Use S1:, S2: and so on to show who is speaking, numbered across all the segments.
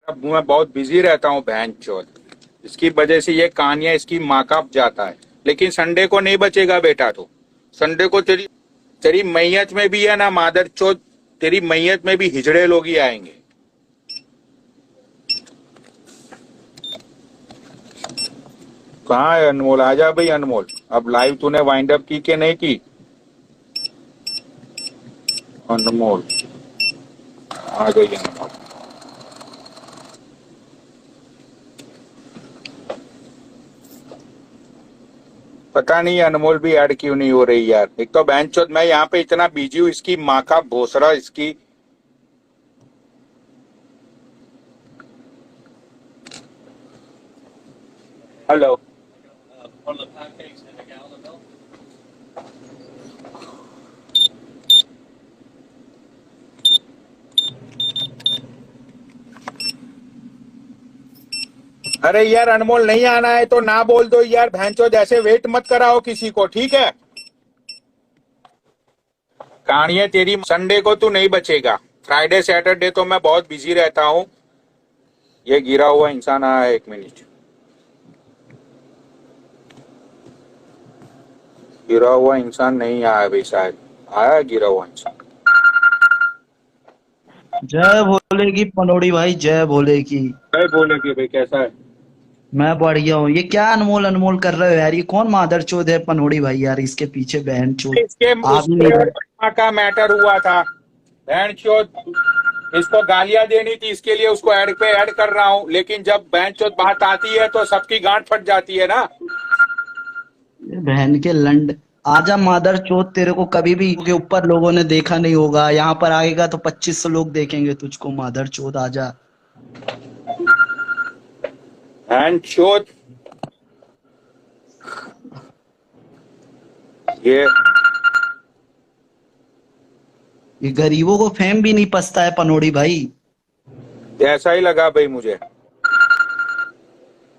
S1: अब मैं बहुत बिजी रहता हूँ बहन चौथ, इसकी वजह से ये कहानियां इसकी माँ का जाता है। लेकिन संडे को नहीं बचेगा बेटा। तो संडे को तेरी तेरी मैयत में भी है ना मादर चौथ, तेरी मैयत में भी हिजड़े लोग ही आएंगे। कहाँ है अनमोल? आजा भाई अनमोल। अब लाइव तूने वाइंड अप की के नहीं की? अनमोल आ गई अनमोल। पता नहीं अनमोल भी ऐड क्यों नहीं हो रही यार। एक तो बहन चौथ मैं यहाँ पे इतना बिजी हूँ, इसकी माँ का भोसड़ा इसकी। Hello.
S2: One of the pancakes and a gallon of milk.
S1: अरे यार अनमोल नहीं आना है तो ना बोल दो यार, भैंचो जैसे वेट मत कराओ किसी को, ठीक है? कहानियां तेरी संडे को तू नहीं बचेगा। फ्राइडे सैटरडे तो मैं बहुत बिजी रहता हूँ। ये गिरा हुआ इंसान आया है, 1 मिनट। गिरा हुआ इंसान नहीं आया भाई, शायद आया गिरा हुआ इंसान।
S3: जय भोले की पनोड़ी भाई, जय भोले की।
S1: भाई बोले कि भाई कैसा है?
S3: मैं बढ़िया हूँ। ये क्या अनमोल अनमोल कर रहे हो यार? ये कौन मादर चोद है पनोड़ी भाई यार? इसके पीछे बहन चोद
S1: इसके
S3: आप ही नहीं
S1: उसके
S3: रहे।
S1: माँ का मैटर हुआ था। बहन चोद इसको गालियां देनी थी, इसके लिए उसको ऐड पे ऐड कर रहा हूँ। लेकिन जब बहन चोद बात आती है तो सबकी गांठ फट जाती है ना।
S3: ये बहन के लंड। आजा मादर चोद, तेरे को कभी भी के ऊपर लोगों ने देखा नहीं होगा। यहाँ पर आएगा तो 2500 लोग देखेंगे तुझको। मादर चोद आजा।
S1: बहन चोद ये
S3: गरीबों को फेम भी नहीं पसता है पनोड़ी भाई।
S1: ऐसा ही लगा भाई मुझे।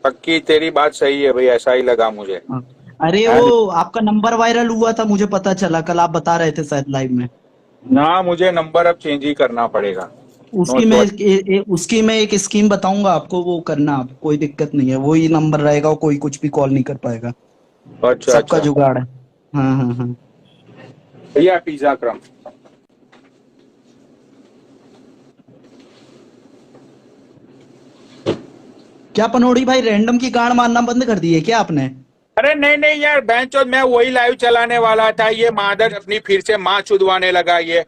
S1: पक्की तेरी बात सही है भाई, ऐसा ही लगा मुझे।
S3: हाँ। अरे
S1: एंड
S3: वो आपका नंबर वायरल हुआ था, मुझे पता चला। कल आप बता रहे थे शायद लाइव में।
S1: ना, मुझे नंबर अब चेंज ही करना पड़ेगा। नो
S3: उसकी मैं
S1: चॉइस।
S3: उसकी मैं एक स्कीम बताऊंगा आपको, वो करना आप, कोई दिक्कत नहीं है। वही नंबर रहेगा, कोई कुछ भी कॉल नहीं कर पाएगा।
S1: अच्छा
S3: सबका
S1: अच्छा।
S3: जुगाड़ है। हाँ हाँ हाँ।
S1: भैया पिज्जा क्रम।
S3: क्या पनोड़ी भाई रैंडम की गाड़ मारना बंद कर दी है क्या आपने?
S1: अरे नहीं नहीं यार बहन चोद, मैं वही लाइव चलाने वाला था। ये मादर अपनी फिर से माँ चुदवाने लगा ये।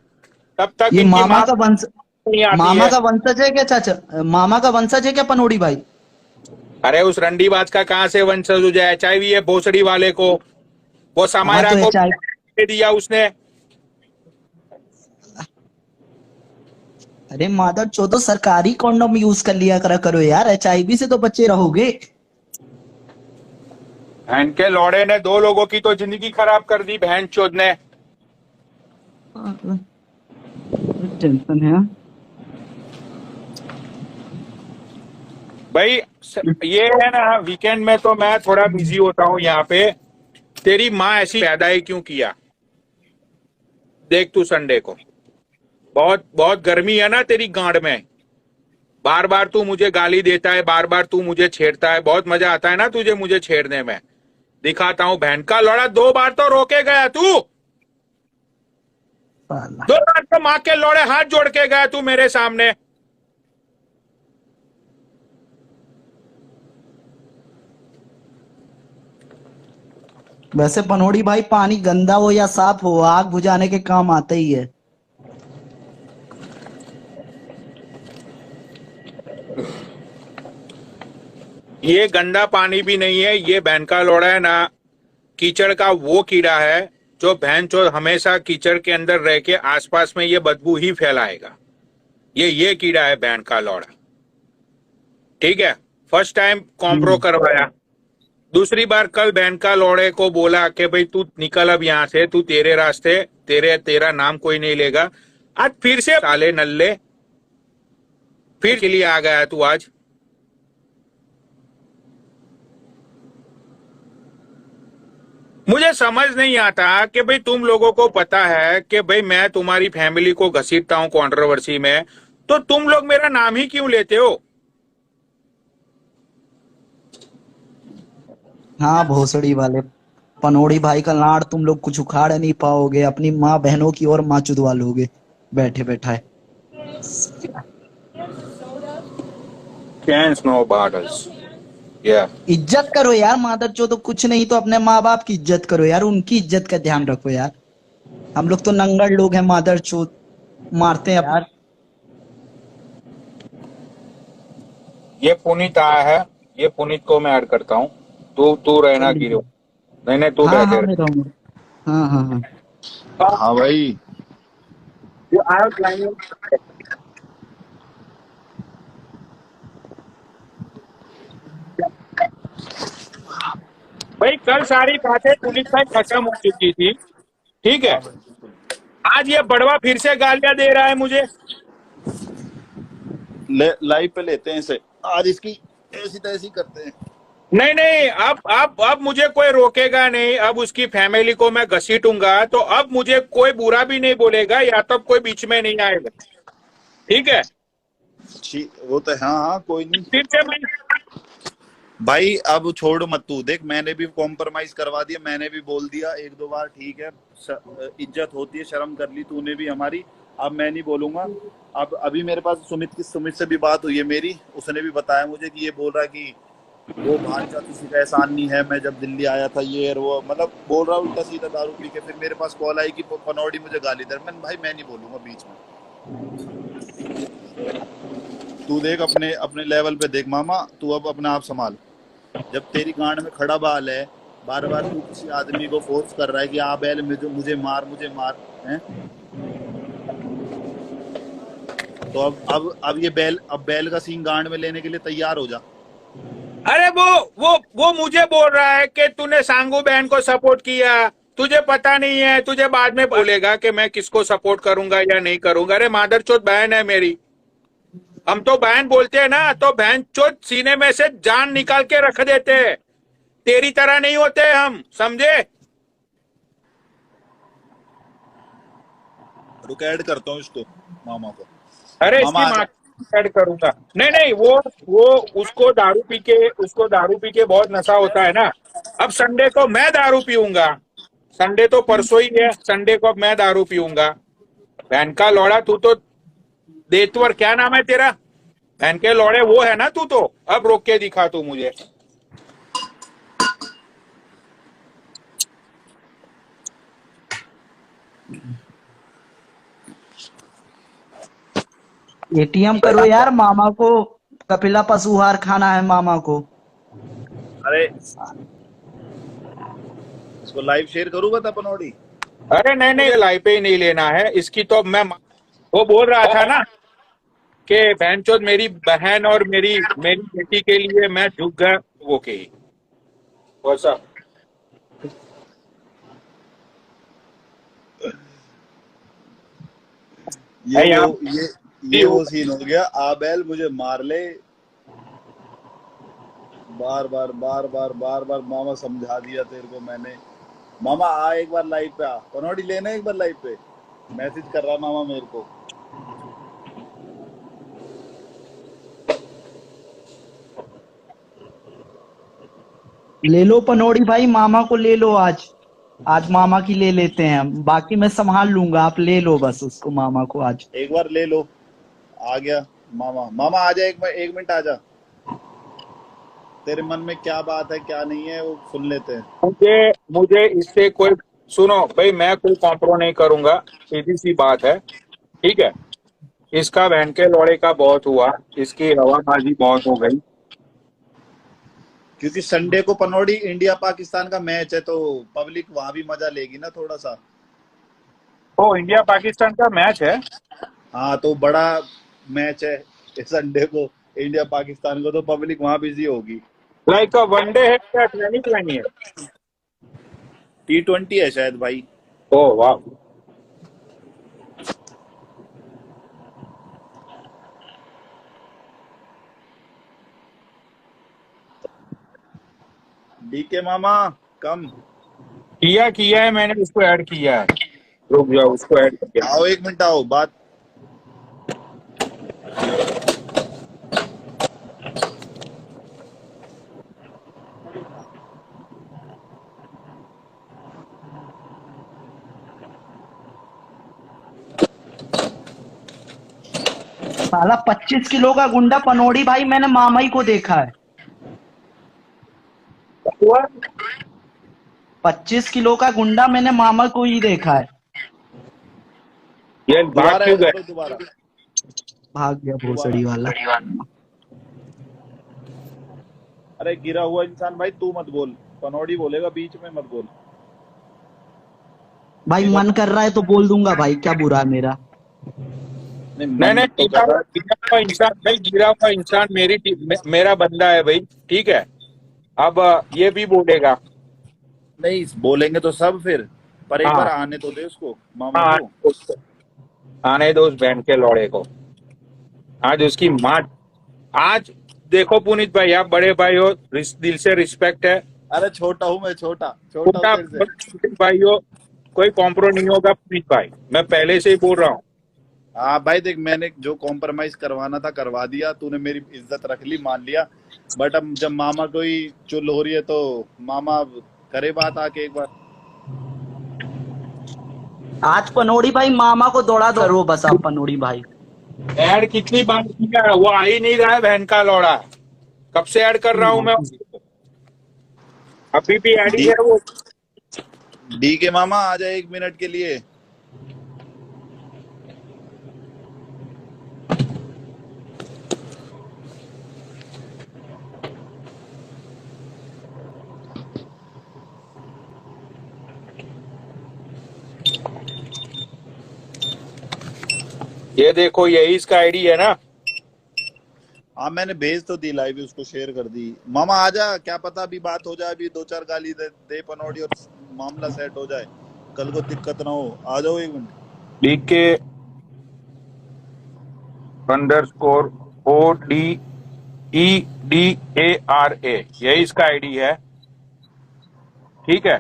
S1: तब तक
S3: ये
S1: इनकी
S3: मामा
S1: माँ
S3: का वंश
S1: नहीं आती
S3: मामा
S1: है।
S3: का वंशज है क्या चाचा? मामा का वंशज है क्या पनोड़ी भाई?
S1: अरे उस रंडीबाज का कहाँ से वंशज हो जाए? चाहिए है भोसड़ी वाले को। वो
S3: हाँ
S1: समायरा
S3: तो
S1: को
S3: एचआई
S1: दे दिया उसने।
S3: अरे मादर चोदो, सरकारी कॉन्डोम यूज कर लिया करा करो यार, एचआईवी से तो बचे रहोगे।
S1: बहन के लौड़े ने 2 लोगों की तो जिंदगी खराब कर दी बहन चोद ने।
S3: टेंशन है।
S1: भाई ये है ना, वीकेंड में तो मैं थोड़ा बिजी होता हूँ यहाँ पे। तेरी माँ ऐसी पैदा ही क्यों किया? देख तू संडे को, बहुत बहुत गर्मी है ना तेरी गांड में। बार बार तू मुझे गाली देता है, बार बार तू मुझे छेड़ता है। बहुत मजा आता है ना तुझे मुझे छेड़ने में। दिखाता हूँ बहन का लौड़ा। 2 बार तो रोके गया तू।
S3: साला।
S1: 2 बार तो माँ के लौड़े हाथ जोड़ के गया तू मेरे सामने।
S3: वैसे पनोड़ी भाई, पानी गंदा हो या साफ हो, आग बुझाने के काम आता ही है।
S1: ये गंदा पानी भी नहीं है, ये बहन का लौड़ा है ना। कीचड़ का वो कीड़ा है जो बहन चो हमेशा कीचड़ के अंदर रह के आसपास में ये बदबू ही फैलाएगा। ये कीड़ा है बहन का लौड़ा। ठीक है? फर्स्ट टाइम कॉम्प्रो
S3: हम्म।
S1: करवाया। दूसरी बार कल बहन का लौड़े को बोला कि भाई तू निकल अब यहाँ से, तू तेरे रास्ते, तेरा नाम कोई नहीं लेगा। आज फिर से साले नल्ले, फिर के लिए आ गया तू आज। मुझे समझ नहीं आता कि भाई तुम लोगों को पता है कि भाई मैं तुम्हारी फैमिली को घसीटता हूं कंट्रोवर्सी में, तो तुम लोग मेरा नाम ही क्यों लेते हो?
S3: हाँ भोसड़ी वाले पनोड़ी भाई का लाड़ तुम लोग कुछ उखाड़ नहीं पाओगे, अपनी माँ बहनों की और माँ चुदवा लोगे बैठे बैठाए।
S1: Can snow bottles. Yeah.
S3: इज्जत करो यार मादर चो, तो कुछ नहीं तो अपने माँ बाप की इज्जत करो यार, उनकी इज्जत का ध्यान रखो यार। हम लोग तो नंगड़ लोग हैं मादर चो, मारते हैं यार।
S1: ये पुनीत आया है, ये पुनीत को मैं ऐड करता हूँ। तू तू रहना
S3: कर
S1: की
S3: लीजिए।
S1: नहीं नहीं, तू
S3: हाँ
S1: बैठे
S3: हाँ
S1: रह।
S3: मैं रहूंगा। हाँ हाँ हाँ।
S4: हाँ भाई।
S1: You are planning- भाई कल सारी बातें पुनीत भाई खत्म हो चुकी थी, ठीक है।
S4: हाँ भाई बिल्कुल।
S1: आज ये बड़वा फिर से गालियां दे रहा है मुझे।
S4: लाइव पे लेते हैं इसे, आज इसकी ऐसी तैसी करते हैं।
S1: नहीं नहीं, अब मुझे कोई रोकेगा नहीं। अब उसकी फैमिली को मैं घसीटूंगा, तो अब मुझे कोई बुरा भी नहीं बोलेगा, या तब कोई बीच में नहीं आएगा, ठीक है।
S4: वो तो हाँ हाँ कोई नहीं
S1: फिर से मैं
S4: भाई। अब छोड़ मत तू, देख मैंने भी कॉम्प्रोमाइज करवा दिया, मैंने भी बोल दिया एक दो बार, ठीक है। इज्जत होती है, शर्म कर ली तूने भी हमारी। अब मैं नहीं बोलूंगा। अब अभी मेरे पास सुमित से भी बात हुई है मेरी, उसने भी बताया मुझे कि ये बोल रहा है कि वो भांजा किसी का एहसान नहीं है, मैं जब दिल्ली आया था ये और वो, मतलब बोल रहा उल्टा सीधा दारू पी के। फिर मेरे पास कॉल आई कि पनौड़ी मुझे गाली दे। मैं भाई मैं नहीं बोलूंगा बीच में। तू देख अपने अपने लेवल पे देख मामा, तू अब अपना आप संभाल। जब तेरी गांड में खड़ा बाल है, बार बार तू किसी आदमी को फोर्स कर रहा है कि आ बैल मुझे मार हैं। तो अब ये बैल का सीन गांड में लेने के लिए तैयार हो जा।
S1: अरे वो मुझे बोल रहा है कि तूने सांगू बहन को सपोर्ट किया, तुझे पता नहीं है, तुझे बाद में बोलेगा कि मैं किसको सपोर्ट करूंगा या नहीं करूंगा। अरे मादरचोद बहन है मेरी, हम तो बहन बोलते हैं ना, तो बहन चोद सीने में से जान निकाल के रख देते हैं। तेरी तरह नहीं होते हम, समझे।
S4: रुक ऐड करता हूँ इसको, मामा को।
S1: अरे
S4: मामा
S1: इसकी
S4: आ जा।
S1: माँ ऐड करूंगा। नहीं नहीं, वो उसको दारू पी के बहुत नशा होता है ना। अब संडे को मैं दारू पीऊंगा, संडे तो परसों ही है, संडे को अब मैं दारू पीऊंगा। बहन का लौड़ा तू तो, देतवर क्या नाम है तेरा, बहन के लौड़े वो है ना तू तो। अब रोक के दिखा तू मुझे।
S3: एटीएम करो यार, मामा को कपिला पशुहार खाना है मामा को।
S4: अरे इसको लाइव शेयर करूंगा था पनौड़ी।
S1: अरे नहीं नहीं, लाइफ पे ही नहीं लेना है इसकी तो। मैं वो बोल रहा था ना कि बहनचोद मेरी बहन और मेरी मेरी बेटी के लिए मैं झुक गया, वो के ही वैसा।
S4: ये
S1: है यहाँ
S4: वो ये वो सीन हो गया, आबेल मुझे मार ले। बार बार मामा समझा दिया तेरे को मैंने। मामा आ एक बार लाइव पे, आ पनौड़ी लेना एक बार लाइव पे। मैसेज कर रहा मामा मेरे को।
S3: ले लो पनौड़ी भाई, मामा को ले लो आज। आज मामा की ले लेते हैं हम, बाकी मैं संभाल लूंगा, आप ले लो बस उसको, मामा को आज।
S4: एक बार ले लो। आ गया मामा। मामा आ जा, एक मिनट आ जा। तेरे मन में क्या बात है क्या नहीं है वो सुन लेते हैं।
S1: मुझे मुझे इससे कोई, सुनो भाई, मैं कोई कॉम्प्रो नहीं करूंगा, सीधी सी बात है, ठीक है। इसका बहन के लौड़े का बहुत हुआ, इसकी हवाबाजी बहुत हो गई।
S4: क्योंकि संडे को पनौड़ी इंडिया पाकिस्तान का मैच है, तो पब्लिक वहां भी मजा लेगी ना थोड़ा सा।
S1: तो इंडिया पाकिस्तान का मैच है।
S4: हाँ तो बड़ा मैच है इस संडे को इंडिया पाकिस्तान को, तो पब्लिक वहां बिजी होगी।
S1: लाइक वनडे है क्या, ट्वेंटी है?
S4: T20 है शायद भाई।
S1: ओ वाह।
S4: डीके मामा कम।
S1: किया है मैंने, उसको ऐड किया है। रुक जाओ, उसको ऐड कर दिया।
S4: आओ एक मिनट आओ बात।
S3: साला 25 किलो का गुंडा पनोड़ी भाई, मैंने मामा ही को देखा है।
S1: हुआ
S3: 25 किलो का गुंडा मैंने मामा को ही देखा है।
S1: ये भाग
S4: दोबारा
S1: क्यों
S4: ऐड
S1: गए?
S4: करो, दोबारा
S3: भाग गया
S4: दोबारा।
S3: भोसड़ी वाला।
S4: अरे गिरा हुआ इंसान भाई, तू मत बोल, पनौड़ी बोलेगा, बीच में मत बोल।
S3: भाई
S4: एक बार
S3: मन कर रहा है तो बोल दूंगा भाई, क्या बुरा है मेरा।
S4: नहीं,
S1: नहीं
S4: मन
S1: नहीं,
S4: तो कर रहा है।
S1: गिरा हुआ इंसान भाई, गिरा हुआ इंसान मेरा बंदा है भाई, ठीक है। अब ये भी बोलेगा।
S4: नहीं बोलेंगे तो सब फिर, पर एक बार
S1: हाँ
S4: आने तो दे उसको, मामा
S1: हाँ,
S4: को।
S1: आने दो उस बैंड के लौड़े को। आज उसकी माँ, आज देखो पुनीत भाई, आप बड़े भाई हो, दिल से रिस्पेक्ट है।
S4: अरे छोटा हूँ मैं, छोटा छोटा हूँ
S1: छोटा
S4: तेरे से।
S1: पुनीत भाई हो, कोई कॉम्प्रो नहीं होगा पुनीत भाई, मैं पहले से ही बोल रहा हूँ।
S4: हाँ भाई देख, मैंने जो कॉम्प्रोमाइज करवाना था करवा दिया, तूने मेरी इज्जत रख ली, मान लिया। बट अब जब मामा को ही चुल हो रही है तो मामा अब करे बात आके एक बार।
S3: आज पनोड़ी भाई मामा को दौड़ा करो बस आप, पनोड़ी भाई।
S1: ऐड कितनी बार किया है, वो आ ही नहीं रहा है बहन का लौड़ा। कब से ऐड कर रहा हूँ मैं उसको? अभी भी ऐड ही
S4: डी
S1: है वो।
S4: डी के मामा आ जाए 1 मिनट के लिए।
S1: ये देखो, यही इसका आईडी है ना।
S4: हाँ मैंने भेज तो दी, लाइव उसको शेयर कर दी। मामा आ जा, क्या पता अभी बात हो जाए, अभी 2-4 गाली दे पनौड़ी और मामला सेट हो जाए, कल को दिक्कत ना हो। आ जाओ 1 मिनट।
S1: DK _ ODEDARA, यही इसका आईडी है, ठीक है।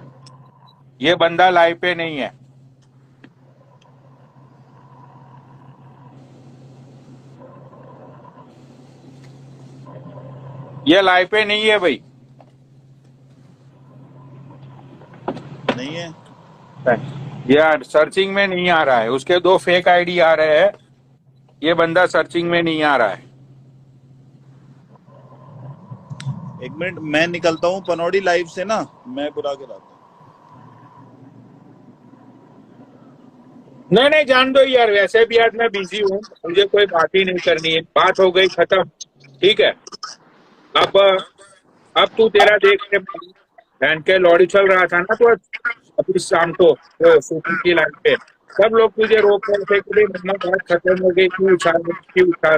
S1: ये बंदा लाइव पे नहीं है। ये लाइव पे नहीं है भाई।
S4: नहीं है।
S1: यार सर्चिंग में नहीं आ रहा है, उसके 2 फेक आईडी आ रहे हैं, ये बंदा सर्चिंग में नहीं आ रहा है।
S4: 1 मिनट मैं निकलता हूँ पनौड़ी लाइव से ना, मैं बुला के लाता हूँ।
S1: नहीं नहीं, जान दो यार, वैसे भी आज मैं बिजी हूँ, मुझे कोई बात ही नहीं करनी है, बात हो गई खत्म, ठीक है। अब अब तू तेरा देख के, बहन के लौड़ी चल रहा था ना तो अभी शाम को वो सूफी की लाइन पे सब लोग तुझे रोक रहे थे कि भाई मम्मा बात खत्म हो गई, क्यों उछाल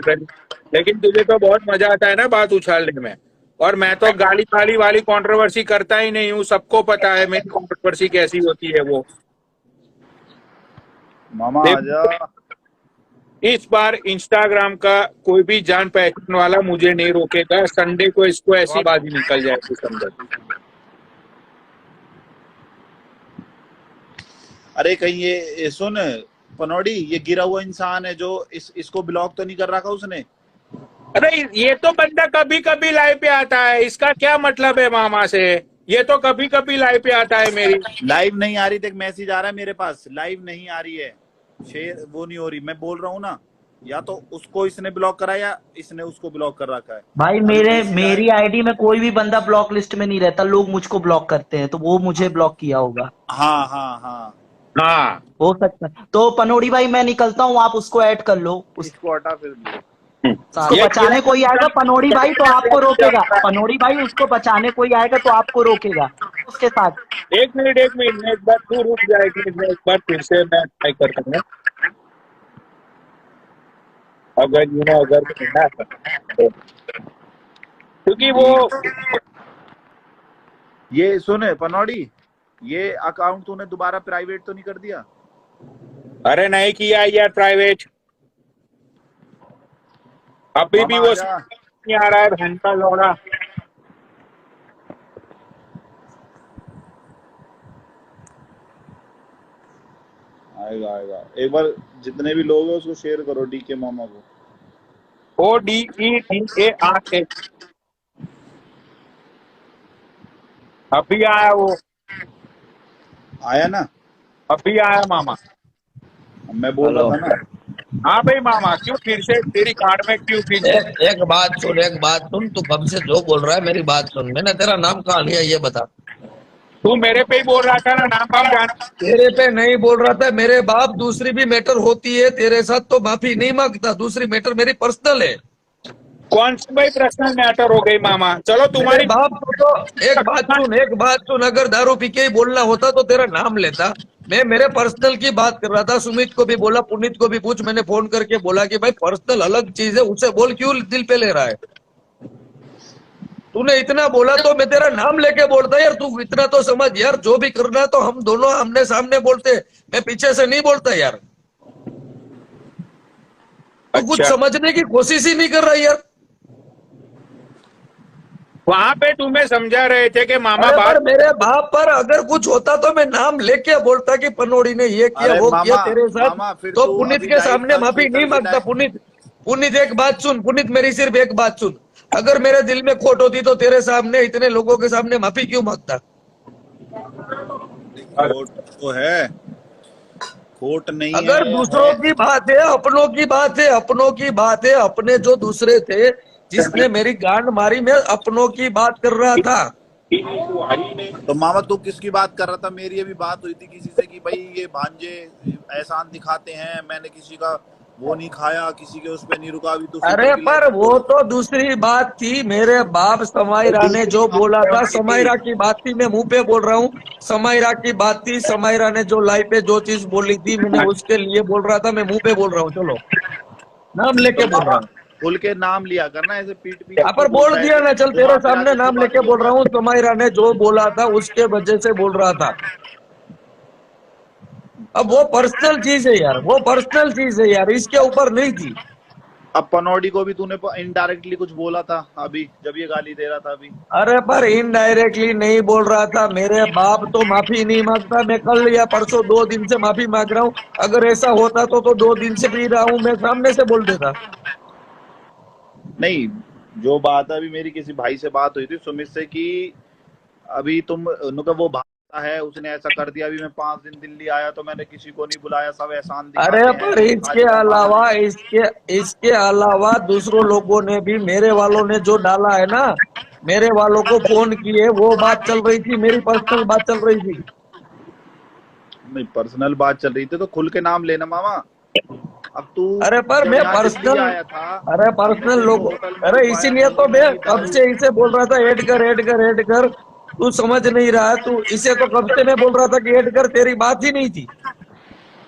S1: रही। लेकिन तुझे तो बहुत मजा आता है ना बात उछालने में। और मैं तो गाली गाली वाली कंट्रोवर्सी करता ही नहीं हूँ, सबको पता है मेरी कंट्रोवर्सी कैसी होती है वो।
S4: मामा आ जा।
S1: देख, इस बार इंस्टाग्राम का कोई भी जान पहचान वाला मुझे नहीं रोकेगा, संडे को इसको ऐसी बाजी निकल जाएगी समझ।
S4: अरे कहीं ये सुन पनौड़ी, ये गिरा हुआ इंसान है जो इसको ब्लॉक तो नहीं कर रखा उसने?
S1: अरे ये तो बंदा कभी कभी लाइव पे आता है, इसका क्या मतलब है मामा से? ये तो कभी कभी लाइव पे आता है मेरी।
S4: लाइव नहीं आ रही, देख मैसेज आ रहा है मेरे पास, लाइव नहीं आ रही है, शेयर वो नहीं हो रही। मैं बोल रहा हूँ ना, या तो उसको इसने ब्लॉक करा या इसने उसको ब्लॉक कर रखा है।
S3: भाई
S4: अभी
S3: मेरे
S4: मैसेज आया।
S3: मेरी आईडी में कोई भी बंदा ब्लॉक लिस्ट में नहीं रहता, लोग मुझको ब्लॉक करते हैं, तो वो मुझे ब्लॉक किया होगा।
S4: हाँ हाँ हाँ,
S1: हाँ,
S3: हो सकता है। तो पनोड़ी भाई मैं निकलता हूँ, आप उसको ऐड कर लो।
S4: इसको हटा फिर।
S3: उसको
S1: ये
S3: बचाने कोई आएगा पनोड़ी भाई तो आपको रोकेगा, पनोड़ी भाई उसको बचाने कोई आएगा तो आपको रोकेगा उसके साथ।
S1: एक मिनट मैं एक बार, तू रुक जाए, एक बार फिर से मैं ट्राई करता हूँ। अगर करना है तो, क्योंकि वो,
S4: ये सुन पनौड़ी, ये अकाउंट तूने दोबारा प्राइवेट तो नहीं कर दिया?
S1: अरे नहीं किया यार प्राइवेट, अभी भी
S4: मामा
S1: वो
S4: आजा।
S1: नहीं आ रहा है बहन का लौड़ा।
S4: आएगा आएगा, एक बार जितने भी लोग हैं उसको शेयर करो, डी के मामा को।
S1: ODEDARA, अभी आया वो,
S4: आया ना?
S1: अभी आया मामा।
S4: मैं बोल
S3: हेलो।
S4: रहा था ना।
S1: हाँ भाई मामा, क्यों फिर से तेरी कान में क्यों फिर से?
S5: एक बात सुन, तू कब से जो बोल रहा है मेरी बात सुन। मैंने तेरा नाम कहाँ लिया ये बता।
S1: तू मेरे पे ही बोल रहा था ना, नाम वाम जान।
S5: तेरे पे नहीं बोल रहा था मेरे बाप। दूसरी भी मैटर होती है तेरे साथ तो माफी नहीं मांगता। दूसरी मैटर मेरी पर्सनल है।
S1: कौन सी भाई पर्सनल मैटर हो गई मामा? चलो
S5: मेरे
S1: तुम्हारी
S5: बाप को तो एक बात सुन, अगर दारू पी के ही बोलना होता तो तेरा नाम लेता। मैं मेरे पर्सनल की बात कर रहा था। सुमित को भी बोला, पुनीत को भी पूछ। मैंने फोन करके बोला कि भाई पर्सनल अलग चीज है, उसे बोल, क्यों दिल पे ले रहा है। तूने इतना बोला तो मैं तेरा नाम लेके बोलता यार। तू इतना तो समझ यार, जो भी करना है तो हम दोनों आमने सामने बोलते। मैं पीछे से नहीं बोलता यार। तू कुछ
S1: अच्छा,
S5: समझने की कोशिश ही नहीं कर रहा यार।
S1: वहां पे तुम्हें समझा रहे थे कि मामा
S5: अरे
S1: बात।
S5: पर मेरे बाप पर अगर कुछ होता तो मैं नाम लेके बोलता कि पनोड़ी ने ये किया
S4: अरे
S5: वो किया
S4: मामा,
S5: तेरे साथ।
S4: मामा फिर
S5: तो
S4: तू
S5: पुनीत
S4: अभी
S5: के
S4: लाइव
S5: सामने
S4: का
S5: माफी नहीं
S4: स्पीकर से
S5: मांगता। पुनीत पुनीत एक बात सुन, पुनीत मेरी सिर्फ एक बात सुन। अगर मेरे दिल में खोट होती तो तेरे सामने इतने लोगों के सामने माफी क्यों मांगता।
S4: खोट तो है, खोट नहीं
S5: अगर दूसरों
S4: है।
S5: की बात है, अपनों की बात है, अपनों की बात है। अपने जो दूसरे थे जिसने मेरी गांड मारी, मैं अपनों की बात कर रहा था।
S4: तो मामा तू किसकी बात कर रहा था? मेरी अभी बात हुई थी किसी से कि भाई ये भांजे एहसान दिखाते हैं। मैंने किसी का वो नहीं खाया, किसी के उस पे नहीं रुका। अभी तू
S5: अरे
S4: फिल्टर की लाइफ
S5: पर
S4: में
S5: वो तो दूसरी बात थी। मेरे बाप समायरा ने जो बोला था, समायरा की बात थी। मैं मुंह पे बोल रहा हूँ, समायरा की बात थी। समायरा ने जो लाइव पे जो चीज बोली थी, मैंने उसके लिए बोल रहा था। मैं मुंह पे बोल रहा हूँ, चलो नाम
S4: तो
S5: लेके बोल रहा
S4: मामा
S5: हूँ।
S4: खुल के नाम लिया करना, ऐसे पीठ पीछे
S5: पर
S4: क्यों
S5: बोल
S4: बोलता है?
S5: दिया
S4: ऐसे
S5: ना, चल तेरे
S4: वहां पे
S5: सामने
S4: आके क्यों
S5: नाम
S4: बात
S5: लेके
S4: नहीं
S5: बोल रहा
S4: बोलता?
S5: हूँ। समायरा ने जो बोला था उसके वजह से बोल रहा था। अब वो पर्सनल चीज है यार, वो पर्सनल चीज है यार, इसके ऊपर नहीं थी।
S4: अब पनौडी को भी तूने इनडायरेक्टली कुछ बोला था अभी, जब ये गाली दे रहा था अभी।
S5: अरे पर इनडायरेक्टली नहीं बोल रहा था। मेरे बाप तो माफी नहीं मांगता। मैं कल या परसों 2 दिन से माफी मांग रहा हूँ। अगर ऐसा होता तो 2 दिन से पी रहा हूँ, मैं सामने से बोल देता।
S4: नहीं, जो बात है, अभी मेरी किसी भाई से बात हुई थी सुमित से कि अभी तुम उनका वो भाषा है, उसने ऐसा कर दिया। अभी मैं 5 दिन दिल्ली आया तो मैंने किसी को नहीं बुलाया, सब एहसान
S5: अरे
S4: दिखाते
S5: पर
S4: हैं। आज मैं वहां
S5: इसके अलावा दूसरों लोगों ने भी, मेरे वालों ने जो डाला है ना, मेरे वालों को फोन किए, वो बात चल रही थी। मेरी पर्सनल बात चल रही थी।
S4: नहीं, पर्सनल बात चल रही थी तो खुल के नाम लेना मामा। अब तू
S5: अरे पर
S4: जब
S5: मैं
S4: यहाँ दिल्ली
S5: पर्सनल,
S4: आया था,
S5: अरे
S4: हमने
S5: पर्सनल
S4: तेरे को
S5: लोग,
S4: होटल में
S5: अरे
S4: रुकवाया,
S5: इसीलिए तो
S4: बोलते
S5: मैं
S4: नहीं
S5: कब
S4: दारू।
S5: से इसे बोल रहा था ऐड कर ऐड कर ऐड कर। तू समझ नहीं रहा। तू इसे तो कब से मैं बोल रहा था कि ऐड कर, तेरी बात ही नहीं थी।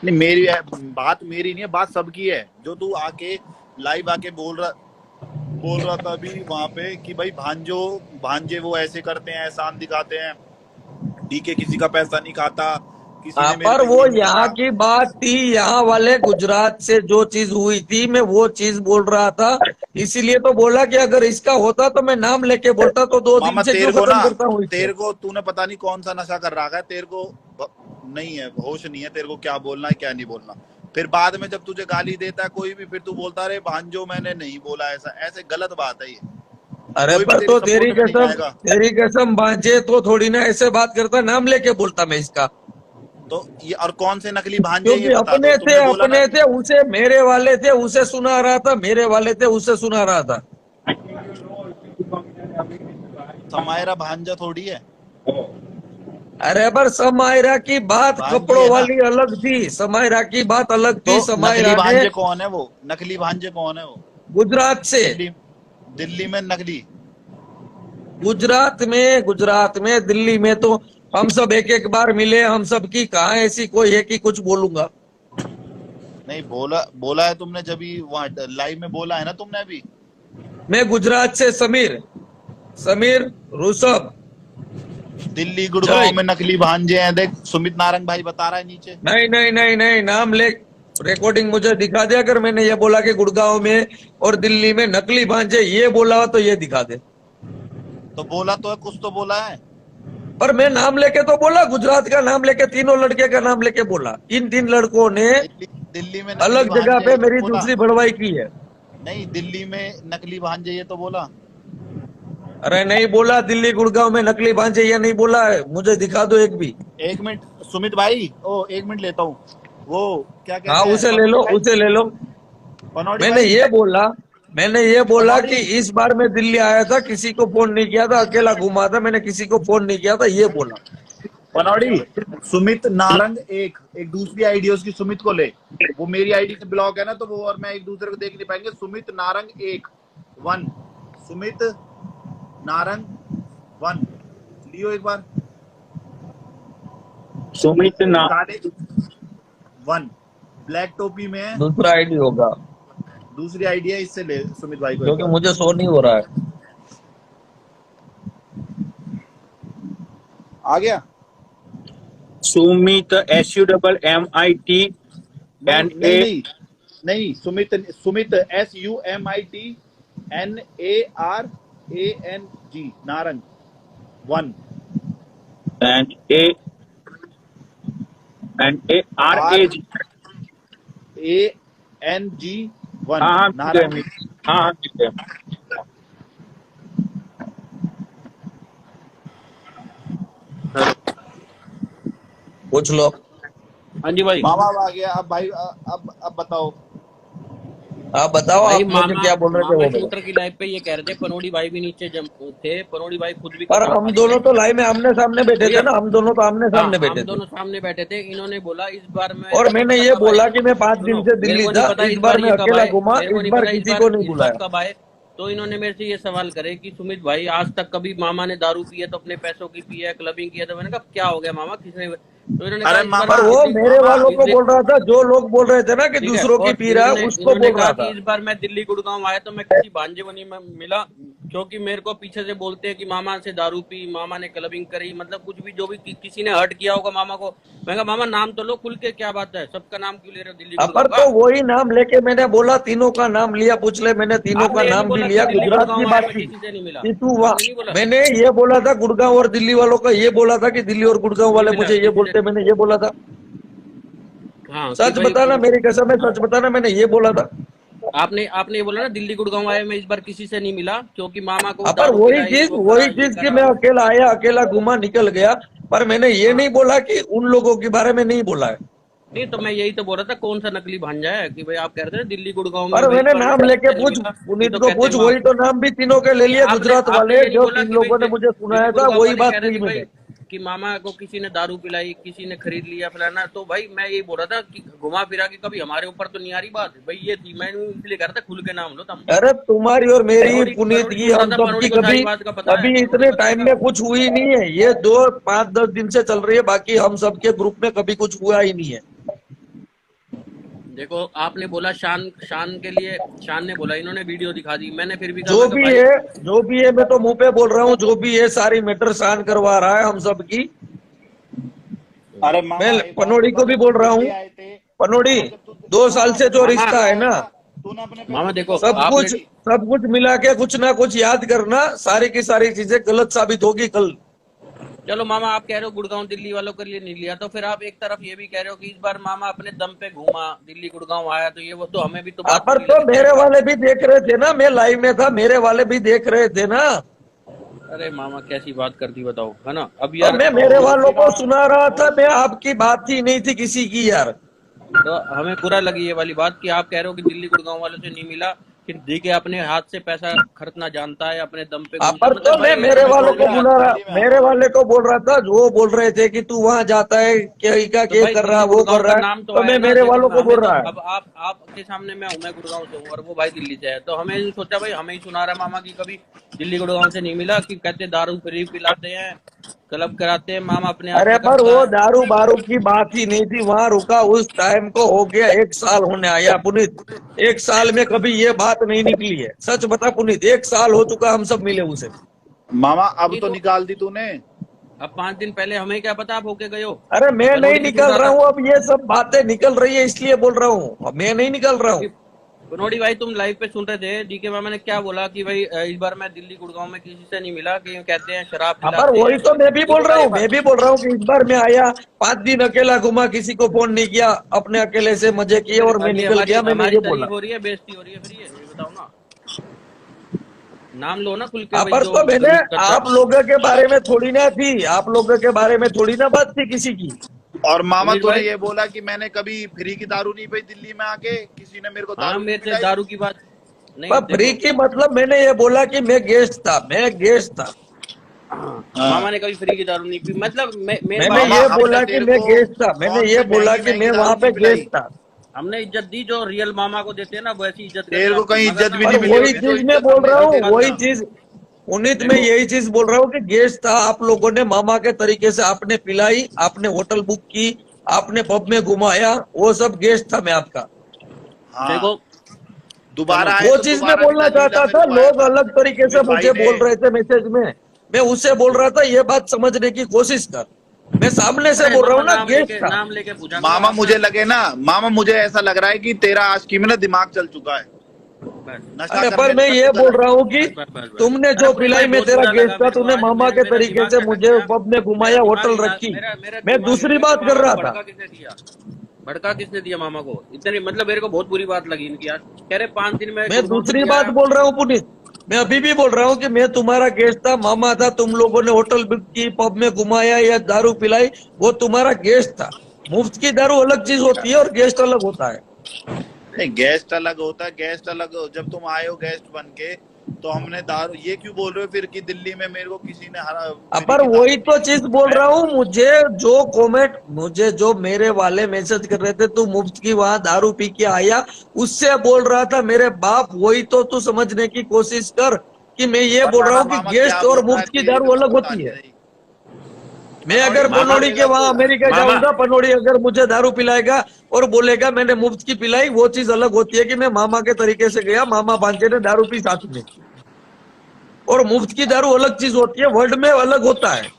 S4: नहीं, मेरी बात मेरी नहीं है, बात सबकी है। जो तू आके लाइव आके बोल रहा था अभी वहां पे कि भाई भांजे वो ऐसे करते हैं, एहसान दिखाते हैं। डीके किसी का पैसा नहीं खाता, किसी ने मेरे
S5: पर
S4: पे
S5: वो
S4: ये नहीं
S5: यहाँ
S4: करा।
S5: की बात थी। यहाँ वाले गुजरात से जो चीज हुई थी, मैं वो चीज बोल रहा था। इसीलिए तो बोला कि अगर इसका होता तो मैं नाम लेके बोलता। तो 2 दिन
S4: मामा
S5: से क्यों
S4: तेरे को
S5: खत्म
S4: ना,
S5: करता हूँ इसको।
S4: तेरे को तूने पता नहीं कौन सा नशा कर रखा है। तेरे को नहीं है, होश नहीं है तेरे को, क्या बोलना है क्या नहीं बोलना। फिर बाद में जब तुझे गाली देता है कोई भी, फिर तू बोलता रहे भांजो मैंने नहीं बोला ऐसा। ऐसे गलत बात है ये।
S5: अरे
S4: कोई भी
S5: पर
S4: तेरी
S5: तो
S4: सपोर्ट में नहीं आएगा।
S5: तेरी कसम बांचे तो थोड़ी ना ऐसे बात करता, नाम लेके बोलता मैं इसका।
S4: तो ये और कौन से नकली भांजे ये
S5: क्योंकि
S4: बता दो। तुमने बोला ना,
S5: अपने थे उसे, मेरे वाले थे उसे सुना रहा था, मेरे वाले थे उसे सुना रहा था।
S4: समायरा भांजा थोड़ी है।
S5: अरे पर समायरा की बात
S4: भांजी
S5: कपड़ों
S4: है ना।
S5: वाली अलग थी, समायरा की बात अलग
S4: तो
S5: थी।
S4: नकली
S5: समायरा ने
S4: भांजे कौन है? वो नकली भांजे कौन है? वो
S5: गुजरात से,
S4: दिल्ली दिल्ली में नकली।
S5: गुजरात में दिल्ली में तो हम सब एक एक बार मिले। हम सब की कहाँ ऐसी कोई है कि कुछ बोलूंगा।
S4: नहीं बोला है तुमने, जब वहां लाइव में बोला है ना तुमने अभी।
S5: मैं गुजरात से समीर ऋषभ
S4: दिल्ली गुड़गांव
S5: जय।
S4: में नकली भांजे हैं। देख सुमित नारंग भाई बता रहा है नीचे।
S5: नहीं नहीं नहीं नहीं, नाम ले। रिकॉर्डिंग मुझे दिखा दे। अगर मैंने ये बोला कि गुड़गांव में और दिल्ली में नकली भांजे, ये बोला हो तो ये दिखा दे।
S4: तो बोला तो है, कुछ तो बोला है।
S5: पर मैं नाम लेके तो बोला, गुजरात का नाम लेके, तीनों लड़के का नाम लेके बोला। इन 3 लड़कों ने
S4: दिल्ली में नकली
S5: अलग जगह
S4: भांजे
S5: पे
S4: ये तो
S5: मेरी
S4: बोला।
S5: दूसरी भरवाई की है।
S4: नहीं, दिल्ली में नकली भांजे ये तो बोला।
S5: अरे नहीं बोला, दिल्ली गुड़गांव में नकली भांजे ये नहीं बोला है। मुझे दिखा दो एक भी।
S4: 1 मिनट सुमित भाई, 1 मिनट लेता हूँ। वो क्या कहते
S5: हाँ
S4: हैं
S5: उसे ले लो, उसे ले लो।
S4: पनौड़ी
S5: मैंने
S4: भाई,
S5: ये बोला कि
S4: पनौड़ी
S5: इस बार मैं दिल्ली आया था, किसी को फोन नहीं किया था, अकेला घूमा था, मैंने किसी को फोन नहीं किया था, ये बोला।
S4: पनौड़ी, सुमित नारंग एक एक दूसरी आईडी है उसकी, सुमित को ले, वो मेरी आईडी से ब्लॉक है ना, तो वो और मैं एक दूसरे को देख नहीं पाएंगे। सुमित नारंग एक 1, सुमित नारंग 1 लियो एक बार।
S1: सुमित ना
S4: 1 ब्लैक टोपी में है,
S5: दूसरा आईडी होगा,
S4: दूसरी आईडी है, इससे ले सुमित भाई को एक
S5: क्योंकि
S4: बार।
S5: मुझे शो नहीं हो रहा है।
S4: आ गया?
S1: सुमित SUMMIT
S4: नहीं
S1: एंड
S4: नहीं
S1: ए
S4: नहीं नहीं, Sumit Sumit SUMIT Narang 1
S1: and A RAG।
S4: ANG 1
S1: हाँ हाँ
S4: नारंग।
S1: हाँ ठीक है।
S5: पूछ लो।
S2: हाँ जी भाई।
S4: मामा अब आ गया। अब भाई अब बताओ।
S5: आप बताओ,
S2: भाई
S5: आप मुझे क्या बोल रहे थे
S2: मामा
S5: वो बोलो।
S2: शूटर की लाइव पे ये कह रहे थे पनौड़ी भाई भी नीचे थे, पनौड़ी भाई खुद भी
S5: पर हम दोनों तो लाइव में आमने सामने बैठे थे ना, हम दोनों तो आमने
S2: हाँ
S5: सामने
S2: हम
S5: बैठे थे।
S2: दोनों सामने बैठे थे। इन्होंने बोला इस बार मैं
S5: और मैंने ये
S2: कब
S5: बोला
S2: आए?
S5: कि मैं 5 दिन
S2: सुनो,
S5: से
S2: मेरे
S5: दिल्ली
S2: को नहीं
S5: था,
S2: पता
S5: इस बार मैं
S2: ये कब
S5: अकेला
S2: आए,
S5: घूमा,
S2: मेरे को
S5: इस
S2: नहीं
S5: बार
S2: पता
S5: किसी को नहीं
S2: इस
S5: बुलाया।
S2: बार कब आए। तो इन्होंने मेरे से ये सवाल करे कि सुमित भाई आज तक कभी मामा ने दारू पी है तो अपने पैसों की पी है, क्लबिंग की है। तो मैंने कहा क्या हो गया मामा, किसने? तो इन्होंने कहा
S4: अरे
S2: इस बार
S4: मामा,
S5: पर वो
S2: दिल्ली-
S5: मेरे वालों को
S2: इस-
S5: बोल रहा था, जो लोग बोल रहे थे ना कि
S2: ठीक है।
S5: दूसरों की
S2: और
S5: पी रहा है, उसको
S2: इन्होंने
S5: बोल
S2: कहा
S5: रहा
S2: कि
S5: था।
S2: इस बार मैं दिल्ली गुड़गांव आया तो मैं किसी भांजे बनी में मिला, क्योंकि मेरे को पीछे से बोलते हैं कि मामा से दारू पी, मामा ने क्लबिंग करी, मतलब कुछ भी जो भी किसी ने हर्ट किया होगा मामा को। मैं कहा मामा नाम तो लो खुल के, क्या बात है, सबका नाम क्यों ले रहे हो दिल्ली
S5: पर
S2: गुड़गांव
S5: तो
S2: का?
S5: वही नाम लेके मैंने बोला, तीनों का नाम लिया, पूछ ले, मैंने तीनों का
S2: आपने ये नहीं
S5: नाम भी
S2: बोला कि
S5: लिया,
S2: दिल्ली
S5: गुजरात की
S2: गुड़गांव आया
S5: बात
S2: मैं
S5: की
S2: किसी से नहीं मिला,
S5: कि तू
S2: आपने नहीं बोला?
S5: मैंने ये बोला था गुड़गांव और दिल्ली वालों का, ये बोला था कि दिल्ली और गुड़गांव वाले
S2: नहीं मिला
S5: मुझे ये
S2: किसी
S5: बोलते,
S2: ने।
S5: मैंने ये बोला था।
S2: हाँ कि
S5: सच
S2: भाई
S5: बताना, मेरी कसम है, सच बताना, मैंने ये बोला था।
S2: आपने ये बोला ना दिल्ली गुड़गांव आया मैं इस बार किसी से नहीं मिला, क्योंकि मामा को
S5: पर
S2: दारू पिलाई, वो करा ये
S5: चीज कि
S2: करा
S5: मैं
S2: वो।
S5: अकेला आया, अकेला घूमा, निकल गया। पर मैंने ये
S2: हाँ
S5: नहीं बोला कि उन लोगों के बारे में नहीं बोला है।
S2: नहीं, तो मैं यही तो बोल रहा था कौन सा नकली भांजा है कि भाई आप कह रहे थे दिल्ली गुड़गांव में
S5: पर
S2: मैं इस
S5: मैंने
S2: बार
S5: नाम
S2: किसी
S5: लेके
S2: से नहीं
S5: पूछ,
S2: मिला। ये
S5: पुनीत
S2: तो
S5: को
S2: कहते
S5: पूछ,
S2: हैं
S5: वही तो नाम भी तीनों के ले लिए,
S2: आपने
S5: गुजरात
S2: आपने
S5: वाले,
S2: ये नहीं
S5: जो
S2: बोला
S5: 3
S2: कि भाई
S5: लोगों ने मुझे
S2: दिल्ली
S5: सुनाया था,
S2: गुड़गांव
S5: वही
S2: वाले कह
S5: बात
S2: रहे
S5: की
S2: थे भाई
S5: मैंने।
S2: कि मामा को किसी ने दारू पिलाई, किसी ने खरीद लिया फलाना। तो भाई मैं यही बोल रहा था कि घुमा फिरा के कभी हमारे ऊपर तो नहीं आ रही बात भाई, ये थी। मैं इसलिए कह रहा था खुल के नाम लो तुम।
S5: अरे तुम्हारी और मेरी, पुनीत
S2: पनौड़ी
S5: की,
S2: बोल रहा
S5: हम
S2: था,
S5: सबकी
S2: पनौड़ी को सारी
S5: कभी
S2: बात का पता है,
S5: कभी
S2: पनौड़ी
S5: इतने टाइम
S2: बताएगा।
S5: में कुछ हुई नहीं है। ये 2 5 10 दिन से चल रही है, बाकी हम सबके ग्रुप में कभी कुछ हुआ ही नहीं है।
S2: देखो आपने बोला शान शान के लिए, शान ने बोला, इन्होंने वीडियो दिखा दी, मैंने फिर भी कहा
S5: जो
S2: मैं कहा
S5: भी
S2: भाई
S5: है, जो भी है, मैं तो मुंह पे बोल रहा हूँ, जो भी है सारी मैटर शान करवा रहा है हम सबकी।
S4: अरे मामा,
S5: मैं
S4: एक बात
S5: पनौड़ी को
S4: बता,
S5: भी
S4: जब
S5: बोल
S4: तू
S5: रहा हूँ,
S4: दिल्ली आए थे,
S5: पनौड़ी,
S4: मामा, जब तू
S5: 2 साल से जो
S2: मामा
S5: रिश्ता है ना,
S4: तूने अपने
S2: मामा
S4: पैसों
S2: देखो
S4: की
S2: आपने
S5: सब कुछ मिला के कुछ ना कुछ याद करना, सारी की सारी चीजें गलत साबित होगी कल।
S2: चलो मामा आप कह रहे हो गुड़गांव दिल्ली वालों के लिए नहीं लिया, तो फिर आप एक तरफ ये भी कह रहे हो कि इस बार मामा अपने दम पे घूमा, दिल्ली गुड़गांव आया, तो ये वो तो हमें भी तो बात
S5: पर
S2: बुरी
S5: तो
S2: लगी।
S5: मेरे वाले भी देख रहे थे ना, मैं लाइव में था, मेरे वाले भी देख रहे थे ना।
S2: अरे मामा कैसी बात कर दी बताओ, है ना? अब
S5: और
S2: यार
S5: मैं मेरे वालों को सुना रहा था, मैं आपकी बात ही नहीं थी किसी की यार।
S2: तो हमें बुरा लगी ये वाली बात कि आप कह रहे हो कि दिल्ली गुड़गांव वालों से नहीं मिला, फिर दी के अपने हाथ से पैसा खर्चना जानता है, अपने दम पे घूमता है।
S5: पर तो
S2: मतलब
S5: मैं
S2: भाई
S5: मेरे
S2: हमें
S5: वालों
S2: समझ
S5: को
S2: में
S5: बुला
S2: आता
S5: रहा,
S2: है।
S5: मेरे वाले को बोल रहा था, जो बोल रहे थे कि तू वहां जाता है, क्या
S2: तो भाई
S5: कर रहा,
S2: दिल्ली
S5: वो
S2: गुड़गांव
S5: कर
S2: का
S5: रहा है,
S2: नाम तो
S5: तो
S2: आया
S5: मैं
S2: ना।
S5: मेरे
S2: देखो
S5: वालों को
S2: हमें
S5: बोल
S2: तो
S5: रहा है।
S2: अब आपके सामने मैं हूं, मैं गुड़गांव से हूँ और वो भाई दिल्ली से है, तो हमें सोचा भाई हमें ही सुना रहा मामा की कभी दिल्ली गुड़गांव से नहीं मिला, कि कहते दारू फ्री पिलाते हैं, क्लब कराते हैं, मामा अपने हाथ
S5: अरे
S2: से
S5: पर
S2: करता
S5: वो
S2: है।
S5: दारू बारू की बात ही नहीं थी, वहां रुका, उस टाइम को हो गया 1 साल होने आया पुनीत। 1 साल में कभी ये बात नहीं निकली है, सच बता पुनीत, 1 साल हो चुका हम सब मिले उसे।
S4: मामा, अब
S2: नहीं
S4: तो
S2: तो
S4: निकाल दी तूने।
S2: अब 5 दिन पहले हमें क्या पता आप होके गए हो।
S5: अरे मैं नहीं
S2: पनौड़ी भी सुन
S5: निकल
S2: रहा
S5: रहा
S2: था
S5: हूँ, अब ये सब बातें निकल रही है इसलिए बोल रहा हूँ, मैं नहीं निकल रहा हूँ।
S2: अभी। पनौड़ी भाई तुम लाइव पे सुन रहे थे, डीके मामा ने क्या बोला कि भाई इस बार मैं दिल्ली गुड़गांव में किसी से नहीं मिला, कि कहते हैं शराब
S5: पर
S2: पिलाते
S5: वही
S2: हैं।
S5: तो मैं भी बोल
S2: देखो
S5: रहा
S2: भाई
S5: हूँ, मैं भी बोल रहा हूँ कि इस बार मैं आया, 5 दिन अकेला घुमा, किसी को फोन नहीं किया, अपने अकेले से मजे किए और मैं
S2: अभी
S5: निकल गया, मैंने
S2: हमारी
S5: ये बोला।
S2: तारीफ हो रही है, बेइज्जती हो रही है, फिर ये बताओ ना, नाम लो ना खुल के भाई
S5: पर
S2: जो
S5: तो मैंने
S2: गलत करता
S5: आप
S2: है।
S5: लोगों के बारे में थोड़ी ना थी, आप लोगों के बारे में थोड़ी ना बात थी किसी की।
S4: और मामा
S2: पुनीत
S4: तूने
S2: भाई,
S4: ये बोला कि मैंने कभी फ्री की दारू नहीं पी दिल्ली में आके, किसी ने मेरे को
S2: हाँ
S4: दारू नहीं
S2: मेरे से
S4: पिलाई।
S2: दारू की बात नहीं,
S5: पर फ्री
S2: देखो
S5: की मतलब मैंने ये बोला कि मैं गेस्ट था।
S2: मामा ने कभी फ्री की दारू नहीं पी, मतलब मेरे
S5: मैंने
S2: भाई
S4: मामा
S5: ये
S4: हमने
S5: बोला कि
S4: तेरे
S5: मैं
S4: को
S5: गेस्ट था, मैंने
S4: कौन
S5: ये
S4: सी
S5: बोला
S4: महंगी
S5: कि
S4: महंगी
S5: मैं
S4: दारू
S5: वहां
S4: नहीं
S5: पे
S4: पिलाई।
S5: गेस्ट था।
S2: हमने इज्जत दी जो रियल मामा को देते हैं ना, वैसी इज्जत करी
S4: तेरे को
S2: आपकी,
S4: कहीं
S2: मगर
S4: इज्जत
S2: ना
S4: भी
S5: पर
S4: नहीं मिली
S5: वही
S4: होगी जो
S5: चीज मैं
S4: इज्जत
S5: बोल
S4: हमने
S5: रहा
S4: दी
S5: हूँ,
S4: तेरे
S5: वही
S4: को।
S5: चीज पुनीत में
S2: देखो
S5: यही चीज बोल रहा हूँ कि गेस्ट था, आप लोगों ने मामा के तरीके से आपने पिलाई, आपने होटल बुक की, आपने पब में घुमाया, वो सब गेस्ट था मैं आपका।
S4: हाँ,
S2: देखो
S4: दोबारा
S2: सुनो,
S4: आए
S5: वो
S4: तो
S5: चीज मैं
S4: दोबारा भी
S5: बोलना
S4: लीला
S5: चाहता
S4: में
S5: था,
S4: घुमाया
S5: लोग
S4: था
S5: अलग तरीके से
S4: पुनीत भाई
S5: मुझे
S4: ने।
S5: बोल रहे थे मैसेज में, मैं उससे बोल रहा था ये बात समझने की कोशिश कर, मैं सामने से
S2: अरे
S5: बोल रहा
S2: मामा
S5: हूँ ना गेस्ट था।
S2: नाम लेके पूछा करो
S4: मामा
S2: आपने।
S4: मुझे लगे ना, मामा मुझे ऐसा लग रहा है कि तेरा आशिकी में ना दिमाग चल चुका है,
S2: बस
S4: नशा
S5: अरे पर
S4: करने
S5: मैं
S4: लगा
S5: ये
S4: तू
S5: बोल
S4: गलत।
S5: रहा हूँ कि
S2: बस बस बस बस
S5: तुमने
S2: अरे
S5: जो
S2: पुनीत भाई
S5: पिलाई में
S2: बहुत
S5: तेरा
S2: बुरा
S5: गेस्ट
S2: लगा
S5: था,
S2: मेरे को
S5: तूने
S2: आज,
S5: मामा के
S2: मेरा
S5: तरीके
S2: दिमाग
S5: से
S2: चटक
S5: मुझे
S2: गया।
S5: पब में
S2: मेरा
S5: घुमाया,
S2: दिमाग
S5: होटल
S2: हिला,
S5: रखी,
S2: मेरा
S5: मैं
S2: दिमाग हिल
S5: दूसरी
S2: गया कि
S5: बात
S2: मामा
S5: कर
S2: को
S5: रहा था।
S2: भड़का किसने दिया, भड़का किसने दिया मामा को इतनी, मतलब मेरे को बहुत बुरी बात लगी इनकी आज। कह रहे 5 दिन में
S5: मैं
S2: गुड़गांव से
S5: दूसरी
S2: भी
S5: बात
S2: आया।
S5: बोल रहा हूँ पुनीत, मैं अभी भी बोल रहा हूँ कि मैं तुम्हारा गेस्ट था, मामा था, तुम लोगों ने होटल बुक की, पब में घुमाया या दारू पिलाई, वो तुम्हारा गेस्ट था। मुफ्त की दारू अलग चीज होती है और गेस्ट अलग होता है।
S4: नहीं, गेस्ट अलग होता है, गेस्ट अलग। जब तुम आए हो गेस्ट बन के, तो हमने दारू, ये क्यों बोल रहे हो फिर कि दिल्ली में मेरे को किसी ने हरा फ्री
S5: पर
S4: की
S5: वही
S4: दारू
S5: तो
S4: पिलाई।
S5: चीज बोल
S4: मैं
S5: रहा हूँ, मुझे जो मेरे वाले मैसेज कर रहे थे, तू मुफ्त की वहां दारू पी के आया, उससे बोल रहा था मेरे बाप, वही तो तू समझने की कोशिश कर कि मैं ये बोल रहा
S4: पता
S5: हूँ कि
S4: मामा क्या
S5: गेस्ट और
S4: बोल रहा है,
S5: मुफ्त की
S4: तेरी
S5: दारू
S4: तो
S5: अलग
S4: पता
S5: होती
S4: नहीं
S5: है।
S4: रही।
S5: मैं
S4: पनौड़ी
S5: अगर
S4: क्या
S2: मामा
S5: पनौड़ी के
S4: बोलेगा
S5: वहां
S4: तू।
S5: अमेरिका
S2: मामा
S5: जाऊंगा, पनौड़ी अगर मुझे दारू पिलाएगा और बोलेगा मैंने मुफ्त की पिलाई, वो चीज अलग होती है कि मैं मामा के तरीके से गया, मामा भांजे ने दारू पी साथ में, और मुफ्त की दारू अलग चीज होती है, वर्ल्ड में अलग होता है।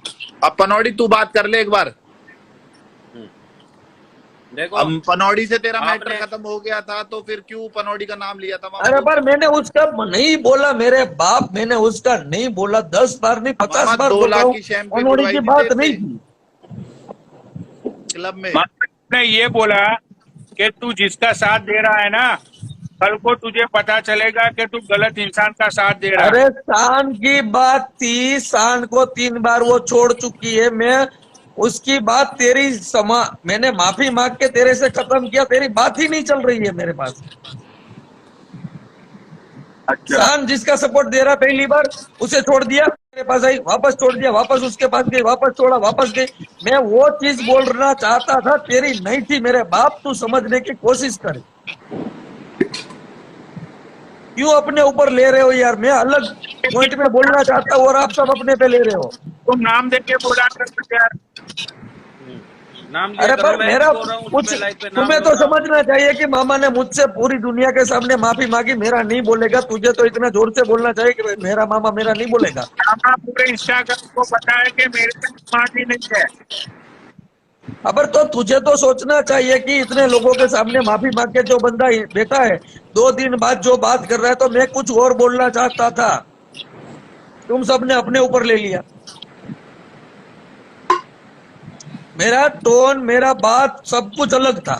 S4: अब पनौड़ी तू बात कर ले एक बार।
S2: हम्म, देखो
S4: अब पनौड़ी से तेरा मैटर
S2: आपने
S4: खत्म हो गया था, तो फिर क्यों पनौड़ी का नाम लिया था मामा
S5: अरे
S4: तू।
S5: पर मैंने उसका नहीं बोला मेरे बाप, मैंने उसका नहीं बोला, 10 बार नहीं 50
S4: मामा
S5: बार
S4: 2
S5: बोल रहा
S4: लाख
S5: हूँ,
S4: की शैंपेन
S5: पनौड़ी
S4: उड़वाई
S5: की
S4: थी
S5: बात
S4: तेरे
S5: नहीं
S4: से
S5: थी।
S4: क्लब में।
S1: मामा ने ये बोला कि तू जिसका साथ दे रहा है ना, कल को तुझे पता चलेगा कि तू गलत इंसान का साथ दे रहा
S5: अरे
S1: है।
S5: शान की बात थी, शान को 3 बार वो छोड़ चुकी है, मैं उसकी बात मैंने माफी मांग के तेरे से खत्म किया, तेरी बात ही नहीं चल रही है मेरे पास।
S1: अच्छा,
S5: शान जिसका सपोर्ट दे रहा पहली बार, उसे छोड़ दिया, मेरे पास आई, वापस छोड़ दिया, वापस उसके पास गई, वापस छोड़ा, वापस गई। मैं वो चीज बोलना चाहता था, तेरी नहीं थी मेरे बाप, तू समझने की कोशिश कर। क्यों अपने ऊपर ले रहे हो यार, मैं अलग पॉइंट में बोलना चाहता हूँ और आप सब अपने पे ले रहे हो।
S1: तुम नाम दे के बोला कर यार।
S2: नाम लिया
S5: अरे
S2: करो,
S5: पर
S2: मैं भी
S5: मेरा
S2: बोल रहा हूँ उसी
S5: कुछ,
S2: पे लाइव पे नाम
S5: तुम्हें
S2: लो
S5: तो
S2: ना।
S5: समझना चाहिए कि मामा ने मुझसे पूरी दुनिया के सामने माफी मांगी, मेरा नहीं बोलेगा, तुझे तो इतना जोर से बोलना चाहिए कि मेरा मामा मेरा नहीं बोलेगा।
S1: मामा पूरे इंस्टाग्राम को पता है कि मेरे से माफी नहीं है।
S5: अबर तो तुझे तो सोचना चाहिए कि इतने लोगों के सामने माफी मांग के जो बंदा बैठा है, 2 दिन बाद जो बात कर रहा है, तो मैं कुछ और बोलना चाहता था, तुम सबने अपने ऊपर ले लिया। मेरा टोन, मेरा बात सब कुछ अलग था।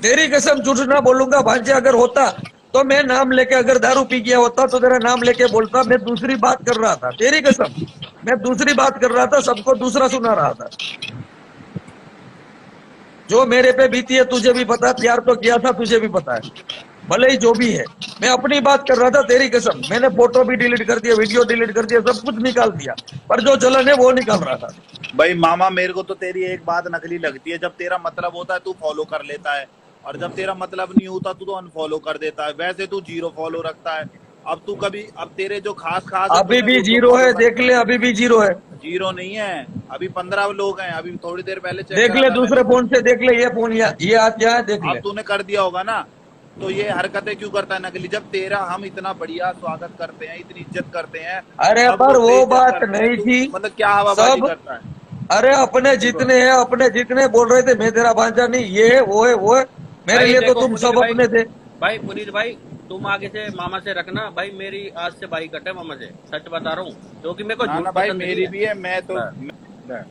S5: तेरी कसम झूठ ना बोलूंगा भांजे, अगर होता तो मैं नाम लेके, अगर दारू पी गया होता तो तेरा नाम लेके बोलता, मैं दूसरी बात कर रहा था, तेरी कसम मैं दूसरी बात कर रहा था, सबको दूसरा सुना रहा था। जो मेरे पे बीती है तुझे भी पता, प्यार तो किया था तुझे भी पता है, भले ही जो भी है, मैं अपनी बात कर रहा था, तेरी कसम मैंने फोटो भी डिलीट कर दिया, वीडियो डिलीट कर दिया, सब कुछ निकाल दिया, पर जो जलन है वो निकाल रहा था।
S4: भाई मामा मेरे को तो तेरी एक बात नकली लगती है, जब तेरा मतलब होता है तू फॉलो कर लेता है, और जब तेरा मतलब नहीं होता तू तो अनफॉलो कर देता है। वैसे तू 0 फॉलो रखता है। अब तू कभी, अब तेरे जो खास है
S5: अभी
S4: तुम्हें
S5: भी
S4: उनको
S5: 0
S4: फॉलो
S5: है, देख
S4: करना
S5: ले, अभी भी 0 है,
S4: है। 0 नहीं है, अभी 15 लोग हैं, अभी थोड़ी देर पहले चेक
S5: देख
S4: करा
S5: ले
S4: था
S5: दूसरे
S4: मैंने।
S5: फोन से, देख ले ये फोन, ये हाथ क्या है, देख
S4: अब
S5: ले।
S4: तूने कर दिया होगा ना, तो ये हरकतें क्यों करता है नकली, जब तेरा हम इतना बढ़िया स्वागत करते हैं, इतनी इज्जत करते हैं,
S5: अरे
S4: अब
S5: पर वो
S4: बेइज्जत
S5: बात
S4: करते हैं,
S5: नहीं
S4: तू
S5: थी
S4: मतलब क्या हवाबाजी
S5: सब।
S4: करता है।
S5: अरे अपने
S4: देखो
S5: जितने हैं, अपने जितने बोल रहे थे मैं तेरा भांजा नहीं, ये है वो है वो है, मेरे
S2: भाई
S5: लिए तो
S2: देखो
S5: तुम
S2: पुनीत
S5: सब
S2: भाई,
S5: अपने थे।
S2: भाई पुनीत भाई, तुम आगे से मामा से रखना भाई, मेरी आज से बाई कट है मामा से, सच बता रहा हूँ, क्योंकि मेरे को
S4: ना
S2: झूठ
S4: ना भाई,
S2: पसंद नहीं
S4: मेरी
S2: है।
S4: भी है, मैं तो
S2: हाँ।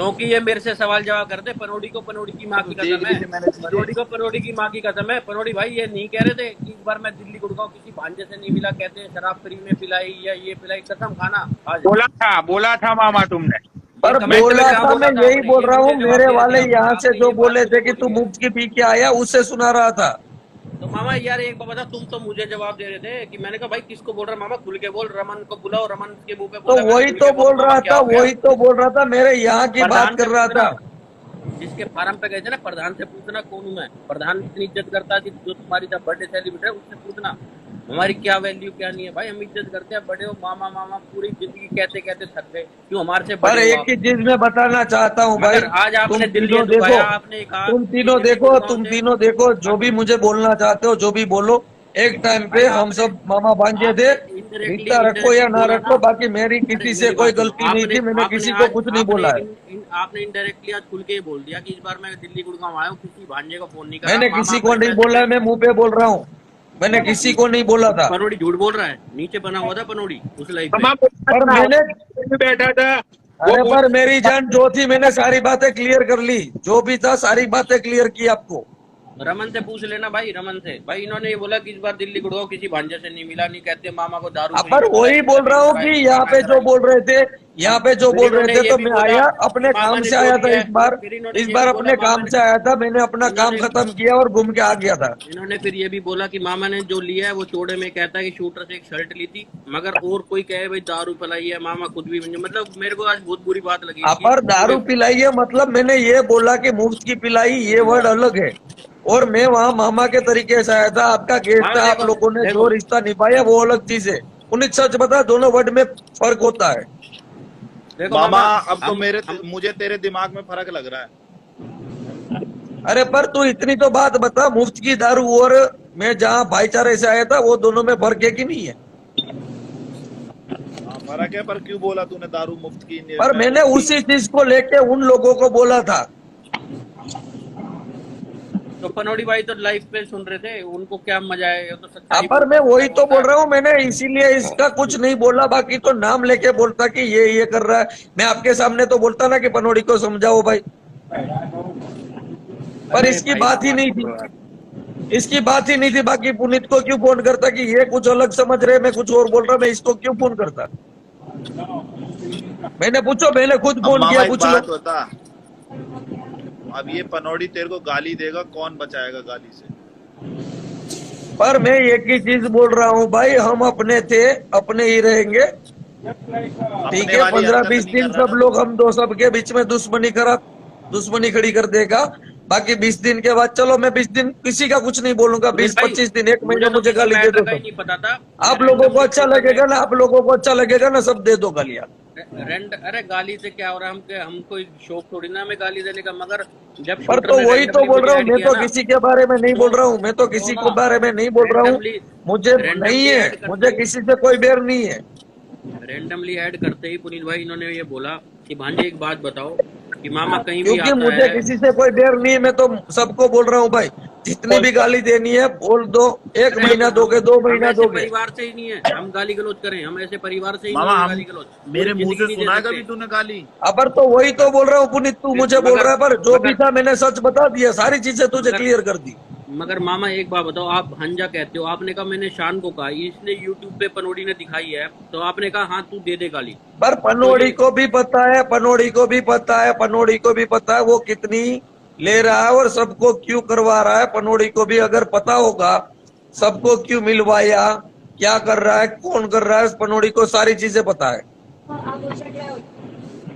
S2: क्योंकि ये मेरे से सवाल जवाब करते, पनोड़ी को पनोड़ी की माँ की
S4: देख
S2: कसम है,
S4: लीजिए मैंने चीजें।
S2: पनोड़ी को पनोड़ी की माँ की कसम है। पनोड़ी भाई ये नहीं कह रहे थे कि इस बार मैं दिल्ली गुड़गांव किसी भांजे से नहीं मिला, कहते हैं शराब फ्री में पिलाई या ये पिलाई, कसम खाना आज
S1: बोला था मामा तुमने।
S5: पर
S2: कमेंट में
S5: बोला
S2: क्या
S5: था,
S2: बोला
S5: मैं
S2: था
S5: यही
S2: आपने,
S5: बोल
S2: ये
S5: रहा हूँ,
S2: मुझे जवाब
S5: मेरे
S2: दे रहे थे
S5: वाले
S2: आप।
S5: यहाँ से
S2: आपने
S5: जो
S2: ये
S5: बोले
S2: बात
S5: थे
S2: क्यों
S5: कि तू
S2: बोली है?
S5: मुफ्त की पी के आया, उससे सुना रहा था।
S2: तो मामा यार एक बात बता, तुम तो मुझे जवाब दे रहे थे कि मैंने कहा भाई किसको बोल रहा है मामा, खुल के बोल, रमन को बुलाओ, रमन के मुंह पे
S5: तो
S2: बोला, मैंने
S5: वही
S2: खुल
S5: तो
S2: के बोलो
S5: बोल
S2: मामा
S5: रहा
S2: क्या
S5: था,
S2: हो गया।
S5: वही तो बोल रहा था, मेरे यहाँ की बात
S2: प्रधान से
S5: कर रहा
S2: पूछना,
S5: था।
S2: जिसके फार्म पे गए थे ना, प्रधान से पूछना कौन हूं मैं। प्रधान इतनी इज्जत करता है कि जो तुम्हारी जब बर्थडे सेलिब्रेट है उससे पूछना हमारी क्या वैल्यू क्या नहीं है। भाई हम इज्जत करते हैं, बड़े हो मामा मामा, पूरी जिंदगी कहते कहते थक गए, क्यों हमारे से
S5: पर
S2: बड़े हो
S5: एक
S2: आप।
S5: ही चीज मैं बताना चाहता हूँ भाई,
S2: मगर आज
S5: तुम
S2: आपने दिल ये
S5: तीनों देखो,
S2: दुखाया, आपने कहा
S5: तुम
S2: कि
S5: तीनों
S2: दिल्ली
S5: देखो,
S2: गुड़गांव
S5: तुम
S2: से
S5: तीनों देखो, जो भी मुझे बोलना चाहते हो, जो भी बोलो। एक टाइम पे
S2: भाई
S5: हम
S2: आपने
S5: सब मामा भांजे थे,
S2: आपने इनडायरेक्टली
S5: रिश्ता रखो या
S2: इनडायरेक्टली
S5: ना
S2: बोला ना।
S5: रखो, बाकी मेरी
S2: अरे
S5: किसी से
S2: मेरी
S5: कोई
S2: बात सुनो,
S5: गलती नहीं
S2: आपने
S5: थी, मैंने
S2: आपने
S5: किसी को
S2: आज
S5: कुछ नहीं
S2: आपने
S5: बोला है।
S2: आपने इनडायरेक्टली आज खुल के ही बोल दिया कि इस बार मैं दिल्ली गुड़गांव आया हूँ, किसी भांजे को फोन नहीं करा,
S5: मैंने
S2: मामा
S5: किसी को
S2: अपने
S5: नहीं
S2: पैसे
S5: बोला है,
S2: पे।
S5: मैं मुंह पे बोल रहा हूँ, मैंने किसी को नहीं बोला था।
S2: पनोड़ी झूठ बोल रहा है, नीचे बना हुआ था पनोड़ी उस लाइव पे।
S1: मामा बोला
S5: पर
S1: था,
S5: मैंने,
S1: में बैठा था वो
S5: अरे पर मेरी
S1: बोल।
S5: जान जो थी, मैंने सारी बातें क्लियर कर ली, जो भी था सारी बातें क्लियर की आपको।
S2: रमन से पूछ लेना भाई, रमन से। भाई इन्होंने ये बोला कि इस बार दिल्ली गुड़गांव किसी भांजे से नहीं मिला, नहीं कहते मामा को दारू फ्री
S5: पर
S2: में पिलाई,
S5: वही बोल रहा
S2: क्लबिंग
S5: हूँ
S2: कराई,
S5: कि यहाँ
S2: फलाना
S5: पे जो
S2: कराई।
S5: बोल रहे थे, यहाँ पे जो
S2: फिर
S5: बोल रहे
S2: इन्होंने
S5: थे,
S2: ये
S5: तो
S2: भी
S5: मैं
S2: बोला
S5: आया,
S2: कि
S5: अपने
S2: मामा
S5: काम
S2: ने
S5: से
S2: जो
S5: आया था
S2: लिया
S5: इस
S2: है।
S5: बार।
S2: फिर इन्होंने
S5: इस
S2: ये भी
S5: बार
S2: बोला
S5: अपने
S2: मामा
S5: काम
S2: ने,
S5: से आया था, मैंने अपना काम
S2: इन्होंने
S5: खत्म किया और घूम के आ गया था।
S2: इन्होंने फिर ये भी बोला कि मामा ने जो लिया है वो चौड़े में, कहता है कि शूटर से एक शर्ट ली थी, मगर और कोई कहे भाई दारू पिलाई है, मामा खुद भी, मतलब मेरे को आज बहुत बुरी बात लगी इनकी
S5: पर
S2: पूरे।
S5: दारू पिलाई है मतलब, मैंने ये बोला कि मुफ्त की पिलाई, ये वर्ड अलग है। और मैं वहाँ मामा के तरीके से आया था, आपका गेस्ट
S2: मामा
S5: था, आप
S2: देखो
S5: लोगों ने जो
S2: देखो
S5: रिश्ता निभाया वो अलग चीज है। पुनीत सच बता, दोनों वर्ड में फर्क होता है।
S2: देखो
S4: मामा
S2: मामा,
S4: अब तो
S2: हम
S4: मुझे तेरे दिमाग में फर्क लग रहा है।
S5: अरे पर तू इतनी तो बात बता, मुफ्त की दारू और मैं जहाँ भाईचारे से आया था, वो दोनों में फर्क है कि नहीं है?
S4: हाँ फर्क है, पर क्यों बोला तूने दारू मुफ्त की?
S5: पर
S4: मैं
S5: मैंने
S4: मुफ्त की।
S5: उसी चीज को लेके उन लोगों को बोला था।
S2: तो पनोड़ी भाई तो लाइव पे सुन रहे थे, उनको क्या मजा है, ये तो सच्चाई
S5: पर मैं
S2: बोलता
S5: वही तो
S2: होता
S5: बोल
S2: है।
S5: रहा हूँ, मैंने इसीलिए इसका कुछ नहीं बोला, बाकी तो नाम लेके बोलता कि ये कर रहा है। मैं आपके सामने तो बोलता ना कि पनोड़ी को समझाओ भाई, पर
S2: अरे
S5: इसकी
S2: भाई
S5: बात ही
S2: मामा
S5: नहीं
S2: छोड़ो
S5: थी,
S2: यार।
S5: इसकी बात ही नहीं थी। बाकी पुनीत को क्यों फोन करता कि ये कुछ अलग समझ रहे, मैं कुछ और बोल रहा, मैं इसको क्यों फोन करता? मैंने पूछो, मैंने खुद
S4: अब
S5: फोन
S4: मामा
S5: किया,
S4: एक
S5: पूछ लो।
S4: बात बता, अब ये पनौड़ी तेरे को गाली देगा, कौन बचाएगा गाली से?
S5: पर मैं एक ही चीज बोल रहा हूँ भाई, हम अपने थे, अपने ही रहेंगे। ठीक
S4: अपने
S5: है,
S4: वाली
S5: 15-20
S4: हरकत नहीं
S5: दिन
S4: कर रहा
S5: सब
S4: ना
S5: लोग,
S4: तू?
S5: हम दो सबके बीच में दुश्मनी खड़ी कर देगा। बाकी 20 दिन के बाद चलो, मैं 20 दिन किसी का कुछ नहीं बोलूंगा,
S2: पुनीत भाई
S5: 20-25 दिन, एक
S2: मुझे
S5: महीना
S2: तो
S5: मुझे
S2: किसी
S5: गाली दे
S2: मैटर
S5: दो
S2: का ही
S5: सब।
S2: नहीं पता था, मैं
S5: आप लोगों को
S2: रैंडमली
S5: अच्छा
S2: पेपर में
S5: लगेगा ना, आप लोगों को अच्छा लगेगा ना, सब दे दो गालियां।
S2: अरे गाली से क्या हो रहा है, हम कोई शौक थोड़ी ना हमें गाली देने का, मगर जब
S5: पर
S2: शूटर
S5: तो
S2: ने
S5: वही तो
S2: रैंडमली
S5: बोल
S2: मुझे
S5: रहा हूँ,
S2: ऐड
S5: मैं
S2: किया
S5: तो
S2: ना,
S5: किसी के बारे में नहीं
S2: तो
S5: बोल रहा हूँ, मैं तो किसी
S2: सुनो
S5: के
S2: ना,
S5: बारे में नहीं बोल रहा हूँ।
S2: रैंडमली
S5: मुझे नहीं
S2: रैंडमली
S5: है,
S2: ऐड करते
S5: मुझे
S2: ही
S5: किसी से कोई बैर नहीं है।
S2: रैंडमली ऐड करते ही पुनीत भाई इन्होंने ये बोला कि भांजे एक बात बताओ कि मामा कहीं भी
S5: क्योंकि
S2: आता
S5: मुझे
S2: है।
S5: किसी से कोई बैर नहीं है, मैं तो सबको बोल रहा हूँ भाई, जितनी भी गाली देनी है बोल दो, 1
S2: अरे
S5: महीना दोगे, 2
S2: हम
S5: महीना
S2: ऐसे
S5: दोगे।
S2: परिवार से ही नहीं है, हम गाली गलौज करें, हम ऐसे परिवार से ही नहीं
S4: मामा
S2: है
S4: हम,
S2: गाली गलौज, पूरी
S4: मेरे मुंह
S2: जिंदगी
S4: से
S2: नहीं दे
S4: सुना है
S2: सकते।
S4: कभी तूने गाली?
S5: पर तो वही तो बोल रहा हूँ पुनीत, तू मुझे बोल
S2: मगर
S5: रहा है, पर जो भी
S2: मगर
S5: था मैंने सच बता दिया, सारी चीजें तुझे
S2: मगर
S5: क्लियर कर दी।
S2: मगर मामा एक बात बताओ, आप भांजा कहते हो, आपने कहा मैंने शान को कहा, इसने यूट्यूब पे पनोड़ी ने दिखाई है, तो आपने कहा हाँ तू दे दे गाली।
S5: पर
S2: तो
S5: पनोड़ी
S2: ये
S5: को भी पता है, पनोड़ी को भी पता है, पनोड़ी को भी पता है वो कितनी ले रहा है और सबको क्यों करवा रहा है। पनोड़ी को भी अगर पता होगा सबको क्यों मिलवाया, क्या कर रहा है, कौन कर रहा है, पनोड़ी को सारी चीजें पता है।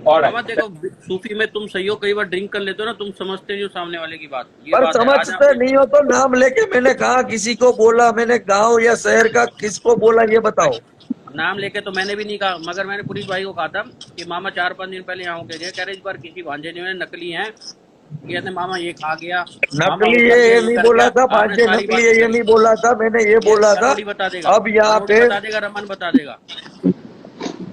S2: मामा देखो, सूफी में तुम सही हो, कई बार ड्रिंक कर लेते हो ना, तुम समझते नहीं हो सामने वाले की बात, ये
S5: पर
S2: बात है। आज
S5: समझते
S2: आपने
S5: नहीं हो तो नाम लेके, मैंने कहा किसी को बोला, मैंने गांव या शहर का किसको बोला ये बताओ।
S2: नाम लेके तो मैंने भी नहीं कहा, मगर मैंने पुलिस भाई को कहा था कि मामा 4-5 दिन पहले यहाँ होके गए, कह रहे इस बार किसी भांजे ने नकली हैं, कहते मामा ये खा गया, मामा
S5: नकली
S2: वो
S5: है
S2: कर गया,
S5: ये
S2: ये
S5: नहीं
S2: कर
S5: बोला
S2: गया।
S5: था,
S2: आपने
S5: भांजे
S2: सारी
S5: नकली है
S2: बातें
S5: ये
S2: करी,
S5: नहीं बोला था, मैंने ये बोला था।
S2: पनोड़ी बता देगा,
S5: अब यहाँ
S2: पनोड़ी
S5: पे
S2: बता देगा, रमन बता देगा,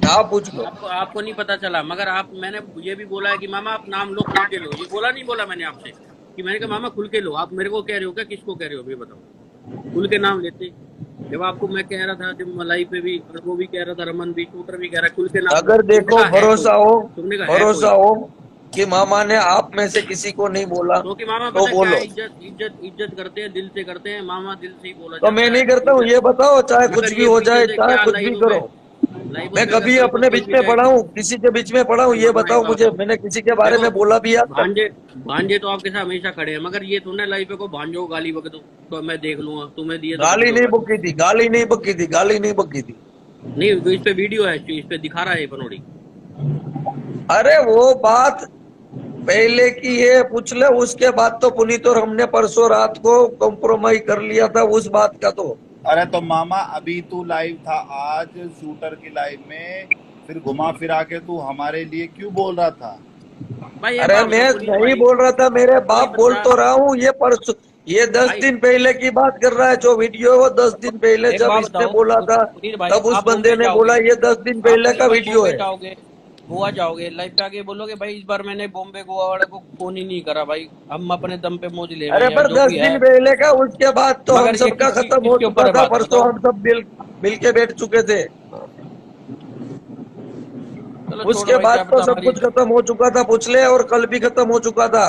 S5: आप पूछ लो।
S2: आपको नहीं पता चला। मगर मैंने ये भी बोला है कि मामा आप नाम लो, खुल के लो, ये बोला नहीं बोला मैंने आपसे कि मैंने कहा मामा खुल के लो, आप मेरे को कह रहे हो क्या, किसको कह रहे हो ये बताओ, खुल के नाम लेते। जब आपको मैं कह रहा था, जब मलाई पे भी वो भी कह रहा था, रमन भी, शूटर भी कह रहा है खुल के नाम लो।
S5: अगर देखो,
S2: तुमने कहा है
S5: भरोसा
S2: कोई?
S5: हो,
S2: तुमने कहा है
S5: भरोसा
S2: कोई?
S5: हो, कि मामा ने आप में से किसी को नहीं बोला
S2: क्योंकि मामा
S5: तो
S2: पता है क्या
S5: बोलो।
S2: है, इज्जत इज्जत इज्जत करते हैं, दिल से करते हैं मामा, दिल से ही बोला
S5: तो
S2: जाता
S5: मैं नहीं
S2: है
S5: करता हूँ,
S2: इज्जत।
S5: ये बताओ, चाहे कुछ
S2: मगर
S5: भी
S2: ये
S5: हो
S2: पीछे
S5: जाए,
S2: से
S5: चाहे
S2: क्या
S5: कुछ भी करो।
S2: लाइवों
S5: मैं
S2: पे अगर
S5: कभी
S2: कल को
S5: अपने
S2: कोई
S5: बीच
S2: भी
S5: में
S2: जाए।
S5: पड़ा हूँ, किसी के बीच में पड़ा हूँ, ये
S2: मामा एक
S5: बताओ
S2: बात
S5: मुझे,
S2: बताओ,
S5: मैंने किसी के बारे
S2: देखो
S5: में बोला भी आज तक?
S2: भांजे भांजे तो आपके साथ हमेशा खड़े हैं, मगर ये तुमने लाइव पे को भांजो को गाली बक दो तो मैं देख लूंगा, तुम्हें दिए तो बक
S5: गाली
S2: दो
S5: नहीं
S2: बस।
S5: बकी थी, गाली नहीं बकी थी, गाली नहीं बकी थी।
S2: नहीं तो इस पे वीडियो है, इस पे दिखा रहा है पनोड़ी।
S5: अरे वो बात पहले की है, पूछ ले। उसके बाद तो पुनीत और हमने परसों रात को कॉम्प्रोमाइज कर लिया था उस बात का। तो
S4: अरे तो मामा अभी तू लाइव था आज शूटर की लाइव में, फिर घुमा फिरा के तू हमारे लिए क्यों बोल रहा था?
S2: भाई एक
S5: अरे
S2: बात
S5: मैं
S2: बताओ पुनीत
S5: नहीं
S2: भाई,
S5: बोल रहा था, मेरे
S2: कोई
S5: बाप, बोल
S2: बंदा
S5: तो रहा हूँ। ये परसों, ये 10
S2: भाई
S5: दिन पहले की बात कर रहा है जो वीडियो है, वो 10 दिन पहले
S2: एक
S5: जब
S2: बात
S5: इसने
S2: बताओ
S5: बोला था,
S2: पुनीत भाई,
S5: तब उस
S2: आप
S5: बंदे
S2: बॉम्बे
S5: ने बोला।
S2: जाओगे,
S5: ये 10 दिन
S2: आप
S5: पहले
S2: पुनीत
S5: का
S2: भाई
S5: वीडियो
S2: बॉम्बे
S5: है।
S2: जाओगे, गोवा जाओगे, लाइव पे आके बोलोगे भाई इस बार मैंने बॉम्बे गोवा वाले को फोन ही नहीं करा भाई, हम अपने दम पे मौज ले
S5: अरे
S2: रहे हैं
S5: पर
S2: जो
S5: 10
S2: भी है।
S5: दिन पहले का, उसके बाद तो हम
S2: मगर ये
S5: सबका खत्म हो
S2: किसके ऊपर
S5: चुका
S2: है
S5: था।
S2: बात
S5: परसों
S2: बताओ।
S5: हम सब मिल के बैठ चुके थे।
S2: चलो छोड़ो
S5: उसके
S2: भाई,
S5: बाद
S2: क्या
S5: तो
S2: पता
S5: सब
S2: हमारी।
S5: कुछ खत्म हो चुका था, पूछ ले, और कल भी खत्म हो चुका था।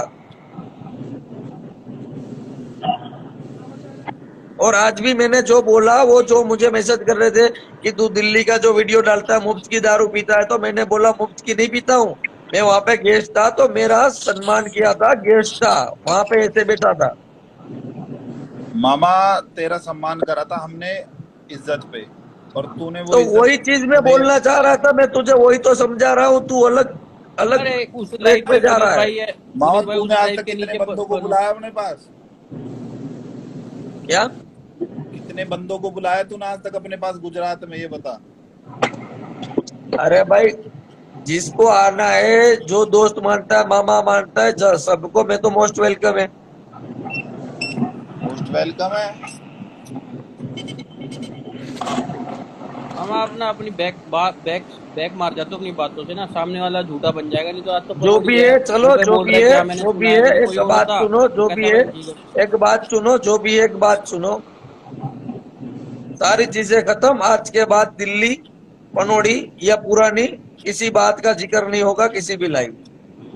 S5: और आज भी मैंने जो बोला, वो जो मुझे मैसेज कर रहे थे कि तू दिल्ली का जो वीडियो डालता है मुफ्त की दारू पीता है, तो मैंने बोला मुफ्त की नहीं पीता हूँ। मैं वहां पे गेस्ट था, तो मेरा सम्मान किया था, गेस्ट था वहां पे, ऐसे बैठा था।
S4: मामा तेरा सम्मान करा था हमने इज्जत पे, और तूने वो
S5: तो
S4: इज्जत
S5: वही चीज मैं
S4: बे
S5: बोलना चाह रहा था, मैं तुझे वही तो समझा रहा हूँ। तू अलग अलग
S2: अरे उस लाइव
S5: ट्रैक पे
S2: पे
S5: जा रहा है।
S4: मामा
S2: पुनीत भाई
S4: तूने
S2: उस
S4: आज
S2: लाइव
S4: तक
S2: के
S4: कितने
S2: नीचे
S4: बंदों को बुलाया अपने पास?
S5: क्या?
S4: कितने बंदों को बुलाया तूने आज तक अपने पास गुजरात में, ये बता।
S5: अरे भाई, जिसको आना है, जो दोस्त मानता है, मामा मानता है, सबको मैं तो मोस्ट वेलकम है।
S4: मोस्ट वेलकम है।
S2: हम अपना अपनी बैक मार जाते हो अपनी बातों से ना, सामने वाला झूठा बन जाएगा। नहीं तो आज तो
S5: जो
S2: पनोड़ी
S5: भी
S2: है,
S5: है, चलो,
S2: मुंह पे
S5: जो
S2: बोल
S5: भी
S2: रहा है कि
S5: है,
S2: हाँ मैंने
S5: जो भी
S2: सुना है,
S5: है,
S2: नहीं तो
S5: एक
S2: कोई और
S5: बात
S2: होता
S5: सुनो,
S2: तो
S5: जो भी
S2: कहता
S5: है,
S2: भाई ठीक है।
S5: एक बात सुनो, जो भी है, एक बात सुनो। सारी चीजें खत्म। आज के बाद दिल्ली, पनोड़ी या पुरानी, किसी बात का जिक्र नहीं होगा किसी भी लाइव।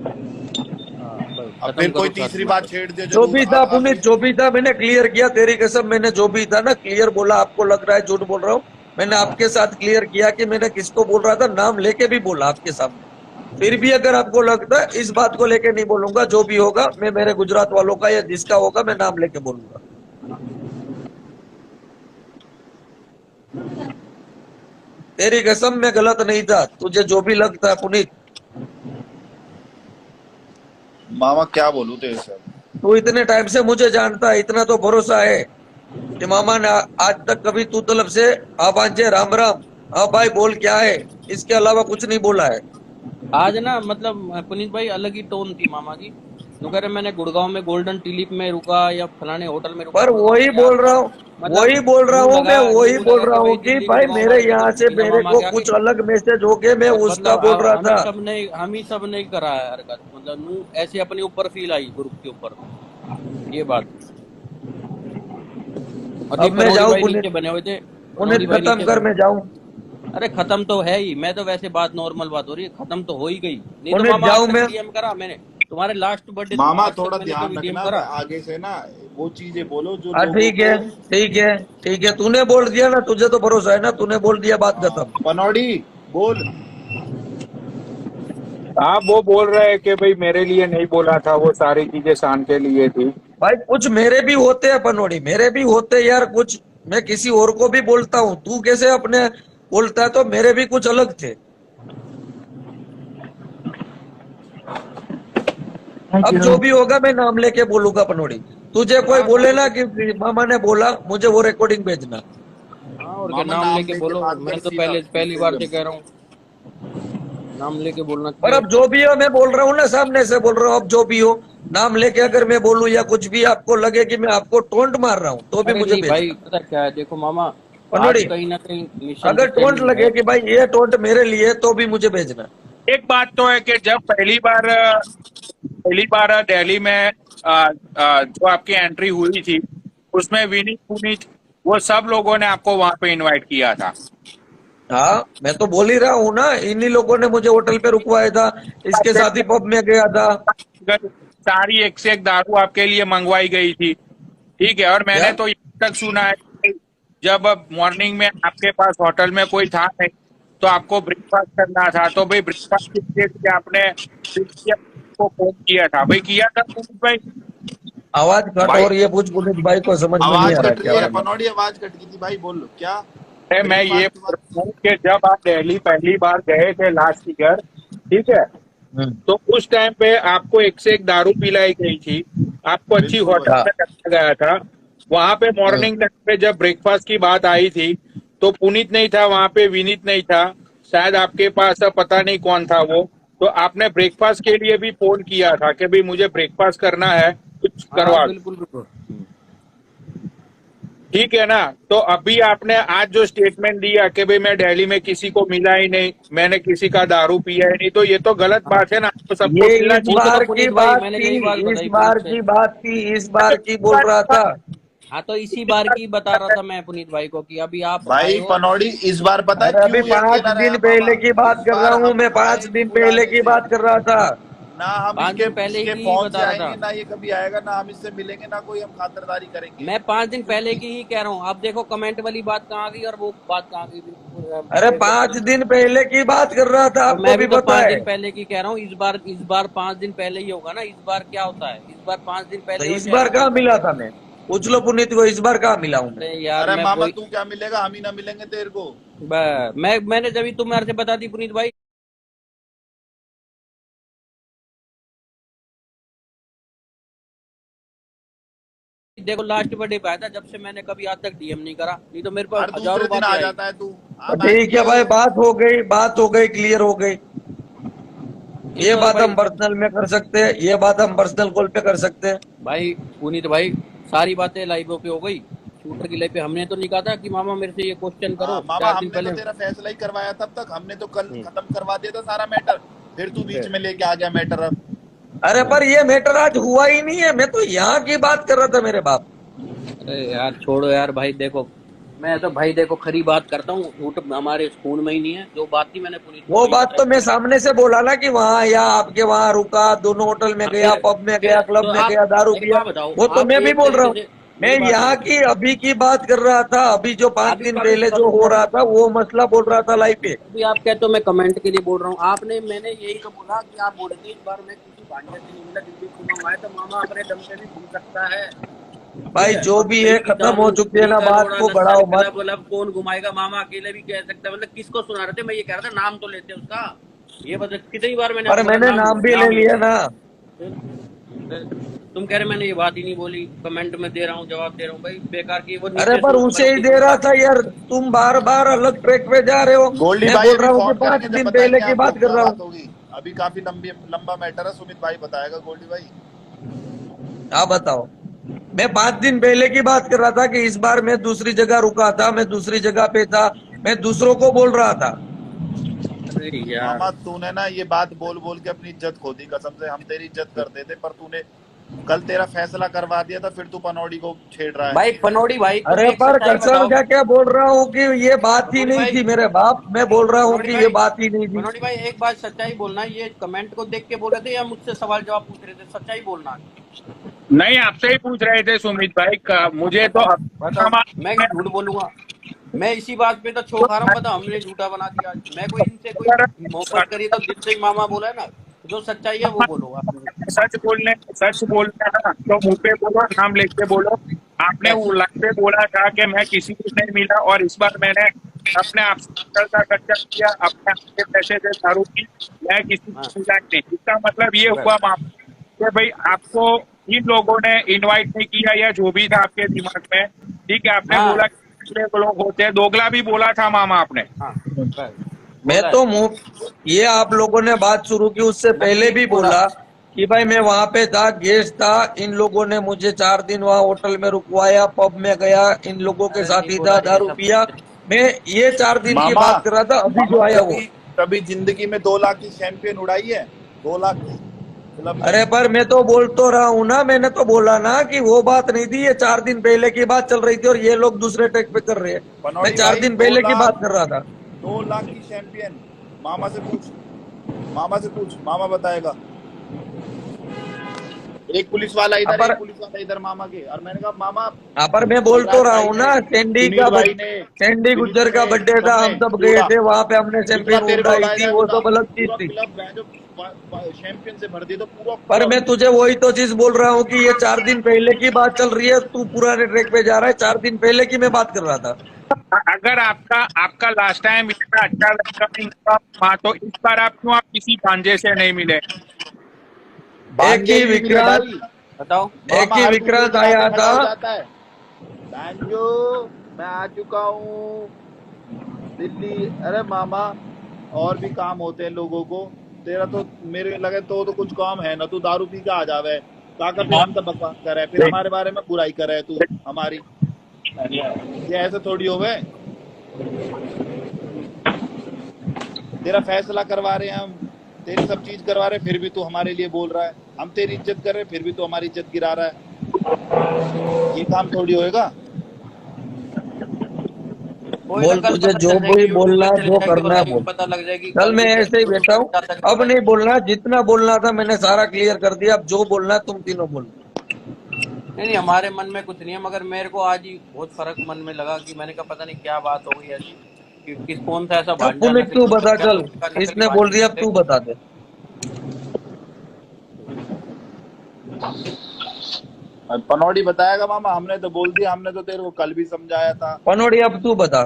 S2: हाँ बस
S4: अब
S2: खत्म
S4: फिर कोई
S2: करो साथ
S4: तीसरी
S2: में
S4: बात
S2: बस।
S4: छेड़ दे
S5: जो
S4: जरूर
S5: भी था
S4: अब
S5: पुनीत, जो भी था, मैंने क्लियर किया, तेरी कसम, मैंने जो भी था ना क्लियर बोला। आपको लग रहा है झूठ बोल रहा हूँ, मैंने आपके साथ क्लियर किया कि मैंने किसको बोल रहा था, नाम लेके भी बोला आपके सामने। फिर भी अगर आपको लगता है, इस बात को लेके नहीं बोलूंगा। जो भी होगा, मैं मेरे गुजरात वालों का या जिसका होगा, मैं नाम लेके बोलूंगा। तेरी कसम, मैं गलत नहीं था। तुझे जो भी लगता है पुनीत,
S4: मामा क्या बोलूं तेरे से?
S5: तू इतने टाइम से मुझे जानता है, इतना तो भरोसा है कि मामा ने आज तक कभी तू तरफ से हाँ भांजे, राम राम, हाँ भाई बोल, क्या है, इसके अलावा कुछ नहीं बोला है।
S2: आज ना मतलब पुनीत भाई अलग ही टोन थी मामा की। तो कह रहे मैंने गुड़गांव में गोल्डन ट्यूलिप में रुका या फलाने होटल में रुका
S5: पर
S2: गुड़गांव
S5: वही
S2: में यार।
S5: बोल रहा हूँ,
S2: मतलब
S5: वही बोल रहा हूँ, मैं वही
S2: यूं
S5: बोल
S2: लगा
S5: रहा
S2: कि
S5: हूँ
S2: भाई
S5: कि
S2: दिल्ली
S5: भाई
S2: गुड़गांव
S5: मेरे
S2: वाले तो
S5: यहाँ
S2: कुछ
S5: से
S2: भी मिला
S5: मेरे
S2: मामा
S5: को
S2: के आगे।
S5: कुछ अलग मैसेज हो गए, मैं उसका
S2: मतलब
S5: बोल रहा था।
S2: हम ही सब ने करा है हरकत, मतलब नू ऐसे अपने ऊपर फील आई ग्रुप के ऊपर, ये बात। और दी
S5: अब मैं
S2: पनौड़ी
S5: जाऊं
S2: भाई नीचे
S5: पुनीत?
S2: बने हुए थे, पनौड़ी
S5: पुनीत
S2: भाई
S5: खत्म
S2: नीचे
S5: कर, मैं जाऊं?
S2: अरे खत्म तो है ही, मैं तो वैसे बात नॉर्मल बात हो रही है, खत्म तो हो ही गई। नहीं तो
S5: पुनीत
S2: मामा आज
S5: जाऊं
S2: तक
S5: मैं?
S2: डीएम करा मैंने तुम्हारे लास्ट बर्थडे,
S4: मामा
S2: आज तक
S4: थोड़ा
S2: मैंने
S4: ध्यान
S2: कभी डीएम
S4: रखना,
S2: करा।
S4: आगे से ना वो चीजें बोलो जो
S5: हाँ
S4: लोगों
S5: ठीक
S4: को।
S5: है, ठीक है, ठीक है, तूने बोल दिया ना, तुझे तो भरोसा है ना, तूने बोल दिया, बात
S4: हाँ,
S5: खत्म।
S4: पनौड़ी बोल।
S1: हाँ, वो बोल रहे हैं कि भाई मेरे लिए नहीं बोला था, वो सारी चीजें शान के लिए थी।
S5: भाई कुछ मेरे भी होते हैं पनोड़ी, मेरे भी होते हैं यार कुछ। मैं किसी और को भी बोलता हूँ, तू कैसे अपने बोलता है, तो मेरे भी कुछ अलग थे। अब जो भी होगा, मैं नाम लेके बोलूंगा पनोड़ी। तुझे कोई
S2: हाँ
S5: बोले
S2: कोई
S5: ना
S2: दिक्कत।
S5: कि मामा ने बोला, मुझे वो रिकॉर्डिंग भेजना।
S2: हाँ और क्या,
S4: मामा
S2: नाम
S4: नाम
S2: लेके
S4: लेके
S2: बोलो,
S4: बात कर
S2: मैं तो
S4: सीधा
S2: पहली बार
S4: सीधे।
S2: से कह रहा हूँ, नाम लेके बोलना
S5: पर
S2: चाहिए।
S5: अब जो भी हो, मैं बोल रहा हूँ ना, सामने से बोल रहा हूँ। अब जो भी हो, नाम लेके अगर मैं बोलूं या कुछ भी आपको लगे कि मैं आपको टोंट मार रहा हूँ, तो भी
S2: अरे
S5: मुझे
S2: नहीं भाई,
S5: भेजना
S2: पता क्या है, देखो मामा, आज
S5: पनोड़ी।
S2: कहीं ना कहीं
S5: अगर टोंट
S2: मिसअंडरस्टैंडिंग है।
S5: लगे कि भाई ये टोंट मेरे लिए, तो भी मुझे भेजना।
S1: एक बात तो है कि जब पहली बार दिल्ली में जो आपकी एंट्री हुई थी, उसमें विनीत पुनीत वो सब लोगों ने आपको वहां पे इनवाइट किया था।
S5: हाँ, मैं तो बोल ही रहा हूँ ना, इन्हीं लोगों ने मुझे होटल पे रुकवाया था, इसके साथ ही पब में गया था।
S1: सारी एक से एक दारू आपके लिए मंगवाई गई थी, ठीक है। और मैंने
S5: क्या?
S1: तो यहाँ तक सुना है कि जब मॉर्निंग में आपके पास होटल में कोई था नहीं, तो आपको ब्रेकफास्ट करना था, तो भाई ब्रेकफास्ट के लिए आपने को फोन किया था, भाई किया था पुनीत भाई?
S5: आवाज कट हो
S4: भाई
S5: रही है, पूछ पुनीत भाई को समझ में नहीं
S4: आवाज
S5: आ रहा
S4: कट
S5: क्या
S4: रही है
S5: बोला।
S4: पनौड़ी, आवाज कट गई थी भाई, बोल लो क्या
S1: अरे मैं ये
S4: ब्रेकफास्ट के
S1: बोल
S4: बाद।
S1: रहा हूँ कि जब आप दिल्ली पहली बार गए थे लास्ट ईयर, ठीक है,
S5: हम्म,
S1: तो उस टाइम पे आपको एक से एक दारू पिलाई गई थी, आपको अच्छी
S4: बिल्कुल
S1: होटल
S4: भाई।
S5: हाँ,
S1: में रखा गया था। वहां पे
S5: हम्म।
S1: मॉर्निंग टाइम पे जब ब्रेकफास्ट की बात आई थी, तो पुनीत नहीं था वहां पे, विनीत नहीं था, शायद आपके पास पता नहीं कौन था वो, तो आपने ब्रेकफास्ट के लिए भी फोन किया था कि भाई मुझे ब्रेकफास्ट करना है, कुछ
S2: हाँ
S1: करवा दो,
S2: बिल्कुल बिल्कुल।
S1: ठीक है ना। तो अभी आपने आज जो स्टेटमेंट दिया कि भाई मैं दिल्ली में किसी को मिला ही नहीं, मैंने किसी का दारू पिया ही नहीं, तो ये तो गलत
S2: हाँ,
S1: बात है ना, आपको सबको
S5: ये
S1: मिलना
S5: इस
S2: वो
S1: चाहिए।
S2: तो
S5: बार की
S2: पुनीत भाई
S5: बात
S2: मैंने
S5: थी,
S2: यही बात
S5: इस
S2: बताई
S5: बार
S2: पुनीत से।
S5: की बात थी, इस बार की बोल रहा था।
S2: हाँ तो इसी बार की बता रहा था मैं पुनीत भाई को कि अभी आप आए
S4: भाई
S2: हो।
S4: पनौड़ी इस बार पता है
S5: अरे अभी
S4: क्यों ये
S5: 5
S4: अकेला
S5: दिन
S4: रहा मामा।
S5: पहले की बात
S4: इस
S5: कर रहा
S4: बार
S5: हूँ
S4: हम
S5: मैं, पांच
S4: आए नहीं
S5: दिन पहले
S4: बुलाने
S5: की
S4: से,
S5: बात कर रहा था।
S4: ना हम
S2: 5 दिन पहले
S4: इसके
S2: की ही
S4: फोन से
S2: बता रहा
S4: आएंगे,
S2: था।
S4: ना ये कभी आएगा, ना हम इससे मिलेंगे, ना कोई हम खातिरदारी करेंगे।
S2: मैं 5 दिन पहले की ही कह रहा हूँ। आप देखो कमेंट वाली बात कहाँ गई और वो बात कहाँ गई।
S5: अरे 5 दिन पहले की बात कर रहा था,
S2: तो
S5: आपको
S2: मैं
S5: भी
S2: भी तो
S5: पता
S2: 5
S5: है।
S2: दिन पहले की कह रहा हूँ। इस बार 5 दिन पहले ही होगा ना। इस बार क्या होता है, इस बार 5 दिन
S5: तो
S2: पहले हो
S5: इस
S2: चाहे
S5: बार
S2: 2 दिन
S5: कहाँ
S2: पहले
S5: मिला
S2: हो।
S5: था मैं? पूछ लो पुनीत को, इस बार कहाँ मिला हूँ मैं?
S2: अरे यार
S4: अरे
S2: मैं
S4: मामा
S2: वही
S4: तू क्या मिलेगा, हम ही ना मिलेंगे तेरे को।
S2: मैंने जब तुम्हारे से बता दी पुनीत भाई। देखो लास्ट बर्थडे पे आया था, जब से मैंने कभी आज तक डीएम नहीं करा, नहीं तो मेरे पास
S4: हर दूसरे
S2: हजारों
S4: दिन
S2: बातें
S4: आ
S2: आई।
S4: जाता है तू।
S5: तो
S4: अब आज
S5: ठीक है
S4: किया
S5: भाई,
S4: हो।
S5: बात हो गई, बात हो गई, क्लियर हो गई।
S2: ये
S5: ये
S2: तो
S5: बात
S2: भाई
S5: हम पर्सनल में कर सकते हैं, ये बात हम पर्सनल कॉल पे कर सकते हैं।
S2: भाई पुनीत भाई सारी बातें लाइव पे हो गई। शूटर की लाइव पे हमने तो नहीं कहा था कि मामा मेरे से ये क्वेश्चन करो
S4: मामा
S2: 4 दिन
S4: हमने तो
S2: पहले।
S4: तेरा फैसला ही करवाया तब तक, हमने तो कल
S2: हम्म,
S4: खत्म करवा दिया था सारा मैटर, फिर तू बीच में लेके आ गया मैटर अब।
S5: अरे पर ये मैटर आज हुआ ही नहीं है, मैं तो यहाँ की बात कर रहा था मेरे बाप।
S2: अरे यार छोड़ो यार भाई। देखो मैं तो भाई देखो खरी बात करता हूँ। झूठ हमारे खून में ही नहीं है। जो बात थी मैंने पुनीत को
S5: वो
S2: वही
S5: बात
S2: बताई
S5: तो मैं
S2: थी।
S5: सामने से बोला ना कि वहां या आपके वहां रुका, दोनों होटल में
S2: हाँ,
S5: गया, पब में
S2: फिर
S5: गया,
S2: तो
S5: क्लब में
S2: आप
S5: गया, दारू
S2: एक
S5: पिया।
S2: बात बताओ।
S5: वो तो
S2: आप
S5: मैं भी
S2: एक
S5: बोल रहा
S2: तरीके
S5: हूँ।
S2: से
S5: मैं
S2: मेरी बात
S5: यहाँ
S2: सुनो।
S5: की अभी की बात कर रहा था, अभी जो 5
S2: अभी
S5: दिन
S2: कभी
S5: पहले जो
S2: कभी
S5: हो
S2: कभी
S5: रहा था वो मसला बोल रहा था लाइव पे।
S2: कभी आप कहते हो मैं कमेंट के लिए बोल रहा हूँ। आपने मैंने यही तो बोला कि आप बोले थे इस बार मैं किसी भांजे से नहीं मिला, जिस दिन मामा आए तो मामा अपने दम पे भी घूम सकता है। ठीक
S5: भाई
S2: है।
S5: जो
S2: और
S5: भी है
S2: फ्री
S5: खत्म हो
S2: दारू,
S5: चुकी है
S2: फ्री
S5: ना, बात
S2: दरोड़ा,
S5: को
S2: लस्सन,
S5: बढ़ाओ मत।
S2: क्लब व्लब कौन घुमाएगा, मामा अकेले भी कह सकता है। मतलब किसको सुना रहे थे? मैं ये कह रहा था नाम तो लेते उसका। ये बता कितनी बार मैंने
S5: पर
S2: आपको बोला
S5: मैंने
S2: नाम
S5: नाम
S2: लो
S5: भी ले
S2: नाम लो।
S5: लिया ना।
S2: तुम कह रहे मैंने ये बात ही नहीं बोली, कमेंट में दे रहा हूँ, जवाब दे रहा हूँ। भाई बेकार की वो
S5: अरे
S2: नीचे
S5: पर
S2: सूट
S5: उसे ही
S2: बनती
S5: दे रहा
S2: है।
S5: था यार, तुम बार बार अलग ट्रैक पे जा रहे हो।
S4: गोल्डी
S5: मैं
S4: भाई
S5: बोल
S4: अभी
S5: रहा हूँ कि
S4: फोन
S5: 5
S4: करेंगे जब
S5: दिन पहले
S4: बताएंगे
S5: की
S4: आपको
S5: बात कर
S4: क्या
S5: रहा
S4: बात
S5: हूँ।
S4: होगी। अभी काफी लंबा मैटर है, सुमित भाई बताएगा गोल्डी भाई।
S5: आप बताओ। मैं 5 दिन पहले की बात कर रहा था कि इस बार मैं दूसरी जगह रुका था, मैं दूसरी जगह पे था, मैं दूसरों को बोल रहा था।
S2: अरे यार
S4: मामा तूने ना ये बात बोल बोल के अपनी इज्जत खो दी, कसम से हम तेरी इज्जत करते थे, पर तूने कल तेरा फैसला करवा दिया था, फिर तू पनौड़ी को छेड़ रहा है।
S2: भाई पनौड़ी भाई तुम
S5: अरे
S2: एक
S5: पर
S2: सच्चाई
S5: कसम
S2: बताओ।
S5: क्या क्या बोल रहा हूँ कि ये बात ही
S2: पनौड़ी
S5: नहीं
S2: भाई,
S5: थी मेरे बाप, मैं बोल रहा हूँ
S2: पनौड़ी
S5: कि ये
S2: भाई,
S5: बात ही नहीं थी।
S2: पनौड़ी भाई एक बात सच्चाई बोलना। ये कमेंट को देख के बोल रहे थे या मुझसे सवाल जवाब पूछ रहे थे? सच्चाई बोलना।
S1: नहीं, आपसे ही पूछ रहे थे सुमित भाई का, मुझे तो
S2: बताओ बताओ। मैं
S1: हमारे
S2: क्यों झूठ बोलूंगा? मैं इसी बात पे तो छो खा रहा हूँ। बताओ हमने झूठा बना दिया। मैं कोई इनसे कोई मोहब्बत करी तो दिल से ही मामा बोला है ना। जो सच्चाई है वो बोलो आप।
S1: सच बोलना है ना, तो मुंह पे बोलो, नाम लेके बोलो। आपने
S2: बस
S1: वो लाइन पे बोला था कि मैं किसी को नहीं मिला, और इस बार मैंने अपने आप से होटल का खर्चा किया, अपने आप के पैसे से दारू की, मैं किसी
S2: हाँ
S1: को मिला नहीं। इसका मतलब ये
S2: बस
S1: हुआ कि भाई आपको इन लोगों ने इनवाइट नहीं किया, या जो भी था आपके दिमाग में, ठीक है। आपने
S2: हाँ
S1: बोला कि दूसरे लोग होते हैं, दोगला भी बोला था मामा आपने।
S2: हाँ बस
S5: मैं
S2: बोला है।
S5: तो मुंह, ये आप लोगों ने बात शुरू की उससे पहले
S2: नकली
S5: भी
S2: बोला।
S5: बोला कि भाई मैं वहां पे था, गेस्ट था, इन लोगों ने मुझे 4 दिन वहां होटल में रुकवाया, पब में गया, इन लोगों के
S2: अरे
S5: साथ
S2: नहीं
S5: ही
S2: बोला
S5: था,
S2: ये
S5: दारू
S2: सब
S5: पिया। मैं ये 4 दिन की
S4: मामा
S5: बात कर रहा था, अभी
S4: मामा
S5: जो आया वो।
S4: कभी कभी जिंदगी में 2 लाख की चैंपियन उड़ाई है, 2 लाख की क्लब में।
S5: अरे पर मैं तो बोल तो रहा हूँ ना, मैंने तो बोला ना कि वो बात नहीं थी, ये 4 दिन पहले की बात चल रही थी और ये लोग दूसरे ट्रैक पे कर रहे हैं। मैं
S4: पनौड़ी
S5: चार
S4: भाई
S5: दिन
S4: दो
S5: पहले की
S4: लाख
S5: बात कर रहा था।
S4: 2 लाख की चैंपियन। मामा से पूछ, मामा से पूछ, मामा बताएगा। एक पुलिस वाला इधर,
S5: अपर
S4: एक पुलिस वाला इधर मामा के। और मैंने कहा मामा
S5: पर मैं बोल तो
S4: बलराज
S5: रहा
S4: भाई
S5: हूँ
S4: ने,
S5: ना,
S4: सुनील भाई ने,
S5: सैंडी गुज्जर का
S4: विनीत ने,
S5: बर्थडे था, हम
S4: सबने
S5: सब गए
S4: पूरा
S5: थे वहां पे, हमने
S4: जितना
S5: चैंपियन
S4: तेरे को
S5: उड़ाई
S4: उड़ाया
S5: थी,
S4: जाए
S5: वो
S4: उड़ा।
S5: सब अलग चीज
S4: पूरा
S5: थी।
S4: क्लब है जो चैंपियन से भर दिया, तो पूरा
S5: पर मैं
S4: क्लब।
S5: तुझे वही तो चीज बोल रहा हूँ कि ये 4 दिन पहले की बात चल रही है, तू पुराने ट्रैक पे जा रहा है। 4 दिन पहले की मैं बात कर रहा था।
S1: अगर आपका आपका लास्ट टाइम इतना अच्छा वेलकमिंग था वहाँ, तो इस बार आप किसी भांजे से नहीं मिले?
S5: एक
S4: भांजे
S5: ही
S4: ही नहीं मिले
S5: विक्रांत,
S4: भाई।
S2: बताओ।
S5: एक
S4: मामा
S5: ही
S4: हर दूसरे
S5: विक्रांत
S4: जगह पे
S5: आया
S4: खड़ा
S5: था।
S4: हो जाता है। बैंजो, मैं आ चुका हूँ दिल्ली। अरे मामा, और भी काम होते हैं लोगों को। तेरा तो मेरे लगे तो कुछ काम है ना, तू दारू पी के आ जावे काका, फिर हम तो बकवास कर रहे हैं, फिर हमारे बारे में बुराई कर रहे है तू हमारी। ये ऐसे थोड़ी होवे। तेरा फैसला करवा रहे हैं हम, तेरी सब चीज करवा रहे हैं, फिर भी तू हमारे लिए बोल रहा है। हम तेरी इज्जत कर रहे हैं, फिर भी तू हमारी इज्जत गिरा रहा है। ये काम थोड़ी होएगा।
S2: कोई ना,
S5: बोल,
S2: कल
S5: तुझे
S2: पता
S5: जो
S2: चल
S5: भी
S2: जाएगी, यूट्यूब
S5: बोलना
S2: पे
S5: है,
S2: चल
S5: जो
S2: जाएगी और
S5: करना है
S2: लाइव
S5: बोल।
S2: पता लग जाएगी
S5: कल
S2: कल
S5: मैं
S2: भी क्या
S5: ऐसे ही बैठा हूँ,
S2: जा सकता
S5: अब
S2: भाई।
S5: नहीं बोलना। जितना बोलना था मैंने सारा क्लियर कर दिया। अब जो बोलना है तुम तीनों बोलो।
S2: नहीं नहीं, हमारे मन में कुछ नहीं है, मगर मेरे को आज ही बहुत फर्क मन में लगा कि मैंने कहा पता नहीं क्या बात हो गई ऐसी कि किस कौन सा ऐसा
S5: अब
S2: भांजा
S5: पुनित तू
S2: नकली,
S5: बता,
S2: क्या
S5: चल।
S2: पता नकली
S5: इसने बोल
S2: भांजे
S5: दिया, अब
S2: थे।
S5: तू बता दे।
S4: पनौड़ी बताएगा मामा, हमने तो बोल दिया, हमने तो तेरे को कल भी समझाया था।
S5: पनोड़ी, अब तू बता।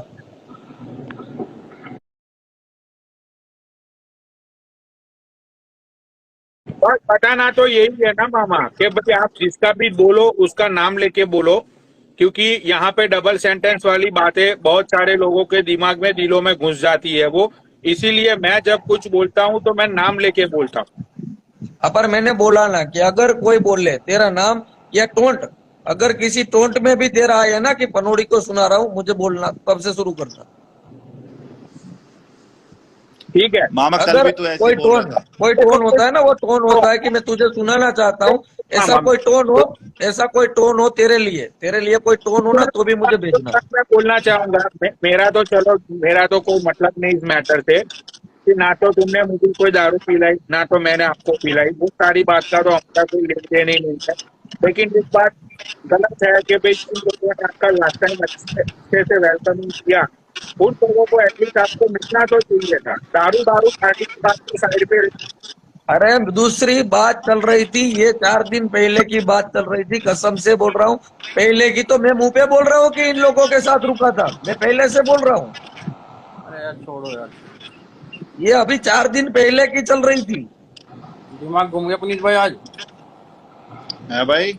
S1: और बताना तो यही है ना मामा कि भाई आप जिसका भी बोलो उसका नाम लेके बोलो, क्योंकि यहाँ पे डबल सेंटेंस वाली बातें बहुत सारे लोगों के दिमाग में, दिलों में घुस जाती है वो। इसीलिए मैं जब कुछ बोलता हूँ तो मैं नाम लेके बोलता हूँ।
S5: पर मैंने बोला ना कि अगर कोई बोले तेरा नाम या टोंट, अगर किसी टोंट में भी तेरा आया ना कि पनोड़ी को सुना रहा हूँ, मुझे बोलना, तब से शुरू करना।
S1: ठीक है।
S4: मामा कल
S5: अगर
S4: भी तो ऐसे ही बोल रहा था।
S5: कोई टोन होता है ना, वो टोन होता है कि मैं तुझे सुनाना चाहता हूँ। ऐसा
S1: मामा,
S5: कोई टोन हो, ऐसा कोई टोन हो तेरे लिए कोई टोन हो ना, तो भी मुझे भेजना।
S1: मैं बोलना चाहूंगा, मेरा तो चलो, मेरा तो कोई मतलब नहीं इस मैटर से कि ना तो तुमने मुझे कोई दारू पिलाई, ना तो मैंने आपको पिलाई। वो सारी बात का तो हमारा कोई लेन देन ही नहीं है। लेकिन इस बात गलत है कि भाई जिन लोगों ने आपका लास्ट टाइम अच्छे से वेलकमिंग किया, उन लोगों को एटलीस्ट आपको मिलना तो चाहिए था। दारू दारू खाने की बात तो साइड पे।
S5: अरे दूसरी बात चल रही थी, ये 4 दिन पहले की बात चल रही थी, कसम से बोल रहा हूँ। पहले की तो मैं मुंह पे बोल रहा हूँ कि इन लोगों के साथ रुका था, मैं पहले से बोल रहा हूँ।
S2: अरे यार छोड़ो यार,
S5: ये अभी 4 दिन पहले की चल रही थी।
S2: दिमाग घूम गया पुनीत भाई आज।
S4: है भाई,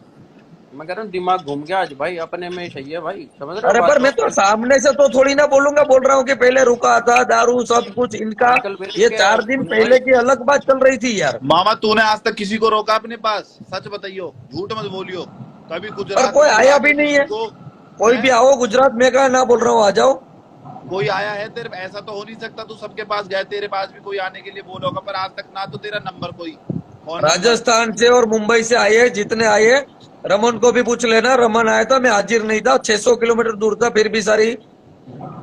S2: मैं कह रहा हूँ दिमाग घूम गया आज भाई, अपने में सही है भाई, समझ रहे हो
S5: अरे
S2: बात
S5: पर
S2: को।
S5: मैं तो सामने से तो थोड़ी ना बोलूंगा, बोल रहा हूँ कि पहले रुका था, दारू सब कुछ इनका।
S2: आजकल बेच
S5: ये
S2: के
S5: 4 दिन
S2: पुनीत
S5: पहले
S2: भाई।
S5: की अलग बात चल रही थी यार।
S4: मामा तूने आज तक किसी को रोका अपने पास? सच बताइयो, झूठ मत बोलियो। कभी
S5: पर
S4: गुजरात
S5: कोई
S4: में
S5: आया
S4: बुला
S5: भी
S4: के
S5: नहीं
S4: किसी
S5: है।
S4: को
S5: कोई
S4: है?
S5: भी आओ गुजरात में, कहा ना बोल रहा हूँ, आ जाओ।
S4: कोई आया है तेरे? ऐसा तो हो नहीं सकता तू सबके पास गया, तेरे पास भी कोई आने के लिए बोला होगा, पर आज तक ना तो तेरा नंबर, कोई फोन नंबर।
S5: राजस्थान से और मुंबई से आए जितने आए, रमन को भी पूछ लेना। रमन आया था, मैं हाजिर नहीं था, 600 किलोमीटर दूर था, फिर भी सारी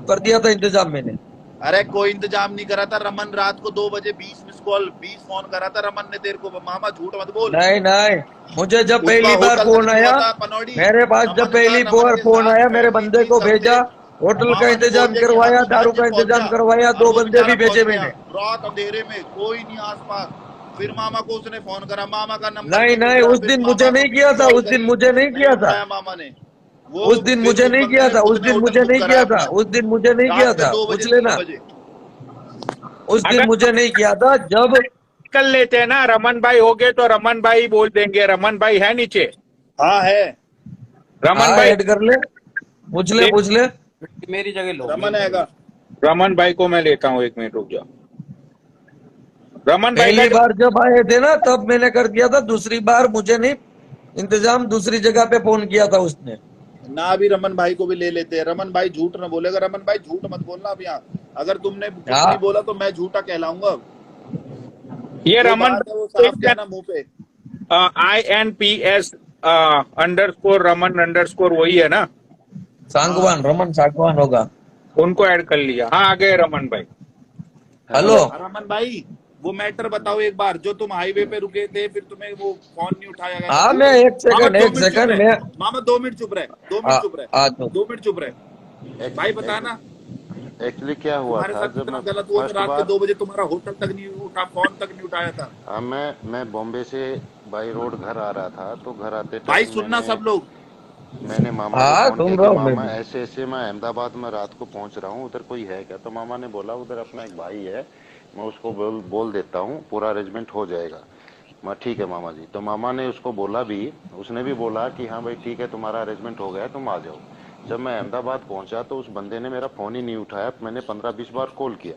S5: कर दिया था इंतजाम मैंने।
S4: अरे कोई इंतजाम नहीं करा था। रमन रात को 2 बजे 20 मिस कॉल, 20 फोन करा था रमन ने तेरे को। मामा झूठ मत बोल।
S5: नहीं नहीं, मुझे जब
S4: उसका
S5: पहली बार
S4: होटल तक
S5: फोन
S4: नहीं
S5: आया,
S4: हुआ था पनौड़ी।
S5: मेरे पास जब
S4: रमन का,
S5: पहली
S4: रमन
S5: बार
S4: के
S5: फोन
S4: साथ
S5: आया, मेरे
S4: फैमिली
S5: बंदे
S4: थी
S5: को
S4: सब थे।
S5: भेजा, होटल का
S4: मामा ने बोल
S5: इंतजाम
S4: दिया कि
S5: करवाया,
S4: हम
S5: दारू
S4: भांजे
S5: का
S4: पहुंच
S5: इंतजाम
S4: जा,
S5: करवाया,
S4: और
S5: 2
S4: वो
S5: बंदे
S4: बेचारा
S5: भी
S4: पहुंच
S5: भेजे
S4: गया
S5: मैंने।
S4: रात अंधेरे में, कोई नहीं आसपास। फिर मामा को उसने फोन करा, मामा का नंबर
S5: नहीं
S4: नहीं मिल
S5: नहीं,
S4: रहा।
S5: उस
S4: फिर
S5: दिन मुझे
S4: मामा को
S5: नहीं
S4: 20
S5: किया था,
S4: कॉल
S5: उस दिन
S4: करी,
S5: मुझे नहीं
S4: नहीं
S5: किया था।
S4: उठाया मामा ने। वो
S5: उस दिन
S4: फिर
S5: मुझे
S4: उस
S5: नहीं
S4: बंदे
S5: किया
S4: ने
S5: था,
S4: खुद
S5: उस
S4: ने
S5: दिन
S4: होटल
S5: मुझे
S4: बुक
S5: नहीं
S4: करा
S5: किया था,
S4: अपना
S5: उस दिन मुझे नहीं किया
S4: रात के
S5: था,
S4: 2 बजे
S5: पूछ
S4: 3
S5: लेना।
S4: बजे
S5: उस दिन
S1: अगर
S5: मुझे नहीं किया था जब।
S1: निकल लेते हैं ना, रमन भाई हो गए तो रमन भाई बोल देंगे। रमन भाई है नीचे?
S4: हाँ है,
S1: रमन
S5: हाँ,
S1: भाई
S5: ऐड कर ले, पूछ ले
S1: एक,
S5: पूछ ले।
S2: मेरी जगह लो,
S4: रमन
S2: मेरी जगह
S4: हैगा।
S2: लो।
S1: रमन भाई को मैं लेता हूँ, 1 मिनट रुक जाओ। रमन भाई का
S5: पहली बार जब आए थे ना, तब मैंने कर दिया था। दूसरी बार मुझे नहीं, इंतजाम दूसरी जगह पे फोन किया था उसने।
S4: ना अभी रमन भाई को भी ले लेते हैं। रमन भाई झूठ न बोलेगा। रमन भाई झूठ मत बोलना अब यहाँ। अगर तुमने कुछ
S5: हाँ,
S4: नहीं बोला तो मैं झूठा कहलाऊंगा अब।
S1: ये
S4: जो
S1: रमन
S4: बात है वो साफ कहना मुंह पे।
S1: INPS _ रमन _ वही है ना?
S4: हाँ
S5: सांगवान, रमन सांगवान होगा।
S1: उनको ऐड कर लिया। हाँ, आ गए रमन भाई।
S5: हेलो।
S4: रमन भाई, वो मैटर बताओ एक बार, जो तुम हाईवे पे रुके थे, फिर तुम्हें वो फोन नहीं उठाया गया था,
S5: हाँ,
S4: वो
S5: मैं एक
S4: मामा
S5: सेकंड
S4: 2 मिनट चुप रहे,
S5: मैं
S4: मामा 2 मिनट चुप रहे, 2 मिनट चुप रहे,
S5: तो
S4: 2 मिनट चुप रहे। भाई बताना,
S6: एक्चुअली क्या हुआ
S4: तुम्हारे
S6: था
S4: साथ
S6: जब
S4: कितना
S6: मैं
S4: गलत हुआ जो
S6: फर्स्ट
S4: रात के
S6: बार
S4: 2 बजे तुम्हारा होटल तक नहीं उठा, फोन तक नहीं उठाया था।
S6: मैं बॉम्बे से बाई रोड घर आ रहा था, तो घर आते
S4: भाई
S6: टाइम
S4: सुनना सब लोग,
S6: मैंने मामा को
S5: हाँ
S6: फोन किया
S5: सुन
S6: कि
S5: रहा हूँ मैं
S6: मामा
S5: भी।
S6: ऐसे ऐसे मैं अहमदाबाद में रात को पहुंच रहा हूँ, उधर कोई है क्या? तो मामा ने बोला उधर अपना एक भाई है, मैं उसको बोल देता हूँ, पूरा अरेंजमेंट हो जाएगा। मैं ठीक है मामा जी। तो मामा ने उसको बोला भी, उसने भी बोला कि हाँ भाई ठीक है, तुम्हारा अरेंजमेंट हो गया है, तुम आ जाओ। जब मैं अहमदाबाद पहुंचा तो उस बंदे ने मेरा फोन ही नहीं उठाया। मैंने 15-20 बार कॉल किया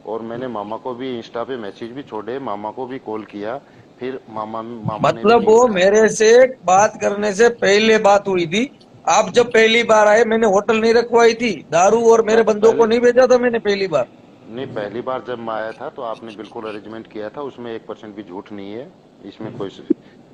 S6: और मैंने मामा को भी इंस्टा पे मैसेज भी छोड़े, मामा को भी कॉल किया, फिर मामा ने भी
S5: मतलब
S6: नहीं
S5: वो
S6: उठाया।
S5: मेरे से बात करने से पहले बात हुई थी। आप जब पहली बार आए मैंने होटल नहीं रखवाई थी, दारू और मेरे बंदों को
S6: पहले
S5: नहीं भेजा था मैंने पहली बार।
S6: नहीं, पहली बार जब मैं आया था तो आपने बिल्कुल अरेंजमेंट किया था, उसमें 1% भी झूठ नहीं है इसमें कोई।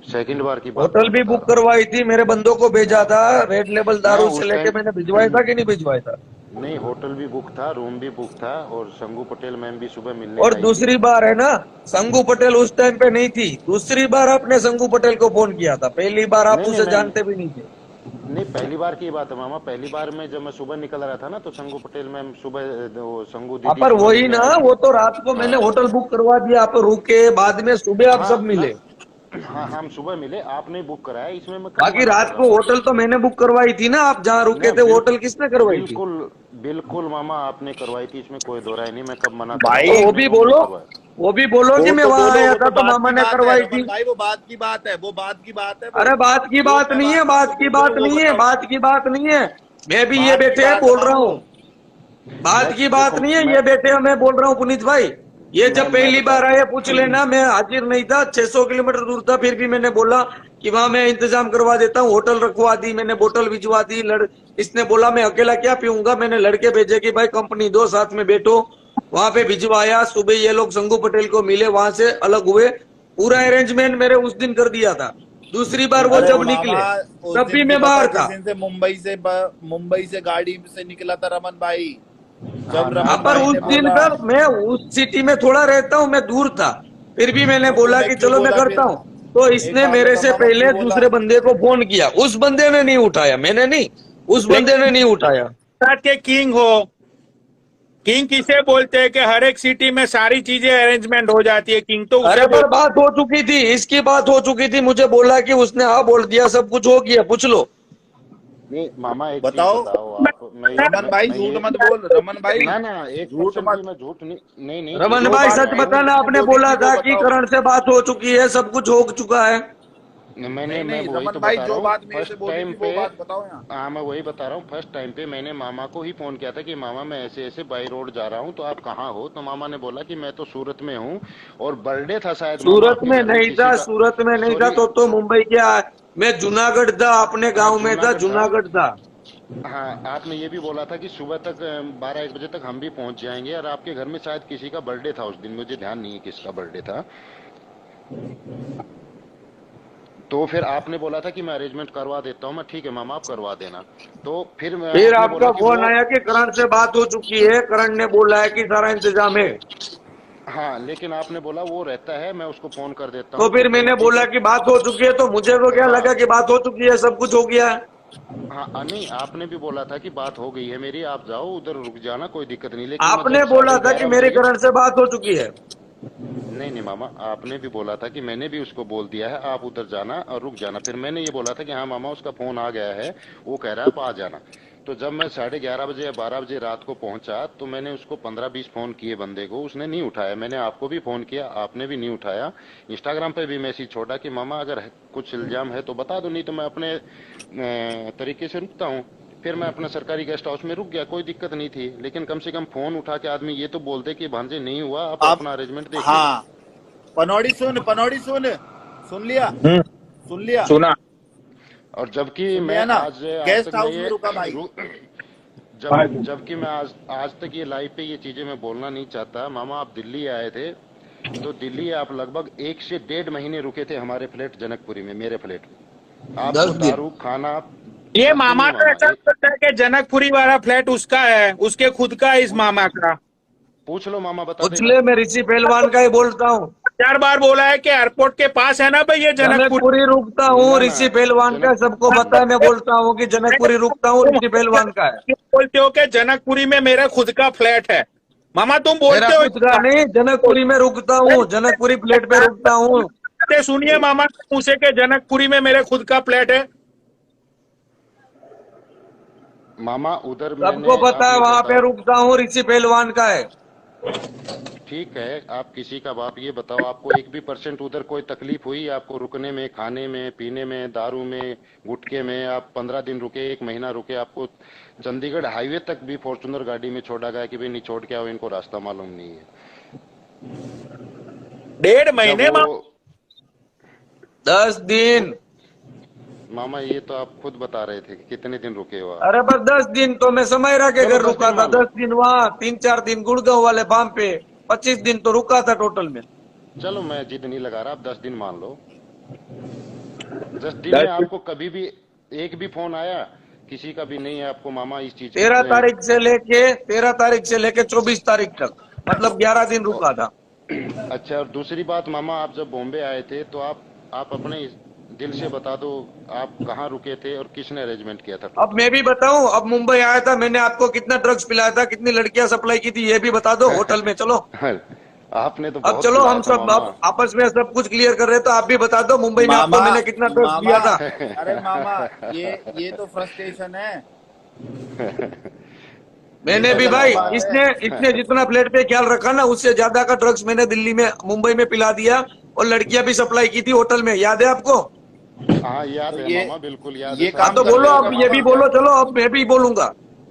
S6: सेकंड बार की बात
S5: होटल
S6: मैं
S5: भी
S6: बता
S5: बुक
S6: रहा हूँ।
S5: करवाई थी, मेरे बंदों को भेजा था, रेड लेबल
S6: मैं
S5: दारू से
S6: उस
S5: लेके
S6: टाइम
S5: मैंने भिजवाया था कि नहीं भिजवाया था।
S6: नहीं, होटल भी बुक था, रूम भी बुक था, और संगू पटेल मैम भी सुबह मिलने
S5: और
S6: आई थी।
S5: दूसरी बार है ना, संगू पटेल उस टाइम पे नहीं थी। दूसरी बार आपने संगू पटेल को फोन किया था, पहली बार आप
S6: नहीं नहीं
S5: उसे
S6: मैं
S5: जानते भी नहीं थे।
S6: नहीं, पहली बार की बात है मामा। पहली बार में जब मैं सुबह निकल रहा था ना, तो संगू पटेल मैम सुबह, वो संगू
S5: हाँ,
S6: दीदी
S5: पर
S6: सुबह
S5: वही
S6: मिलने
S5: ना,
S6: आई थी।
S5: वो तो रात को मैंने होटल बुक करवा दिया, आप रुके, बाद में सुबह आप
S6: हाँ
S5: सब मिले।
S6: हाँ, हम सुबह मिले, आपने बुक कराया, इसमें मैं कब
S5: बाकी
S6: मना कर
S5: रात
S6: रहा
S5: को
S6: हूँ?
S5: होटल तो मैंने बुक करवाई थी ना, आप जहाँ रुके
S6: नहीं,
S5: थे वो होटल किसने करवाई थी?
S6: बिल्कुल बिल्कुल मामा, आपने करवाई थी, इसमें कोई दो राय नहीं। मैं कब मना कर रहा हूँ?
S5: तो
S4: भाई
S5: वो
S6: आपने
S5: भी
S6: रूम नहीं
S5: बोलो,
S6: करवाया।
S5: वो भी बोलो कि
S4: वो
S5: मैं
S4: तो
S5: वहां
S4: बोलो,
S5: आया
S4: वो
S5: था
S4: तो
S5: तो
S4: बात
S5: मामा
S4: की
S5: ने
S4: बात है
S5: करवाई
S4: रमन
S5: थी।
S4: भाई, वो बात की बात है, वो बात की बात है, वो
S5: अरे बात की
S4: जो
S5: बात
S4: मैं
S5: नहीं है,
S4: बात
S5: बात
S4: आपको
S5: की
S4: पूछ रहा
S5: बात
S4: हूँ वो
S5: नहीं है,
S4: बताओ।
S5: बात की बात नहीं है। मैं भी ये
S4: बात की
S5: बैठे
S4: बात है
S5: बोल रहा
S4: मामू।
S5: हूँ, बात
S6: मैं
S5: की बात
S6: देखो
S5: नहीं है,
S6: मैं
S5: ये बैठे मैं बोल रहा हूँ पुनीत भाई। ये जब
S6: मैं
S5: पहली
S6: बता
S5: बार आए पूछ लेना, मैं हाजिर नहीं था, 600 किलोमीटर दूर था, फिर भी मैंने बोला कि वहां मैं इंतजाम करवा देता हूँ, होटल रखवा दी मैंने, बोतल भिजवा दी। इसने बोला मैं अकेला क्या पीऊंगा, मैंने लड़के भेजे कि भाई कंपनी दो, साथ में बैठो। वहां पे भिजवाया, सुबह ये लोग संगू पटेल को मिले, वहां से अलग हुए, पूरा अरेंजमेंट मेरे उस दिन कर दिया था। दूसरी बार वो
S4: अरे
S5: जब
S4: मामा,
S5: निकले
S4: उस
S5: तब भी
S4: दिन की
S5: मैं
S4: पता
S5: बाहर
S4: है, जिस
S5: था।
S4: दिन से मुंबई से गाड़ी से निकला था रमन भाई,
S6: हाँ
S4: जब
S6: ना,
S5: हाँ,
S4: रमन
S5: पर
S4: भाई
S5: उस
S4: ने
S5: दिन
S4: बोला,
S5: का मैं उस सिटी में थोड़ा रहता हूँ, मैं दूर था, फिर भी मैंने
S4: तो
S5: बोला
S4: तूने
S5: कि
S4: क्यों
S5: चलो मैं
S4: बोला
S5: करता
S4: फिर?
S5: हूँ। तो
S4: एक
S5: इसने
S4: बात
S5: मेरे
S4: बता
S5: से
S4: मामा,
S5: पहले
S4: क्यों बोला?
S5: दूसरे बंदे को फोन किया, उस बंदे ने नहीं उठाया, मैंने नहीं, उस बंदे ने नहीं उठाया।
S1: गुजरात के किंग हो। किंग किसे बोलते हैं कि हर एक सिटी में सारी चीजें अरेंजमेंट हो जाती है, किंग तो उसे
S5: अरे
S1: बोल।
S5: पर बात हो चुकी थी, इसकी बात हो चुकी थी, मुझे बोला कि उसने हाँ बोल दिया, सब कुछ हो गया, पूछ लो।
S6: नहीं मामा, एक चीज
S4: बताओ।
S6: बताओ आप।
S4: रमन भाई
S6: मैं
S4: झूठ
S6: ये
S4: मत बोल, रमन भाई
S6: ना ना, एक
S4: झूठ
S6: परसेंट भी
S4: मत।
S6: मैं झूठ नहीं, नहीं नहीं, झूठ
S5: रमन
S4: जो
S6: नहीं
S5: भाई
S6: बोल
S4: बात
S5: सच
S6: रहा हूँ।
S5: बताना,
S4: मैंने
S5: आपने
S4: बोली
S5: बोला
S4: थी वो
S5: था कि
S4: बताओ।
S5: करण से बात हो चुकी है, सब कुछ हो चुका है।
S6: मैंने
S4: नहीं
S6: मैं
S4: नहीं
S6: वही
S4: रमन
S6: तो
S4: भाई,
S6: बता रहा
S4: जो
S6: हूँ,
S4: बात मेरे से
S6: फर्स्ट
S4: बोली
S6: टाइम
S4: थी
S6: पे।
S4: वो बात बताओ यहाँ।
S6: हाँ, मैं वही बता रहा हूँ, फर्स्ट टाइम पे मैंने मामा को ही फोन किया था कि मामा मैं ऐसे ऐसे बाई रोड जा रहा हूँ, तो आप कहाँ हो? तो मामा ने बोला कि मैं तो सूरत में हूँ, और बर्थडे था शायद मामा
S5: सूरत
S6: आपके
S5: में
S6: घर में
S5: नहीं
S6: किसी
S5: था,
S6: का।
S5: सूरत में नहीं था,
S6: सॉरी,
S5: तो मुंबई के मैं जूनागढ़ था, अपने
S6: हाँ
S5: गांव में था,
S6: जूनागढ़ था।
S5: जूनागढ़ था।
S6: हाँ, आपने ये भी बोला था कि सुबह तक 12-1 बजे तक हम भी पहुंच जाएंगे, और आपके घर में शायद किसी का बर्थडे था उस दिन, मुझे ध्यान नहीं है किसका बर्थडे था। तो फिर आपने बोला था कि मैं अरेंजमेंट करवा देता हूँ। मैं ठीक है मामा, आप करवा देना। तो फिर
S5: फिर
S6: आपने बोला
S5: आपका
S6: कि वो,
S5: फोन आया कि करण से बात हो चुकी है, करण ने बोला है कि सारा इंतजाम है।
S6: हाँ, लेकिन आपने बोला वो रहता है, मैं उसको फोन कर देता
S5: तो
S6: हूँ। तो
S5: फिर
S6: चलो
S5: मैंने
S6: ठीक
S5: बोला
S6: है।
S5: कि बात हो चुकी है, तो मुझे तो क्या
S6: हाँ
S5: लगा कि बात हो चुकी है, सब कुछ हो गया है।
S6: हाँ, नहीं, आपने भी बोला था कि बात हो गई है मेरी, आप जाओ उधर, रुक जाना, कोई दिक्कत नहीं। लेकिन मैं
S5: आपने
S6: जब
S5: बोला था कि
S6: 11:30
S5: मेरे
S6: बजे,
S5: करण से बात हो चुकी है।
S6: नहीं नहीं मामा, आपने भी बोला था कि मैंने भी उसको बोल दिया है, आप उधर जाना और रुक जाना। फिर मैंने ये बोला था कि हाँ मामा, उसका फोन आ गया है, वो कह रहा है आप आ जाना। तो जब मैं 11:30 बजे या 12 बजे रात को पहुंचा, तो मैंने उसको 15-20 फोन किए बंदे को, उसने नहीं उठाया। मैंने आपको भी फोन किया, आपने भी नहीं उठाया। इंस्टाग्राम पे भी मैसेज छोड़ा कि मामा अगर कुछ इल्जाम है तो बता दो, नहीं तो मैं अपने तरीके से रुकता हूँ। फिर मैं अपना सरकारी गेस्ट हाउस में रुक गया, कोई दिक्कत नहीं थी। लेकिन कम से कम फोन उठा के आदमी ये तो बोल दे कि भांजे नहीं हुआ, आप
S4: आप,
S6: अपना अरेंजमेंट देख लेना।
S4: हाँ, पनौड़ी सुन, पनौड़ी सुन, सुन लिया,
S1: हम्म,
S4: सुन लिया,
S1: सुना।
S6: और जबकि
S4: सुन
S6: मैं
S4: लिया ना?
S6: आज
S4: गेस्ट
S6: तक मैं
S4: हाउस में
S6: ये
S4: रुका भाई।
S6: जबकि मैं आज तक ये लाइव पे ये चीजें मैं बोलना नहीं चाहता। मामा आप दिल्ली आए थे, तो दिल्ली आप लगभग 1 से 1.5 महीने रुके थे हमारे फ्लैट जनकपुरी में, मेरे फ्लैट में। आपको
S5: 10 दिन।
S6: दारू खाना
S1: ये
S6: 10 दिन
S1: मामा
S6: नहीं
S1: तो
S6: मामा,
S1: ऐसा करता है कि जनकपुरी वाला फ्लैट उसका है, उसके खुद का है इस मामा का।
S6: पूछ लो मामा बता देगा।
S5: उछले मैं ऋषि पहलवान का ही बोलता हूँ।
S1: 4 बार बोला है कि एयरपोर्ट के पास है ना भाई ये जनकपुरी।
S5: जनकपुरी रुकता हूँ,
S6: ना ना
S5: ऋषि पहलवान का सबको पता है। मैं बोलता हूँ कि जनकपुरी रुकता हूँ, ऋषि पहलवान का है।
S1: तुम बोलते हो कि जनकपुरी में मेरा खुद का फ्लैट है। मामा तुम
S5: मेरा
S1: बोलते हो।
S5: खुद का नहीं, जनकपुरी में रुकता हूँ, जनकपुरी प्लेट पे रुकता हूँ।
S1: सुनिए मामा मुझ से के जनकपुरी में मेरे खुद का फ्लैट है।
S6: मामा उधर
S5: सबको
S6: मैंने
S5: पता
S6: आप
S5: है
S6: ये
S5: वहां पे
S6: बताओ।
S5: रुकता हूँ, ऋषि पहलवान का है।
S6: ठीक है, आप किसी का बाप ये बताओ, आपको 1% उधर कोई तकलीफ हुई आपको रुकने में, खाने में, पीने में, दारू में, गुटखे में? आप 15 दिन रुके, 1 महीना रुके, आपको चंडीगढ़ हाईवे तक भी फॉर्चूनर गाड़ी में छोड़ा गया कि भाई नहीं छोड़ के आओ, इनको रास्ता मालूम नहीं है?
S1: 1.5
S6: जब
S1: महीने
S6: वो
S5: 10 दिन।
S6: मामा ये तो आप खुद बता रहे थे कि कितने दिन रुके हो आप।
S5: अरे बस 10 दिन तो मैं समयरा के
S6: चलो
S5: घर
S6: 10
S5: रुका
S6: दिन
S5: था,
S6: मान लो।
S5: 10 दिन वहाँ, 3-4 दिन गुड़गांव वाले फार्म पे, 25 दिन तो रुका था टोटल में।
S6: चलो मैं जिद नहीं लगा रहा, आप 10 दिन मान लो। 10 दिन में आपको कभी भी एक भी फोन आया किसी का भी नहीं है आपको मामा इस चीज
S5: 13 तारीख से लेके 24 तारीख तक, मतलब 11 दिन रुका था।
S6: अच्छा, और दूसरी बात मामा, आप जब बॉम्बे आए थे तो आप अपने दिल से बता दो, आप कहाँ रुके थे और किसने अरेंजमेंट किया था?
S5: अब मैं भी बताऊं, अब मुंबई आया था, मैंने आपको कितना ड्रग्स पिलाया था, कितनी लड़कियां सप्लाई की थी, ये भी बता दो होटल में। चलो
S6: आपने तो
S5: अब
S6: बहुत
S5: चलो
S6: पिलाया
S5: हम
S6: था
S5: सब
S6: मामा।
S5: अब आपस में सब कुछ क्लियर कर रहे हैं, तो आप भी बता दो मुंबई में आपको मैंने कितना ड्रग्स दिया था।
S4: अरे मामा ये तो फ्रस्ट्रेशन है।
S5: मैंने भी भाई, इसने जितना प्लेट पे ख्याल रखा ना, उससे ज्यादा का ड्रग्स मैंने दिल्ली में, मुंबई में पिला दिया, और लड़कियां भी सप्लाई की थी होटल में, याद है आपको?
S6: हाँ याद है मामा, बिल्कुल याद
S4: ये
S6: है।
S5: हाँ
S4: काम
S5: तो
S4: कर
S5: बोलो,
S4: रहे
S5: अब
S4: हो
S5: ये भी
S4: मामा।
S5: बोलो, चलो अब मैं भी बोलूंगा।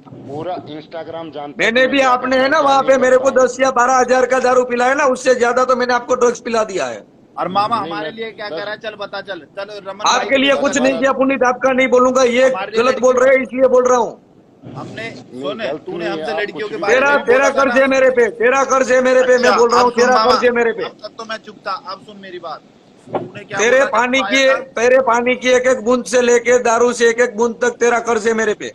S6: पूरा इंस्टाग्राम जानते
S5: मैंने भी, आपने है ना वहां पे मेरे को 10 या 12 हजार का दारू पिलाया ना, उससे ज्यादा तो मैंने आपको ड्रग्स पिला दिया है।
S4: और मामा
S6: नहीं,
S4: हमारे
S6: मैं
S4: लिए क्या
S6: 10
S4: करा? चल बता, चल रमन भाई
S5: आपके लिए
S4: लिए
S5: कुछ
S4: बता।
S5: नहीं किया पुनीत, आपका नहीं बोलूंगा, ये
S4: हमारे लिए
S5: गलत बोल रहे हैं इसलिए बोल रहा हूँ।
S4: हमने
S6: नहीं,
S4: सुन,
S6: गलत
S4: तूने
S6: नहीं है,
S4: हमसे
S6: आप
S4: लड़कियों
S6: कुछ
S4: के
S6: भी
S4: बारे
S5: तेरा
S4: में
S5: तेरा
S4: बोला था
S5: कर्ज
S4: ना।
S5: है मेरे पे, तेरा कर्ज है मेरे पे, मैं
S4: अच्छा,
S5: बोल रहा हूँ,
S4: अब सुन
S5: तेरा
S4: मामा,
S5: कर्ज है मेरे पे।
S4: अब तक तो मैं चुप था, अब सुन मेरी बात। तूने क्या
S5: तेरे
S4: बोला जब
S5: पानी
S4: तू
S5: की
S4: आया था?
S5: तेरे पानी की एक एक बूंद से लेके दारू से एक एक बूंद तक तेरा कर्ज है मेरे पे।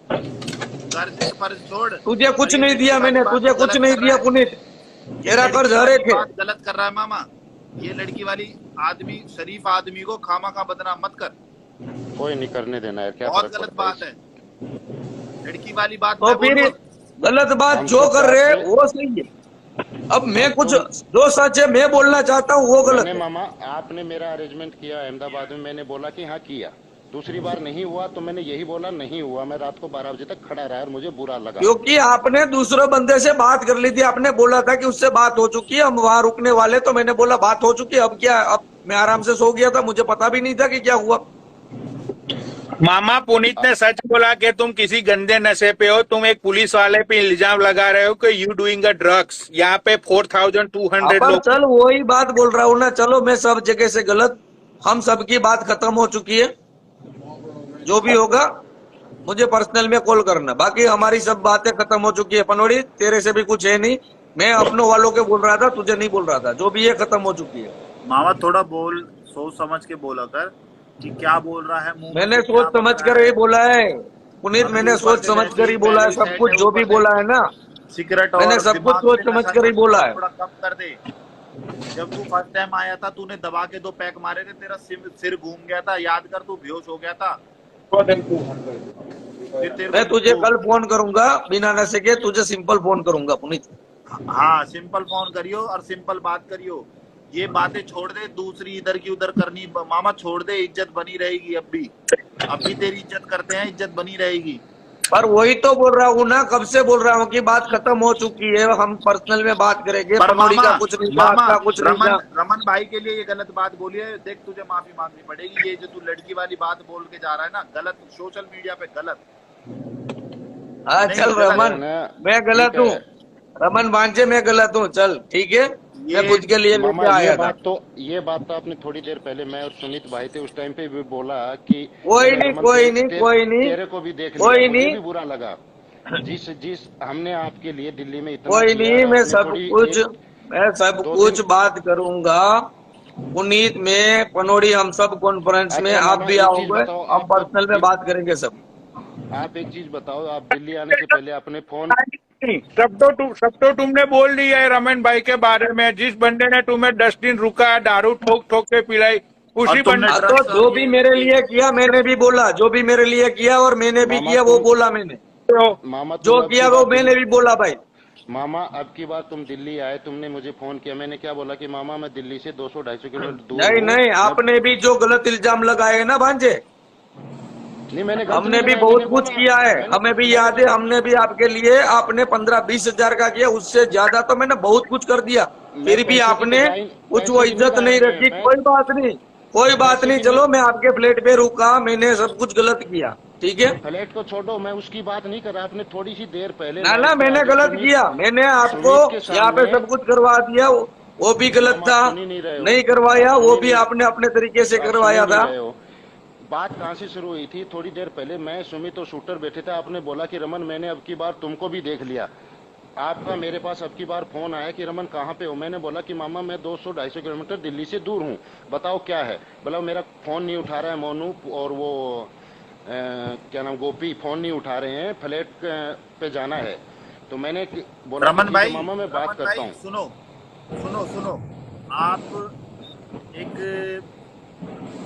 S4: कर्ज पर छोड़।
S5: तुझे
S4: पर
S5: कुछ
S4: ये
S5: नहीं
S4: लड़की
S5: दिया
S4: वाली
S5: मैंने,
S4: बात
S5: तुझे
S4: तो
S5: कुछ
S4: गलत
S5: नहीं
S4: कर
S5: दिया
S4: रहा है।
S5: पुनीत,
S4: ये
S5: तेरा
S4: लड़की
S5: कर्ज हर
S4: वाली
S5: एक है।
S4: बात गलत कर रहा है मामा। ये लड़की वाली आदमी, शरीफ आदमी को खामा खा बदनाम मत कर।
S6: कोई नहीं करने देना है, क्या
S4: बहुत
S6: फर्क
S4: गलत
S6: पड़ता है
S4: बात है। लड़की वाली बात
S5: तो
S4: मैं
S5: फिर
S4: बोलूं?
S5: गलत बात
S6: हम
S5: जो
S6: तो
S5: कर रहे हैं
S6: चाहते-
S5: वो सही है। अब मैं
S6: हम
S5: कुछ
S6: तो
S5: जो सच है मैं बोलना चाहता हूँ वो गलत
S6: मैंने
S5: है।
S6: मामा, आपने मेरा अरेंजमेंट किया अहमदाबाद में, मैंने बोला कि हाँ किया। दूसरी बार नहीं हुआ तो मैंने यही बोला नहीं हुआ, मैं रात को 12 बजे तक खड़ा रहा और मुझे बुरा लगा।
S5: क्योंकि आपने दूसरे बंदे से बात कर ली थी, आपने बोला था कि उससे बात हो चुकी है, हम वहां रुकने वाले, तो मैंने बोला बात हो चुकी है, अब क्या? अब मैं आराम से सो गया था, मुझे पता भी नहीं था कि क्या हुआ।
S1: मामा पुनीत ने सच बोला कि तुम किसी गंदे नशे पे हो। तुम एक पुलिस वाले पे इल्जाम लगा रहे हो कि यू डूइंग अ ड्रग्स। यहाँ पे 4200
S5: अपन
S1: लोग।
S5: चल वही बात बोल रहा हूँ ना, चलो मैं सब जगह से गलत, हम सबकी बात खत्म हो चुकी है। जो भी होगा मुझे पर्सनल में कॉल करना, बाकी हमारी सब बातें खत्म हो चुकी है। पनोड़ी तेरे से भी कुछ है नहीं, मैं अपनों वालों के बोल रहा था, तुझे नहीं बोल रहा था। जो भी है खत्म हो चुकी है।
S4: मामा थोड़ा बोल, सोच समझ के बोला कर कि क्या बोल रहा है। मुंह में
S5: मैंने
S4: से क्या
S5: सोच
S4: बक
S5: समझ
S4: रहा
S5: कर
S4: है।
S5: ही बोला है पुनीत,
S4: और
S5: मैंने
S4: ऊपर
S5: सोच
S4: से
S5: समझ
S4: वैसे
S5: कर
S4: ही
S5: ही बोला है,
S4: पहले ही
S5: सब
S4: सेट
S5: कुछ
S4: है,
S5: जो भी
S4: ऊपर
S5: बोला
S4: से
S5: है ना,
S4: सिगरेट
S5: मैंने
S4: और
S5: सब कुछ
S4: दिमाग
S5: सोच
S4: में
S5: समझ
S4: नशा
S5: कर ही
S4: चढ़
S5: बोला
S4: चुका,
S5: है।
S4: थोड़ा कम कर दे। जब तू फर्स्ट टाइम आया था, तूने दबा के 2 पैक मारे थे, तेरा सिर घूम गया था, याद कर, तू बेहोश हो गया था। फिर तेरे
S5: मैं
S4: को
S5: तुझे कल फोन करूंगा, बिना नशे के तुझे सिंपल फोन करूंगा पुनीत।
S4: हाँ, सिंपल फोन करियो और सिंपल बात करियो। ये बातें छोड़ दे, दूसरी इधर की उधर करनी मामा छोड़ दे। इज्जत बनी रहेगी, अब भी तेरी इज्जत करते हैं, इज्जत बनी रहेगी।
S5: पर वही तो बोल रहा हूँ ना, कब से बोल रहा हूँ कि बात खत्म हो चुकी है, हम पर्सनल में बात करेंगे।
S4: पर
S5: पनौड़ी
S4: मामा,
S5: का कुछ नहीं था, आपका कुछ नहीं था।
S4: रमन भाई के लिए ये गलत बात बोली है। देख, तुझे माफी मांगनी पड़ेगी। ये जो तू लड़की वाली बात बोल के जा रहा है ना, गलत, सोशल मीडिया पे गलत।
S5: हाँ
S4: नहीं,
S5: चल
S4: गलत
S5: रमन,
S6: है।
S5: मैं गलत
S6: ठीक
S5: हूँ,
S6: है।
S5: रमन भांजे मैं गलत हूँ, चल ठीक है। मैं खुद के लिए
S6: मामा
S5: लेके आया था।
S6: ये बात तो आपने थोड़ी देर पहले, मैं और सुमित भाई थे उस टाइम पे भी बोला कि
S5: कोई
S6: अरे
S5: नहीं,
S6: रमन,
S5: कोई नहीं, कोई नहीं,
S6: तेरे को भी देख लिया,
S5: कोई
S6: मुझे
S5: नहीं,
S6: भी बुरा लगा। जिस हमने आपके लिए दिल्ली में इतना
S5: कोई
S6: किया
S5: नहीं,
S6: और
S5: मैं
S6: आपने
S5: सब
S6: थोड़ी
S5: कुछ,
S6: 2
S5: कुछ
S6: दिन।
S5: बात करूंगा पुनीत में, पनौड़ी, हम सब कॉन्फ्रेंस में,
S6: अच्छा
S5: आप
S6: मामा,
S5: भी
S6: एक चीज
S5: आओगे,
S6: बताओ,
S5: हम
S6: आप
S5: पर्सनल में
S6: कब
S5: बात करेंगे सब।
S6: आप एक चीज बताओ, आप दिल्ली आने से पहले अपने फोन,
S1: नहीं, सब तो तुमने बोल दिया है रमन भाई के बारे में। जिस बंदे ने तुम्हें 10 दिन रुका, दारू ठोक ठोक के पिलाई,
S4: और
S1: उसी
S4: तुमने
S1: बंदे
S5: तो जो भी मेरे लिए किया मैंने भी बोला, जो भी मेरे लिए किया और मैंने भी
S6: मामा
S5: किया वो
S6: तुम
S5: बोला मैंने,
S1: को
S6: मामा
S5: जो
S6: तुम अब
S5: किया
S6: की
S5: वो
S6: बार
S5: मैंने भी बोला भाई।
S6: मामा अब की बार तुम दिल्ली आए, तुमने मुझे फोन किया, मैंने क्या बोला कि मामा मैं दिल्ली से 200-250 किलोमीटर दूर
S5: नहीं
S6: हूँ।
S5: नहीं, आपने भी जो गलत इल्जाम लगाए हैं ना भांजे,
S6: नहीं, मैंने गलत
S5: हमने
S6: नहीं
S5: भी
S6: लगाया,
S5: बहुत
S6: मैंने
S5: कुछ
S6: बोला,
S5: किया है,
S6: मैंने
S5: हमें भी
S6: मैंने
S5: याद है, हमने भी आपके लिए, आपने 15-20 हजार का किया, उससे ज्यादा तो मैंने बहुत कुछ कर दिया,
S6: मैं
S5: फिर भी
S6: पैसे की तो
S5: आपने कुछ वो
S6: पैसे की नहीं
S5: इज्जत नहीं
S6: रहा
S5: रखी।
S6: मैं
S5: कोई बात नहीं, कोई बात
S6: पैसे
S5: नहीं,
S6: की नहीं।
S5: चलो मैं आपके फ्लैट पे रुका, मैंने सब कुछ गलत किया, ठीक है
S6: फ्लैट को छोड़ो, मैं उसकी बात नहीं कर रहा। आपने थोड़ी सी देर पहले
S5: ना
S6: लाइव
S5: ना,
S6: पे
S5: मैंने
S6: आके
S5: गलत किया, मैंने आपको
S6: सुमित के
S5: यहाँ पे
S6: सामने,
S5: सब कुछ करवा दिया, वो भी गलत
S6: मामा
S5: था,
S6: आप सुन ही नहीं रहे हो,
S5: नहीं
S6: आप
S5: करवाया,
S6: सुन
S5: वो
S6: ही
S5: भी
S6: नहीं
S5: आपने अपने तरीके से
S6: आप सुन ही
S5: करवाया
S6: नहीं
S5: था।
S6: रहे हो। बात कहाँ से शुरू हुई थी? थोड़ी देर पहले मैं, सुमित और शूटर बैठे थे, आपने बोला कि रमन मैंने अब की बार तुमको भी देख लिया। आपका मेरे पास अब की बार फोन आया कि रमन कहाँ पे हो? मैंने बोला कि मामा मैं 200-250 किलोमीटर दिल्ली से दूर हूँ, बताओ क्या है। बोला मेरा फोन नहीं उठा रहा है मोनू, और वो क्या नाम, गोपी फोन नहीं उठा रहे हैं, फ्लैट पे जाना है। तो मैंने बोला
S4: रमन
S6: कि
S4: भाई,
S6: मामा मैं बात
S4: रमन
S6: करता
S4: भाई
S6: हूँ।
S4: सुनो सुनो सुनो, आप एक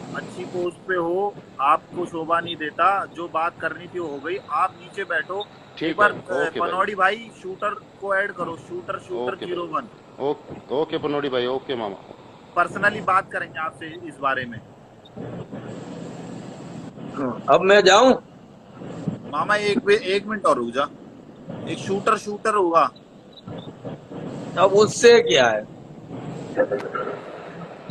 S4: अच्छी पोस्ट पे हो, आपको शोभा नहीं देता, जो बात करनी थी वो हो गई, आप नीचे बैठो। एक
S6: ठीक
S4: बार
S6: है, ओके भाई,
S4: पनौड़ी भाई शूटर को ऐड करो, शूटर
S6: ओके भाई,
S4: 01,
S6: ओके पनोड़ी भाई, ओके मामा।
S4: पर्सनली बात करेंगे आपसे इस बारे में।
S5: अब मैं जाऊं?
S4: मामा एक मिनट और रुक जा, एक शूटर होगा।
S5: अब उससे क्या है?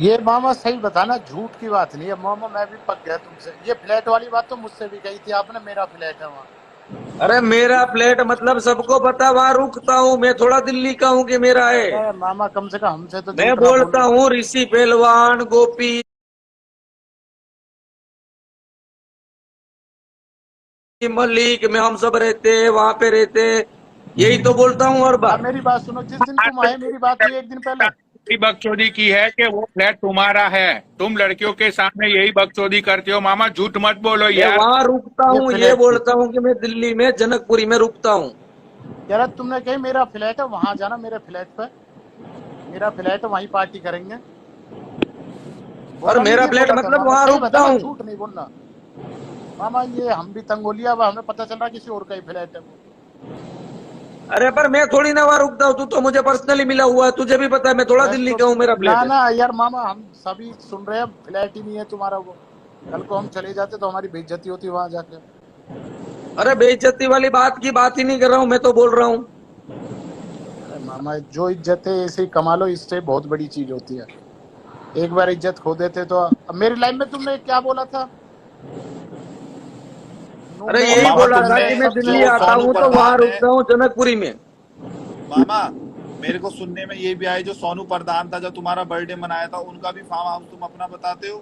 S7: ये मामा सही बताना, झूठ की बात नहीं है मामा, मैं भी पक गया तुमसे। ये फ्लैट वाली बात तो मुझसे भी कही थी आपने, मेरा फ्लैट है वहाँ।
S5: अरे मेरा फ्लैट मतलब सबको पता, वहां रुकता हूँ मैं, थोड़ा दिल्ली का हूँ कि मेरा है।
S7: अरे मामा कम से कम हमसे तो
S5: मैं
S7: झूठ ना
S5: बोलता
S7: बोलो।
S5: हूँ ऋषि पहलवान, गोपी मलिक में हम सब रहते हैं, वहां पे रहते हैं, यही तो बोलता हूँ हर
S7: अब
S5: बार।
S7: मेरी बात सुनो, जिस दिन तुम आए मेरी बात हुई एक दिन पहले।
S1: यही बकचोदी की है कि वो फ्लैट तुम्हारा है, तुम लड़कियों के सामने यही बकचोदी करते हो। मामा झूठ मत बोलो
S5: मैं
S1: यार।
S5: वहां रुकता
S7: ये
S5: हूँ, ये
S7: फ्लैट
S5: बोलता हूँ कि मैं दिल्ली में जनकपुरी में रुकता हूँ।
S7: यार तुमने कही मेरा फ्लैट है, वहां जाना मेरे फ्लैट पे, मेरा फ्लैट है, वहीं पार्टी करेंगे।
S5: और
S7: बोला
S5: मेरा
S7: नहीं,
S5: फ्लैट
S7: बोला था
S5: मतलब
S7: मामा,
S5: वहां
S7: सही
S5: रुकता
S7: बताना,
S5: हूँ।
S7: झूठ नहीं बोलना मामा। ये हम भी तंग हो लिया, अब हमें पता चल रहा किसी और का ही फ्लैट है वो।
S5: अरे पर मैं थोड़ी ना वहां रुकता हूँ, तू तो मुझे पर्सनली मिला हुआ है, तुझे भी पता है मैं थोड़ा
S7: बस
S5: दिल्ली
S7: तो
S5: का हूँ, मेरा
S7: ना
S5: फ्लैट है।
S7: ना यार मामा, हम सभी सुन रहे हैं, फ्लैट ही नहीं है तुम्हारा वो। कल को हम चले जाते तो हमारी बेइज्जती होती वहां जाके।
S5: अरे बेइज्जती वाली बात की बात ही नहीं कर रहा हूँ, मैं तो बोल रहा हूँ।
S7: अरे मामा जो इज्जत है ऐसे ही कमा लो, इससे बहुत बड़ी चीज होती है। एक बार इज्जत खो देते तो। अब मेरी लाइफ में तुमने क्या बोला था?
S5: अरे
S7: मैं
S5: यही
S4: मामा
S5: बोला था
S4: तुमने
S5: कि मैं दिल्ली
S4: जो
S5: आता
S4: सोनू
S5: हूँ तो वहां
S4: प्रधान है,
S5: रुकता हूँ जनकपुरी में।
S4: मामा मेरे को सुनने में ये भी आया, जो सोनू प्रधान था, जब तुम्हारा बर्थडे मनाया था, उनका भी फार्म हाउस तुम अपना बताते हो।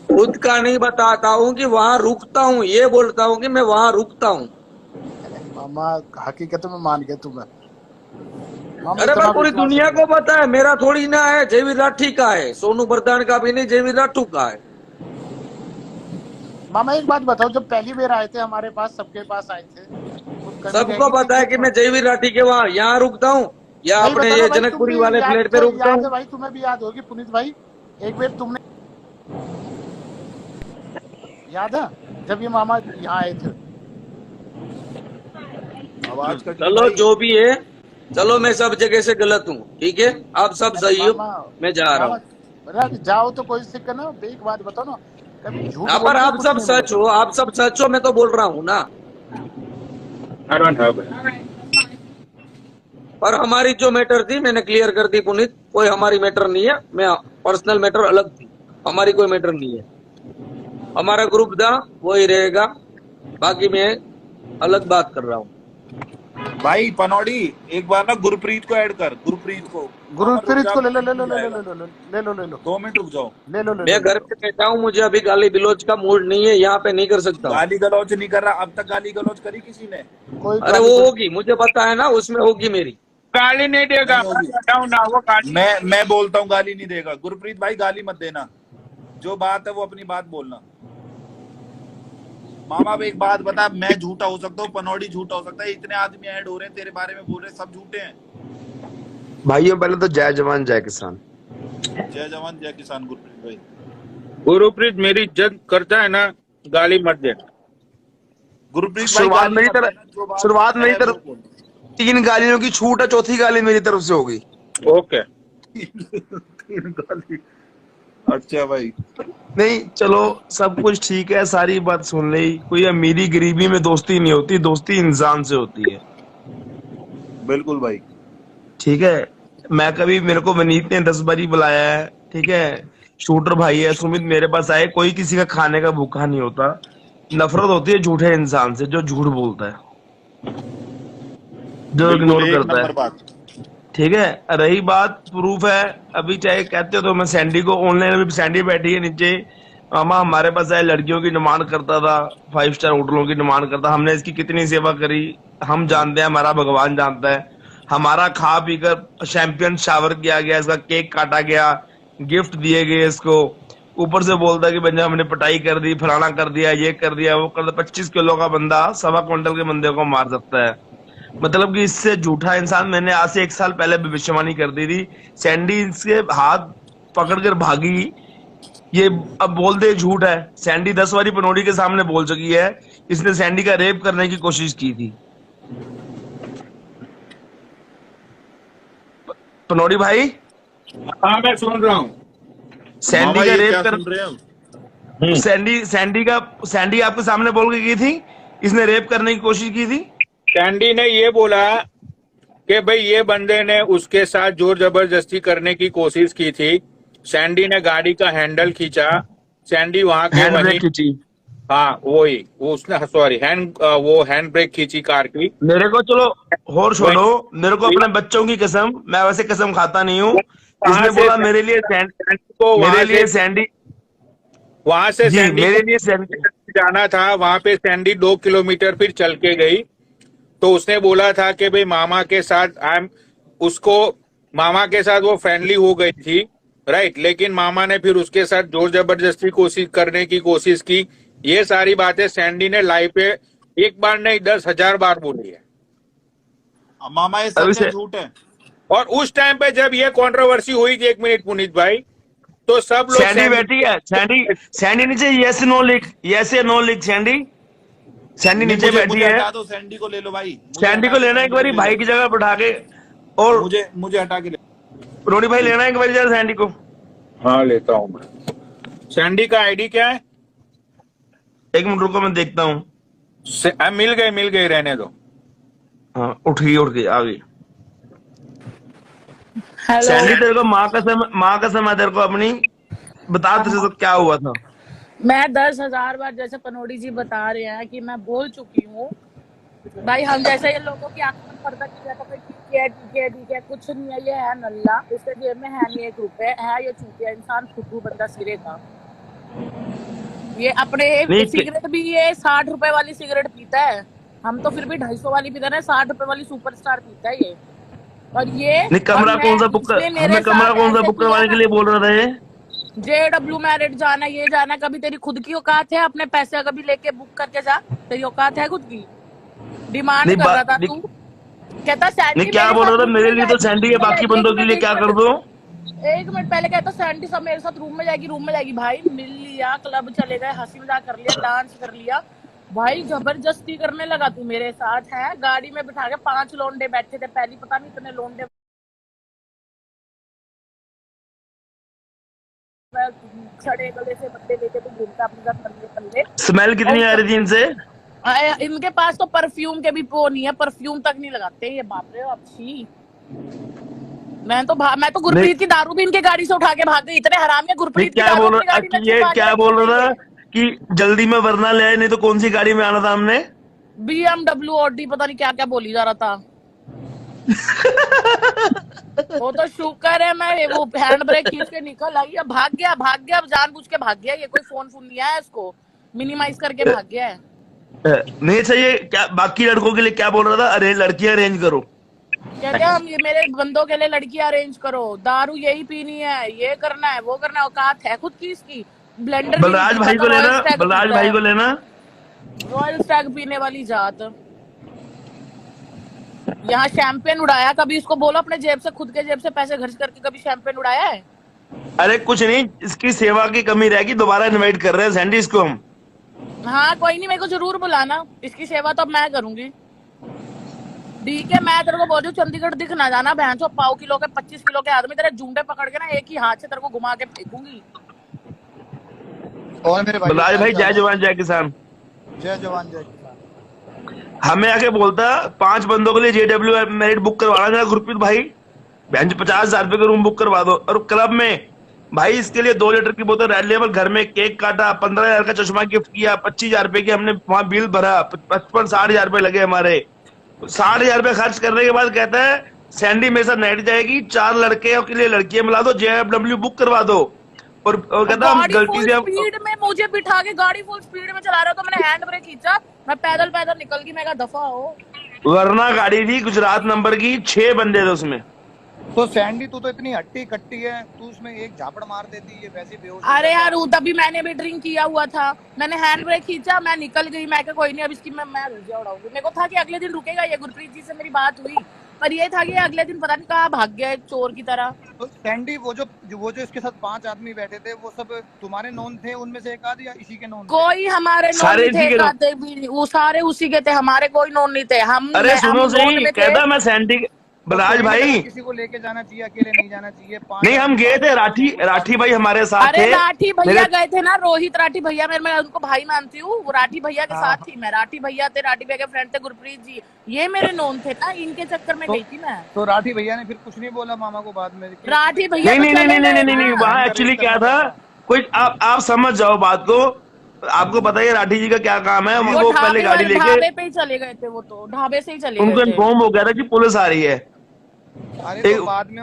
S5: खुद का नहीं बताता हूँ कि वहां रुकता हूँ, ये बोलता हूँ कि मैं वहां रुकता हूँ।
S7: मामा हकीकत में मान गए तुम्हें मामा,
S5: अरे
S7: इतना
S5: पर पूरी
S7: विश्वास
S5: दुनिया
S7: नहीं
S5: को
S7: है।
S5: पता है, मेरा थोड़ी ना है, जयवीर राठी का है, सोनू प्रधान का भी नहीं, जयवीर राठू का है।
S7: मामा एक बात बताओ, जब पहली बार आए थे हमारे पास, सबके पास आए थे, तो कमी
S5: सबको
S7: रह गई
S5: पता है
S7: थी
S5: कि मैं जयवीर राठी के वहां यहाँ रुकता हूँ या
S7: नहीं
S5: अपने
S7: बताना
S5: ये
S7: भाई, तुम
S5: जनकपुरी
S7: भी
S5: वाले
S7: याद,
S5: फ्लैट पे रुकता
S7: याद
S5: हूँ।
S7: है भाई, तुम्हें भी याद होगी पुनीत भाई, एक बार तुमने, याद है जब ये मामा यहाँ आए थे।
S4: आवाज कट गई
S5: चलो
S4: भाई।
S5: जो भी है, चलो मैं सब जगह से गलत हूँ, ठीक है, आप सब
S7: अरे
S5: सही हो,
S7: मामा,
S5: मैं जा रहा
S7: मामा
S5: हूँ।
S7: अरे जाओ तो कोई सिक्का ना, एक बात बताओ ना, कभी झूठ
S5: पर
S7: बोलने में
S5: आप
S7: कुछ
S5: सब
S7: नहीं
S5: सच
S7: मिलेगा।
S5: हो, आप सब सच हो, मैं तो बोल रहा हूँ ना। पर हमारी जो मैटर थी मैंने क्लियर कर दी पुनीत, कोई हमारी मैटर नहीं है, मैं पर्सनल मैटर अलग थी, हमारी कोई मैटर नहीं है। हमारा ग्रुप था वही रहेगा, बाकी मैं अलग बात कर रहा हूँ।
S4: भाई पनौड़ी, एक बार ना गुरप्रीत को ऐड कर, गुरप्रीत को। मामा रुक
S7: गुरप्रीत
S4: जा,
S7: को ले लो, ले लो,
S4: मिल
S7: ले लो,
S4: जाएगा।
S7: ले लो, ले लो, ले लो,
S4: 2 मिनट रुक जाओ।
S7: ले लो, ले
S5: मैं
S7: लो,
S5: घर पे बैठा हूँ, मुझे अभी गाली बिलोच का मूड नहीं है, यहाँ पे नहीं कर सकता हूँ।
S4: गाली गलौज नहीं कर रहा, अब तक गाली गलौज करी किसी ने?
S7: कोई
S5: अरे
S7: गाली
S5: वो
S7: गुल
S5: होगी, मुझे पता है ना, उसमें होगी मेरी।
S1: गाली नहीं देगा,
S4: नहीं होगी।
S1: बताऊं ना, वो गाली
S4: मैं बोलता हूँ गाली नहीं देगा। गुरप्रीत भाई गाली मत देना, जो बात है वो अपनी बात बोलना। मामा अब एक बात बता, मैं झूठा हो सकता हूँ, पनौड़ी झूठा हो सकता है, इतने आदमी ऐड हो रहे हैं तेरे बारे में बोल रहे हैं, सब झूठे हैं।
S8: भाइयों पहले तो जय जवान जय किसान।
S4: जय जवान जय किसान गुरप्रीत भाई।
S1: गुरुप्रीत मेरी इज्जत करता है ना, गाली मत दे।
S4: गुरप्रीत भाई
S8: शुरुआत
S4: गाली
S8: मेरी
S4: मत देना,
S8: तरफ
S4: जो बात
S8: शुरुआत
S4: है
S8: मेरी
S4: वो
S8: तरफ
S4: बोल।
S8: 3 गालियों की छूट है, चौथी गाली मेरी तरफ से होगी।
S1: ओके।
S4: 3 गाली। अच्छा भाई।
S8: नहीं चलो सब कुछ ठीक है, सारी बात सुन ली। कोई अमीरी गरीबी में दोस्ती नहीं होती, दोस्ती इंसान से होती है।
S4: बिल्कुल भाई।
S8: ठीक है, मैं कभी, मेरे को वनीत ने 10 बारी बुलाया है, ठीक है। शूटर भाई है सुमित मेरे पास आए, कोई किसी का खाने का भूखा नहीं होता। नफरत होती है झूठे इंसान से जो झूठ बोलता है, जो
S4: बिल्कुल
S8: इग्नोर
S4: एक
S8: करता
S4: नंबर
S8: है।
S4: बात।
S8: ठीक है, रही बात प्रूफ है, अभी चाहे कहते हो तो मैं सैंडी को ऑनलाइन, अभी सैंडी बैठी है नीचे। मामा हमारे पास आए, लड़कियों की डिमांड करता था, 5 स्टार होटलों की डिमांड करता। हमने इसकी कितनी सेवा करी, हम जानते हैं, हमारा भगवान जानता है। हमारा खा पी कर चैंपियन शावर किया गया, इसका केक काटा गया, गिफ्ट दिए गए इसको। ऊपर से बोलता है कि भैया हमने पटाई कर दी, फलाना कर दिया, ये कर दिया, वो कर दिया। 25 किलो का बंदा 1.25 क्विंटल के बंदे को मार सकता है। मतलब कि इससे झूठा इंसान, मैंने आज से 1 साल पहले भविष्यवाणी कर दी थी। सैंडी इसके हाथ पकड़कर भागी, ये अब बोल दे झूठ है। सैंडी 10 बारी पनौड़ी के सामने बोल चुकी है, इसने सैंडी का रेप करने की कोशिश की थी। पनौड़ी भाई,
S1: हाँ मैं सुन रहा हूँ।
S8: सैंडी
S4: मामा
S8: का
S4: ये
S8: रेप
S4: क्या
S8: कर,
S4: सुन रहे हैं हम?
S8: सैंडी आपके सामने बोल के की थी, इसने रेप करने की कोशिश की थी।
S1: सैंडी ने ये बोला कि भाई ये बंदे ने उसके साथ जोर जबरदस्ती करने की कोशिश की थी। सैंडी ने गाड़ी का हैंडल खींचा, सैंडी वहां के
S8: हैंड
S1: वहीं,
S8: ब्रेक खींची।
S1: हाँ वही, वो उसने सॉरी वो हैंड ब्रेक खींची कार की।
S8: मेरे को चलो और छोड़ो, मेरे को
S1: वही
S8: अपने बच्चों की कसम, मैं वैसे कसम खाता नहीं हूँ।
S1: वहां
S8: इसने
S1: से
S8: बोला मेरे लिए
S1: सैंडी को
S8: मेरे लिए सैंडी,
S1: वहां से
S8: जी
S1: सैंडी
S8: मेरे
S1: को
S8: लिए सैंडी,
S1: जाना था। वहां पे सैंडी 2 किलोमीटर फिर चल के गई, तो उसने बोला था कि भाई मामा के साथ मामा के साथ वो फ्रेंडली हो गई थी, राइट। लेकिन मामा ने फिर उसके साथ जोर जबरदस्ती कोशिश करने की कोशिश की। ये सारी बातें सैंडी ने लाइव पे 1 बार नहीं 10,000 बार बोली है।
S4: अब मामा ये
S8: अभी
S4: सच है
S8: से
S4: झूठ है?
S1: और उस टाइम पे जब ये कंट्रोवर्सी हुई थी, 1 मिनट पुनीत भाई, तो सब लोग
S8: सैंडी बैठी है, सैंडी नीचे यस नो लिख, यस या नो लिख। सैंडी नीचे
S4: मुझे
S8: बैठी
S4: मुझे
S8: है।
S4: हटा दो, सैंडी को ले लो भाई, मुझे
S8: सैंडी
S4: हटा
S8: को
S4: के
S8: लेना एक
S4: सैंडी
S8: बारी
S4: ले
S8: भाई
S4: लो।
S8: की जगह बैठा के, और
S4: मुझे हटा के ले।
S8: रोनी भाई लेना एक बारी जरा सैंडी को।
S1: हाँ लेता हूँ मैं। सैंडी का आईडी क्या है?
S8: 1 मिनट रुको, मैं देखता हूँ।
S1: मिल गई, रहने दो।
S8: हाँ उठ गई आ गई।
S9: हेलो।
S8: सैंडी तेरे को माँ कसम है तेरे को अपनी, बता तेरे से क्या हुआ था।
S9: मैं 10,000 बार जैसे पनौड़ी जी बता रहे हैं कि मैं बोल चुकी हूँ भाई। हम जैसे ये लोगों की आंखों में पर्दा किया तो ठीक है, कुछ नहीं है। ये है नल्ला, इसके जेब में है नहीं 1 रुपए, है ये चूतिया इंसान, फुद्दू बंदा सिरे का। ये अपने सिगरेट भी ये 60 रुपए वाली सिगरेट पीता है, हम तो फिर भी 250 वाली पीते हैं, 60 रुपए वाली सुपरस्टार पीता है ये। और ये
S8: नहीं कमरा कौन सा बुक, हमें कमरा कौन सा बुक करवाने के लिए बोल रहा था ये?
S9: JW मैरिट जाना, ये जाना। कभी तेरी खुद की औकात है? अपने पैसे कभी लेके बुक करके जा, तेरी औकात है खुद की? डिमांड कर रहा था तू, कहता सैंडी
S8: नहीं क्या बोल रहा था, मेरे लिए तो सैंडी है, बाकी बंदों के लिए क्या कर दो।
S9: 1 मिनट पहले कहता सैंडी सब मेरे साथ रूम में जाएगी। भाई मिल लिया, क्लब चले गए, हंसी मजाक कर लिया, डांस कर लिया भाई, जबरदस्ती करने लगा तू मेरे साथ। है गाड़ी में बिठा के 5 लोंडे बैठे थे, पहली पता नहीं इतने लोंडे छड़े गले से बंदे लेके तू घूमता अपने साथ पल्ले।
S8: स्मेल कितनी आ रही थी इनसे?
S9: इनके पास तो परफ्यूम के भी वो नहीं है, परफ्यूम तक नहीं लगाते ये। बाप रे अच्छी। मैं तो गुरप्रीत की दारू भी इनके गाड़ी से उठा के भाग गई, इतने हरामी है गुरप्रीत की दारू अपनी गाड़ी में।
S8: ये क्या बोल रहा था कि जल्दी में वरना ले आए, नहीं तो कौन सी गाड़ी में आना था हमने?
S9: BMW ऑडी पता नहीं क्या क्या बोली जा रहा था। वो तो शुक्र है मैं वो हैंड ब्रेक खींच के निकल आई, अब भाग गया जानबूझ के भाग गया। ये कोई फोन नहीं आया इसको, मिनिमाइज करके भाग गया है।
S8: नहीं चाहिए क्या? बाकी लड़कों के लिए क्या बोल रहा था? अरे लड़कियां अरेंज करो,
S9: कहते हम ये मेरे बंदों के लिए लड़कियां अरेंज करो, दारू यही पीनी है, ये करना है, वो करना है। औकात है खुद की इसकी? ब्लेंडर
S8: बलराज भाई को लेना,
S9: रॉयल स्टैग पीने वाली जात। यहाँ शैंपेन उड़ाया, कभी इसको बोलो अपने जेब से, खुद के जेब से पैसे खर्च करके कभी शैंपेन उड़ाया है?
S8: अरे कुछ नहीं, इसकी सेवा की कमी रहेगी, दोबारा इनवाइट कर रहे हैं सैंडी इसको हम।
S9: हाँ कोई नहीं, मेरे को जरूर बुलाना, इसकी सेवा तो अब मैं करूंगी। डीके मैं तेरे को बोल रही हूँ, चंडीगढ़ दिख ना जाना, बहन चो पाव किलो के 25 किलो के आदमी तेरे जूंडे पकड़ के ना एक ही हाथ से तेरे को घुमा के फेंकूंगी।
S10: और मेरे भाई
S8: बलराज भाई जय जवान जय किसान।
S10: जय जवान जय किसान।
S8: हमें आके बोलता 5 बंदों के लिए JW मेरिट बुक करवाना मेरा गुरप्रीत भाई, बहन 50,000 रुपए का रूम बुक करवा दो। और क्लब में भाई इसके लिए 2 लीटर की बोतल रेड लेबल, घर में केक काटा, 15,000 का चश्मा गिफ्ट किया, 25,000 रुपए की हमने वहां बिल भरा, 55-60,000 रुपए लगे हमारे। 60,000 रुपए खर्च करने के बाद कहता है सैंडी मेरे साथ नाइट जाएगी, 4 लड़के के लिए लड़कियां मिला दो, JW बुक करवा दो। और कहता हम
S9: गाड़ी
S8: गलती
S9: फुल
S8: से
S9: स्पीड में मुझे बिठा के गाड़ी फुल स्पीड में चला रहा था, मैंने हैंड ब्रेक खींचा, मैं पैदल पैदल निकल गई, मैं कहा दफा हो।
S8: वरना गाड़ी थी गुजरात नंबर की, 6 बंदे थे उसमें।
S10: तो सैंडी तू तो इतनी हट्टी कट्टी है, तू उसमें एक झापड़ मार देती, ये वैसे बेहोश हो
S9: अरे
S10: जाता।
S9: यार तभी मैंने भी ड्रिंक किया हुआ था, मैंने हैंड ब्रेक खींचा, मैं निकल गई, मैं कहा कोई नहीं अब इसकी मैं रुझा उड़ाऊंगी। मेरे को था कि अगले दिन रुकेगा ये, गुरप्रीत जी से मेरी बात हुई, पर ये था कि अगले दिन पता नहीं कहाँ भाग गया चोर की तरह।
S10: तो सैंडी वो जो इसके साथ 5 आदमी बैठे थे, वो सब तुम्हारे नोन थे, उनमें से एक आध या इसी के नोन थे?
S9: कोई हमारे नोन
S8: सारे
S9: नहीं
S8: इसी
S9: थे,
S8: के नोन।
S9: खाते भी नहीं, वो सारे उसी के थे, हमारे कोई नोन नहीं थे। हम
S8: अरे सुनो
S9: हम
S8: सही,
S9: नोन में थे।
S8: कहता मैं सैंडी बलराज
S10: तो
S8: भाई
S10: किसी को लेके जाना चाहिए, अकेले नहीं जाना चाहिए। 5
S8: नहीं, हम गए थे, राठी भाई हमारे साथ
S9: अरे
S8: थे।
S9: राठी भैया
S8: मेरे
S9: गए थे ना, रोहित राठी भैया, मैं उनको भाई मानती हूँ, वो राठी भैया के साथ थी मैं, राठी भैया थे, राठी भैया के फ्रेंड थे गुरप्रीत जी, ये मेरे नोन थे ना, इनके चक्कर में गई थी मैं।
S10: तो राठी भैया ने फिर कुछ नहीं बोला मामा को बाद में?
S9: राठी भैया
S8: नहीं
S9: तो
S8: नहीं
S9: चले
S8: नहीं नहीं
S9: गए
S8: नहीं नहीं,
S9: ना।
S8: वहां एक्चुअली क्या था, कोई आप समझ जाओ बात को, आपको पता है राठी जी का क्या काम है। वो पहले गाड़ी लेके
S9: ढाबे पे ही चले गए थे, वो तो ढाबे से ही चले
S8: उनको
S9: गए थे।
S8: इन्फॉर्म हो गया था कि पुलिस आ रही है।
S10: अरे तो बाद में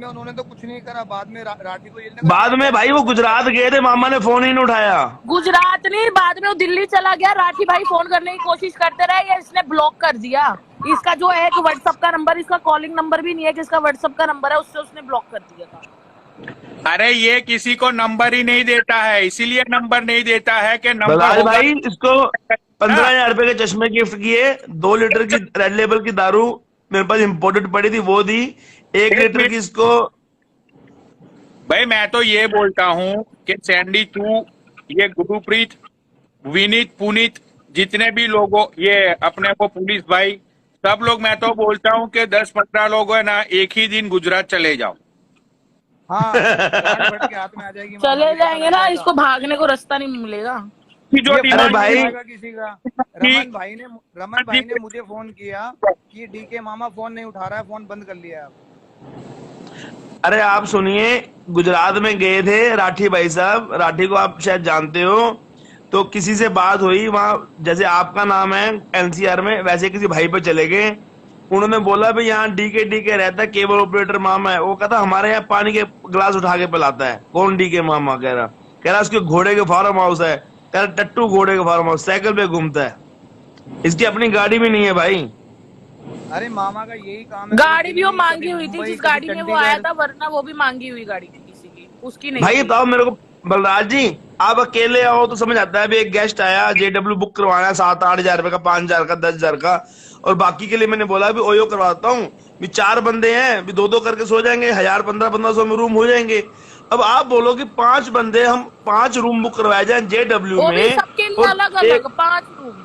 S10: उन्होंने तो कुछ नहीं करा, बाद में राठी को ये लगा।
S8: बाद में भाई वो गुजरात गए थे, मामा ने फोन ही नहीं उठाया।
S9: गुजरात नहीं, बाद में वो दिल्ली चला गया, राठी भाई फोन करने की कोशिश करते रहे, या इसने ब्लॉक कर दिया। इसका जो है व्हाट्सएप का नंबर, इसका कॉलिंग नंबर भी नहीं है कि इसका व्हाट्सएप का नंबर है, उससे उसने ब्लॉक कर दिया था।
S1: अरे ये किसी को नंबर ही नहीं देता है, इसीलिए नंबर नहीं देता है कि नंबर
S8: बलराज
S1: होगा।
S8: भाई इसको 15,000 रुपए के चश्मे गिफ्ट किए, 2 लीटर की रेड लेबल की दारू मेरे पास इम्पोर्टेड पड़ी थी वो दी, 1 लीटर की इसको।
S1: भाई मैं तो ये बोलता हूँ कि सैंडी तू, ये गुरप्रीत, विनीत, पुनीत, जितने भी लोगों, ये अपने को पुलिस भाई, सब लोग, मैं तो बोलता हूँ कि 10-15 लोग है ना, एक ही दिन गुजरात चले जाओ।
S10: हाँ, गाड़ी बढ़ के हाथ में आ जाएगी।
S9: चले जाएंगे ना, इसको भागने को रास्ता नहीं मिलेगा।
S1: जो
S10: ये
S1: डिमांड
S8: भाई-
S10: नहीं आएगा किसी का। रमन भाई ने मुझे फोन किया कि डीके मामा फोन नहीं उठा रहा है, फोन बंद कर लिया है आप।
S8: अरे आप सुनिए, गुजरात में गए थे राठी भाई साहब, राठी को आप शायद जानते हो, तो किसी से बात हुई वहां, जैसे आपका नाम है NCR में, वैसे किसी भाई पे चले गए। उन्होंने बोला भाई यहाँ डीके रहता है, केबल ऑपरेटर मामा है। वो कहता हमारे यहाँ पानी के गिलास उठा के पिलाता है। कौन डीके मामा? कह रहा उसके घोड़े के फार्म हाउस है, कह रहा टट्टू घोड़े के फार्म हाउस, साइकिल पे घूमता है, इसकी अपनी गाड़ी भी नहीं है भाई।
S10: अरे मामा का यही काम है।
S9: गाड़ी भी वो
S10: कभी
S9: मांगी हुई थी,
S10: मुंबई,
S9: जिस
S10: कभी
S9: गाड़ी में वो आया
S10: चंडीगढ़।
S9: था, वरना वो भी मांगी हुई गाड़ी थी किसी की, उसकी नहीं
S8: भाई
S9: थी।
S8: बताओ मेरे को बलराज जी, आप अकेले आओ तो समझ आता है, अभी एक गेस्ट आया, JW बुक करवाना है 7-8 हजार रुपए का, 5 हजार का, 10 हजार का, और बाकी के लिए मैंने बोला अभी ओयो करवाता हूँ, भी 4 बंदे हैं, भी 2-2 करके सो जाएंगे, 1000-1500 में रूम हो जाएंगे। अब आप बोलो कि 5 बंदे, हम 5 रूम बुक करवाए जाए JW
S9: वो भी
S8: में,
S9: सबके लिए अलग अलग 5 रूम,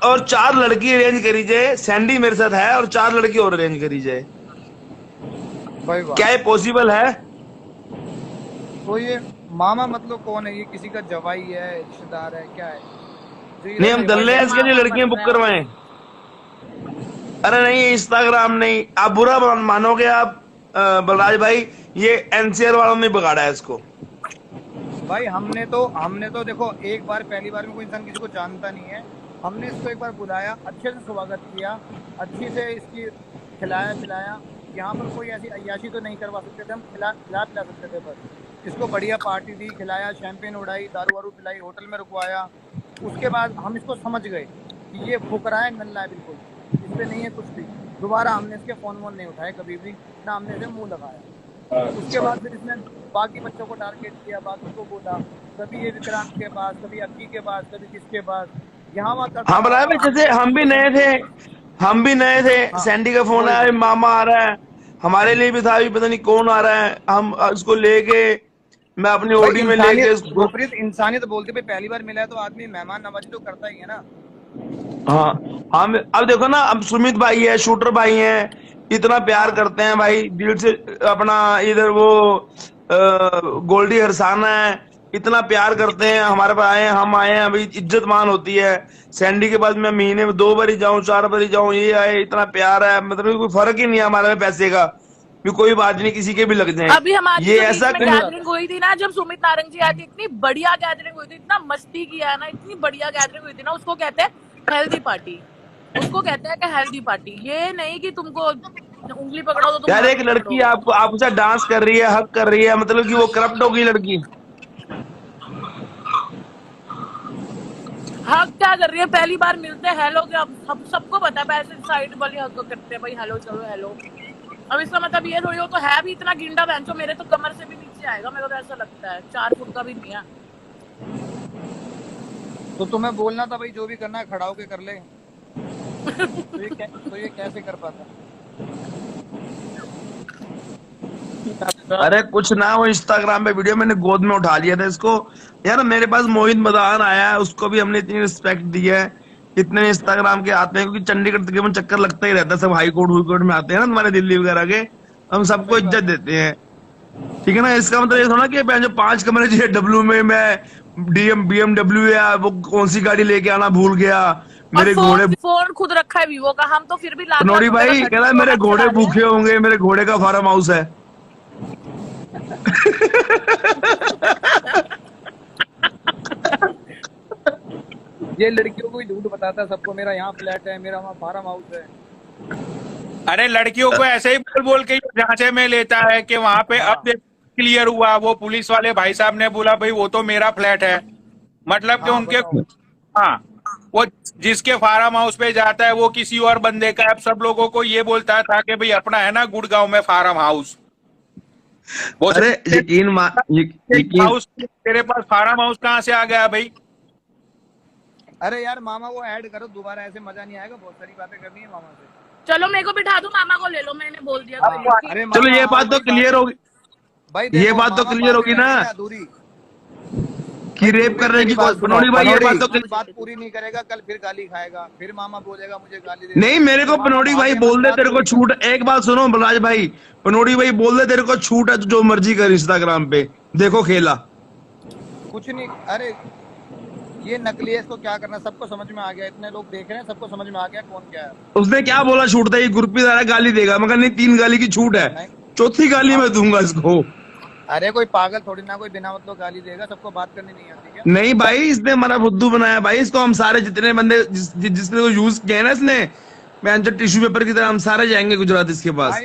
S8: और 4 लड़की अरेंज करी जाए, सैंडी मेरे साथ है, और 4 लड़की और अरेंज करी जाए,
S10: भाई वाह।
S8: क्या ये पॉसिबल है?
S10: तो ये मामा मतलब कौन है? ये किसी का जवाई है, रिश्तेदार है, क्या है? जो ये
S8: नहीं हम दल्ले हैं इसके लिए
S9: मामा
S8: लड़कियां
S9: बन
S8: बुक
S9: रहा है।
S8: करवाएं? अरे नहीं, इंस्टाग्राम नहीं, आप बुरा मानोगे आप बलराज भाई, ये NCR वालों ने बिगाड़ा है इसको।
S10: भाई हमने तो देखो, एक बार पहली बार में कोई इंसान किसी को जानता नहीं है, हमने इसको एक बार बुलाया, अच्छे से स्वागत किया, अच्छी से इसकी खिलाया पिलाया। यहाँ पर कोई ऐसी अय्याशी तो नहीं करवा सकते थे, हम खिला पिला सकते थे, बस इसको बढ़िया पार्टी दी, खिलाया, शैंपेन उड़ाई, दारू वारू पिलाई, होटल में रुकवाया। उसके बाद हम इसको समझ गए कि ये फुकरा है, नल्ला है, बिल्कुल इस पे नहीं है कुछ भी। दोबारा हमने इसके फोन वोन नहीं उठाए कभी भी, ना हमने इसे मुंह लगाया। उसके बाद फिर इसने बाकी बच्चों को टारगेट किया, बाकी को बोला, कभी ये विक्रांत के पास, कभी अक्की के पास, कभी किसके पास। यहाँ वहाँ करता
S8: हाँ बुलाया भाई, जैसे हम भी नए थे
S10: हाँ
S8: सैंडी का फोन
S10: वही
S8: आया,
S10: वही
S8: मामा आ रहा है, हमारे लिए भी था, अभी पता नहीं कौन आ रहा है, हम उसको लेके मैं अपनी
S10: भाई
S8: ओडी में लेके
S10: इंसानियत
S8: उसको।
S10: गुरप्रीत इंसानियत बोलते भाई पहली बार मिला है तो आदमी मेहमान नवाजी तो करता ही है ना।
S8: हाँ हम अब देखो ना, अब सुमित भाई है, शूटर भाई है, इतना प्यार करते हैं भाई दिल से। अपना इधर वो गोल्डी हरसाना है, इतना प्यार करते हैं, हमारे पास आए हैं, हम आए हैं, अभी इज्जत मान होती है। सैंडी के बाद मैं महीने में 2 बार ही जाऊं, 4 बार ही जाऊं, ये आए, इतना प्यार है, मतलब कोई फर्क ही नहीं है हमारे में पैसे का भी, कोई बात नहीं, किसी के भी लग जाए।
S9: अभी हमारी
S8: ये
S9: जो
S8: ऐसा
S9: बीच में गैदरिंग हुई थी ना, जब सुमित नारंग जी आए थे, इतनी बढ़िया गैदरिंग हुई थी, इतना मस्ती किया है ना, इतनी बढ़िया गैदरिंग हुई थी ना, उसको कहते हैं हेल्दी पार्टी, उसको कहते हैं कि हेल्दी पार्टी। ये नहीं कि तुमको उंगली पकड़ो तो तुम
S8: यार एक लड़की आपके साथ डांस कर रही है, हक कर रही है, मतलब कि वो करप्ट होगी लड़की।
S9: हक क्या कर रही है? पहली बार मिलते हैं, हेलो क्या, अब सबको पता है ऐसे साइड वाली हक करते हैं भाई, हेलो चलो हेलो। अब इसका मतलब ये थोड़ी, हो तो है भी इतना गिंडा बेंचो, मेरे तो कमर से भी नीचे आएगा, मेरे को तो ऐसा लगता है 4 फुट का भी नहीं है।
S10: तो तुम्हें बोलना था भाई जो भी करना है खड़ा होके कर ले। तो ये कैसे कर पाता?
S8: अरे कुछ ना, वो इंस्टाग्राम पे वीडियो मैंने गोद में उठा लिया था इसको। यार मेरे पास मोहित मदान आया है, उसको भी हमने इतनी रिस्पेक्ट दी है, इतने इंस्टाग्राम के आते हैं, क्योंकि चंडीगढ़ तकरीबन चक्कर लगता ही रहता है, सब हाई कोर्ट में आते हैं ना तुम्हारे दिल्ली वगैरह के, हम सबको इज्जत देते हैं, ठीक है ना। इसका मतलब ये थोड़ा कि जो 5 कमरे चाहिए डब्ल्यू में मैं BMW या वो कौन सी गाड़ी लेके आना भूल गया, मेरे घोड़े।
S9: फोन खुद रखा है वीवो का, हम तो फिर भी लाख
S8: पनौड़ी भाई कह रहा है मेरे घोड़े भूखे होंगे, मेरे घोड़े का फार्म हाउस है।
S10: ये लड़कियों को ही झूठ बताता है सबको, मेरा यहाँ फ्लैट है, मेरा वहाँ फार्म हाउस है।
S1: अरे लड़कियों को ऐसे ही बोल बोल के जांचे में लेता है कि वहां पे अब क्लियर हुआ, वो पुलिस वाले भाई साहब ने बोला भाई वो तो मेरा फ्लैट है, मतलब कि उनके, हाँ वो जिसके फार्म हाउस पे जाता है वो किसी और बंदे का। अब सब लोगों को ये बोलता था कि भाई अपना है ना गुड़गांव में फार्म हाउस।
S8: अरे यकीन
S1: हाउस, तेरे पास फार्म हाउस कहाँ से आ गया भाई?
S10: अरे यार मामा को ऐड करो दोबारा, ऐसे मजा नहीं आएगा, बहुत सारी बातें करनी है मामा से।
S9: चलो मेरे को बिठा दो, मामा को ले लो, मैंने बोल दिया।
S10: अरे
S8: चलो ये बात तो क्लियर होगी
S10: भाई,
S8: ये बात तो क्लियर होगी ना कि रेप करने की पनौड़ी भाई, ये बात तो
S10: बात पूरी नहीं करेगा, कल फिर गाली खाएगा, फिर मामा बोलेगा मुझे गाली दे।
S8: नहीं, मेरे को पनौड़ी भाई बोल दे तेरे को छूट, एक बात सुनो बलराज भाई, पनौड़ी भाई बोल दे तेरे को छूट है, जो मर्जी कर इंस्टाग्राम पे, देखो खेला
S10: कुछ नहीं। अरे ये नकली है, इसको क्या करना, सबको समझ में आ गया, इतने लोग देख रहे हैं, सबको समझ में आ गया कौन क्या है।
S8: उसने क्या बोला छूट था, ये ग्रुप गाली देगा, मगर नहीं 3 गाली की छूट है, 4थी गाली मैं दूंगा इसको।
S10: अरे कोई पागल थोड़ी ना कोई बिना मतलब गाली देगा, सबको बात करनी नहीं आती क्या?
S8: नहीं भाई, इसने हमारा बुद्धू बनाया भाई, इसको हम सारे जितने बंदे जिसने यूज किया ना इसने, मैं टिश्यू पेपर की तरह हम सारे जाएंगे गुजरात इसके पास।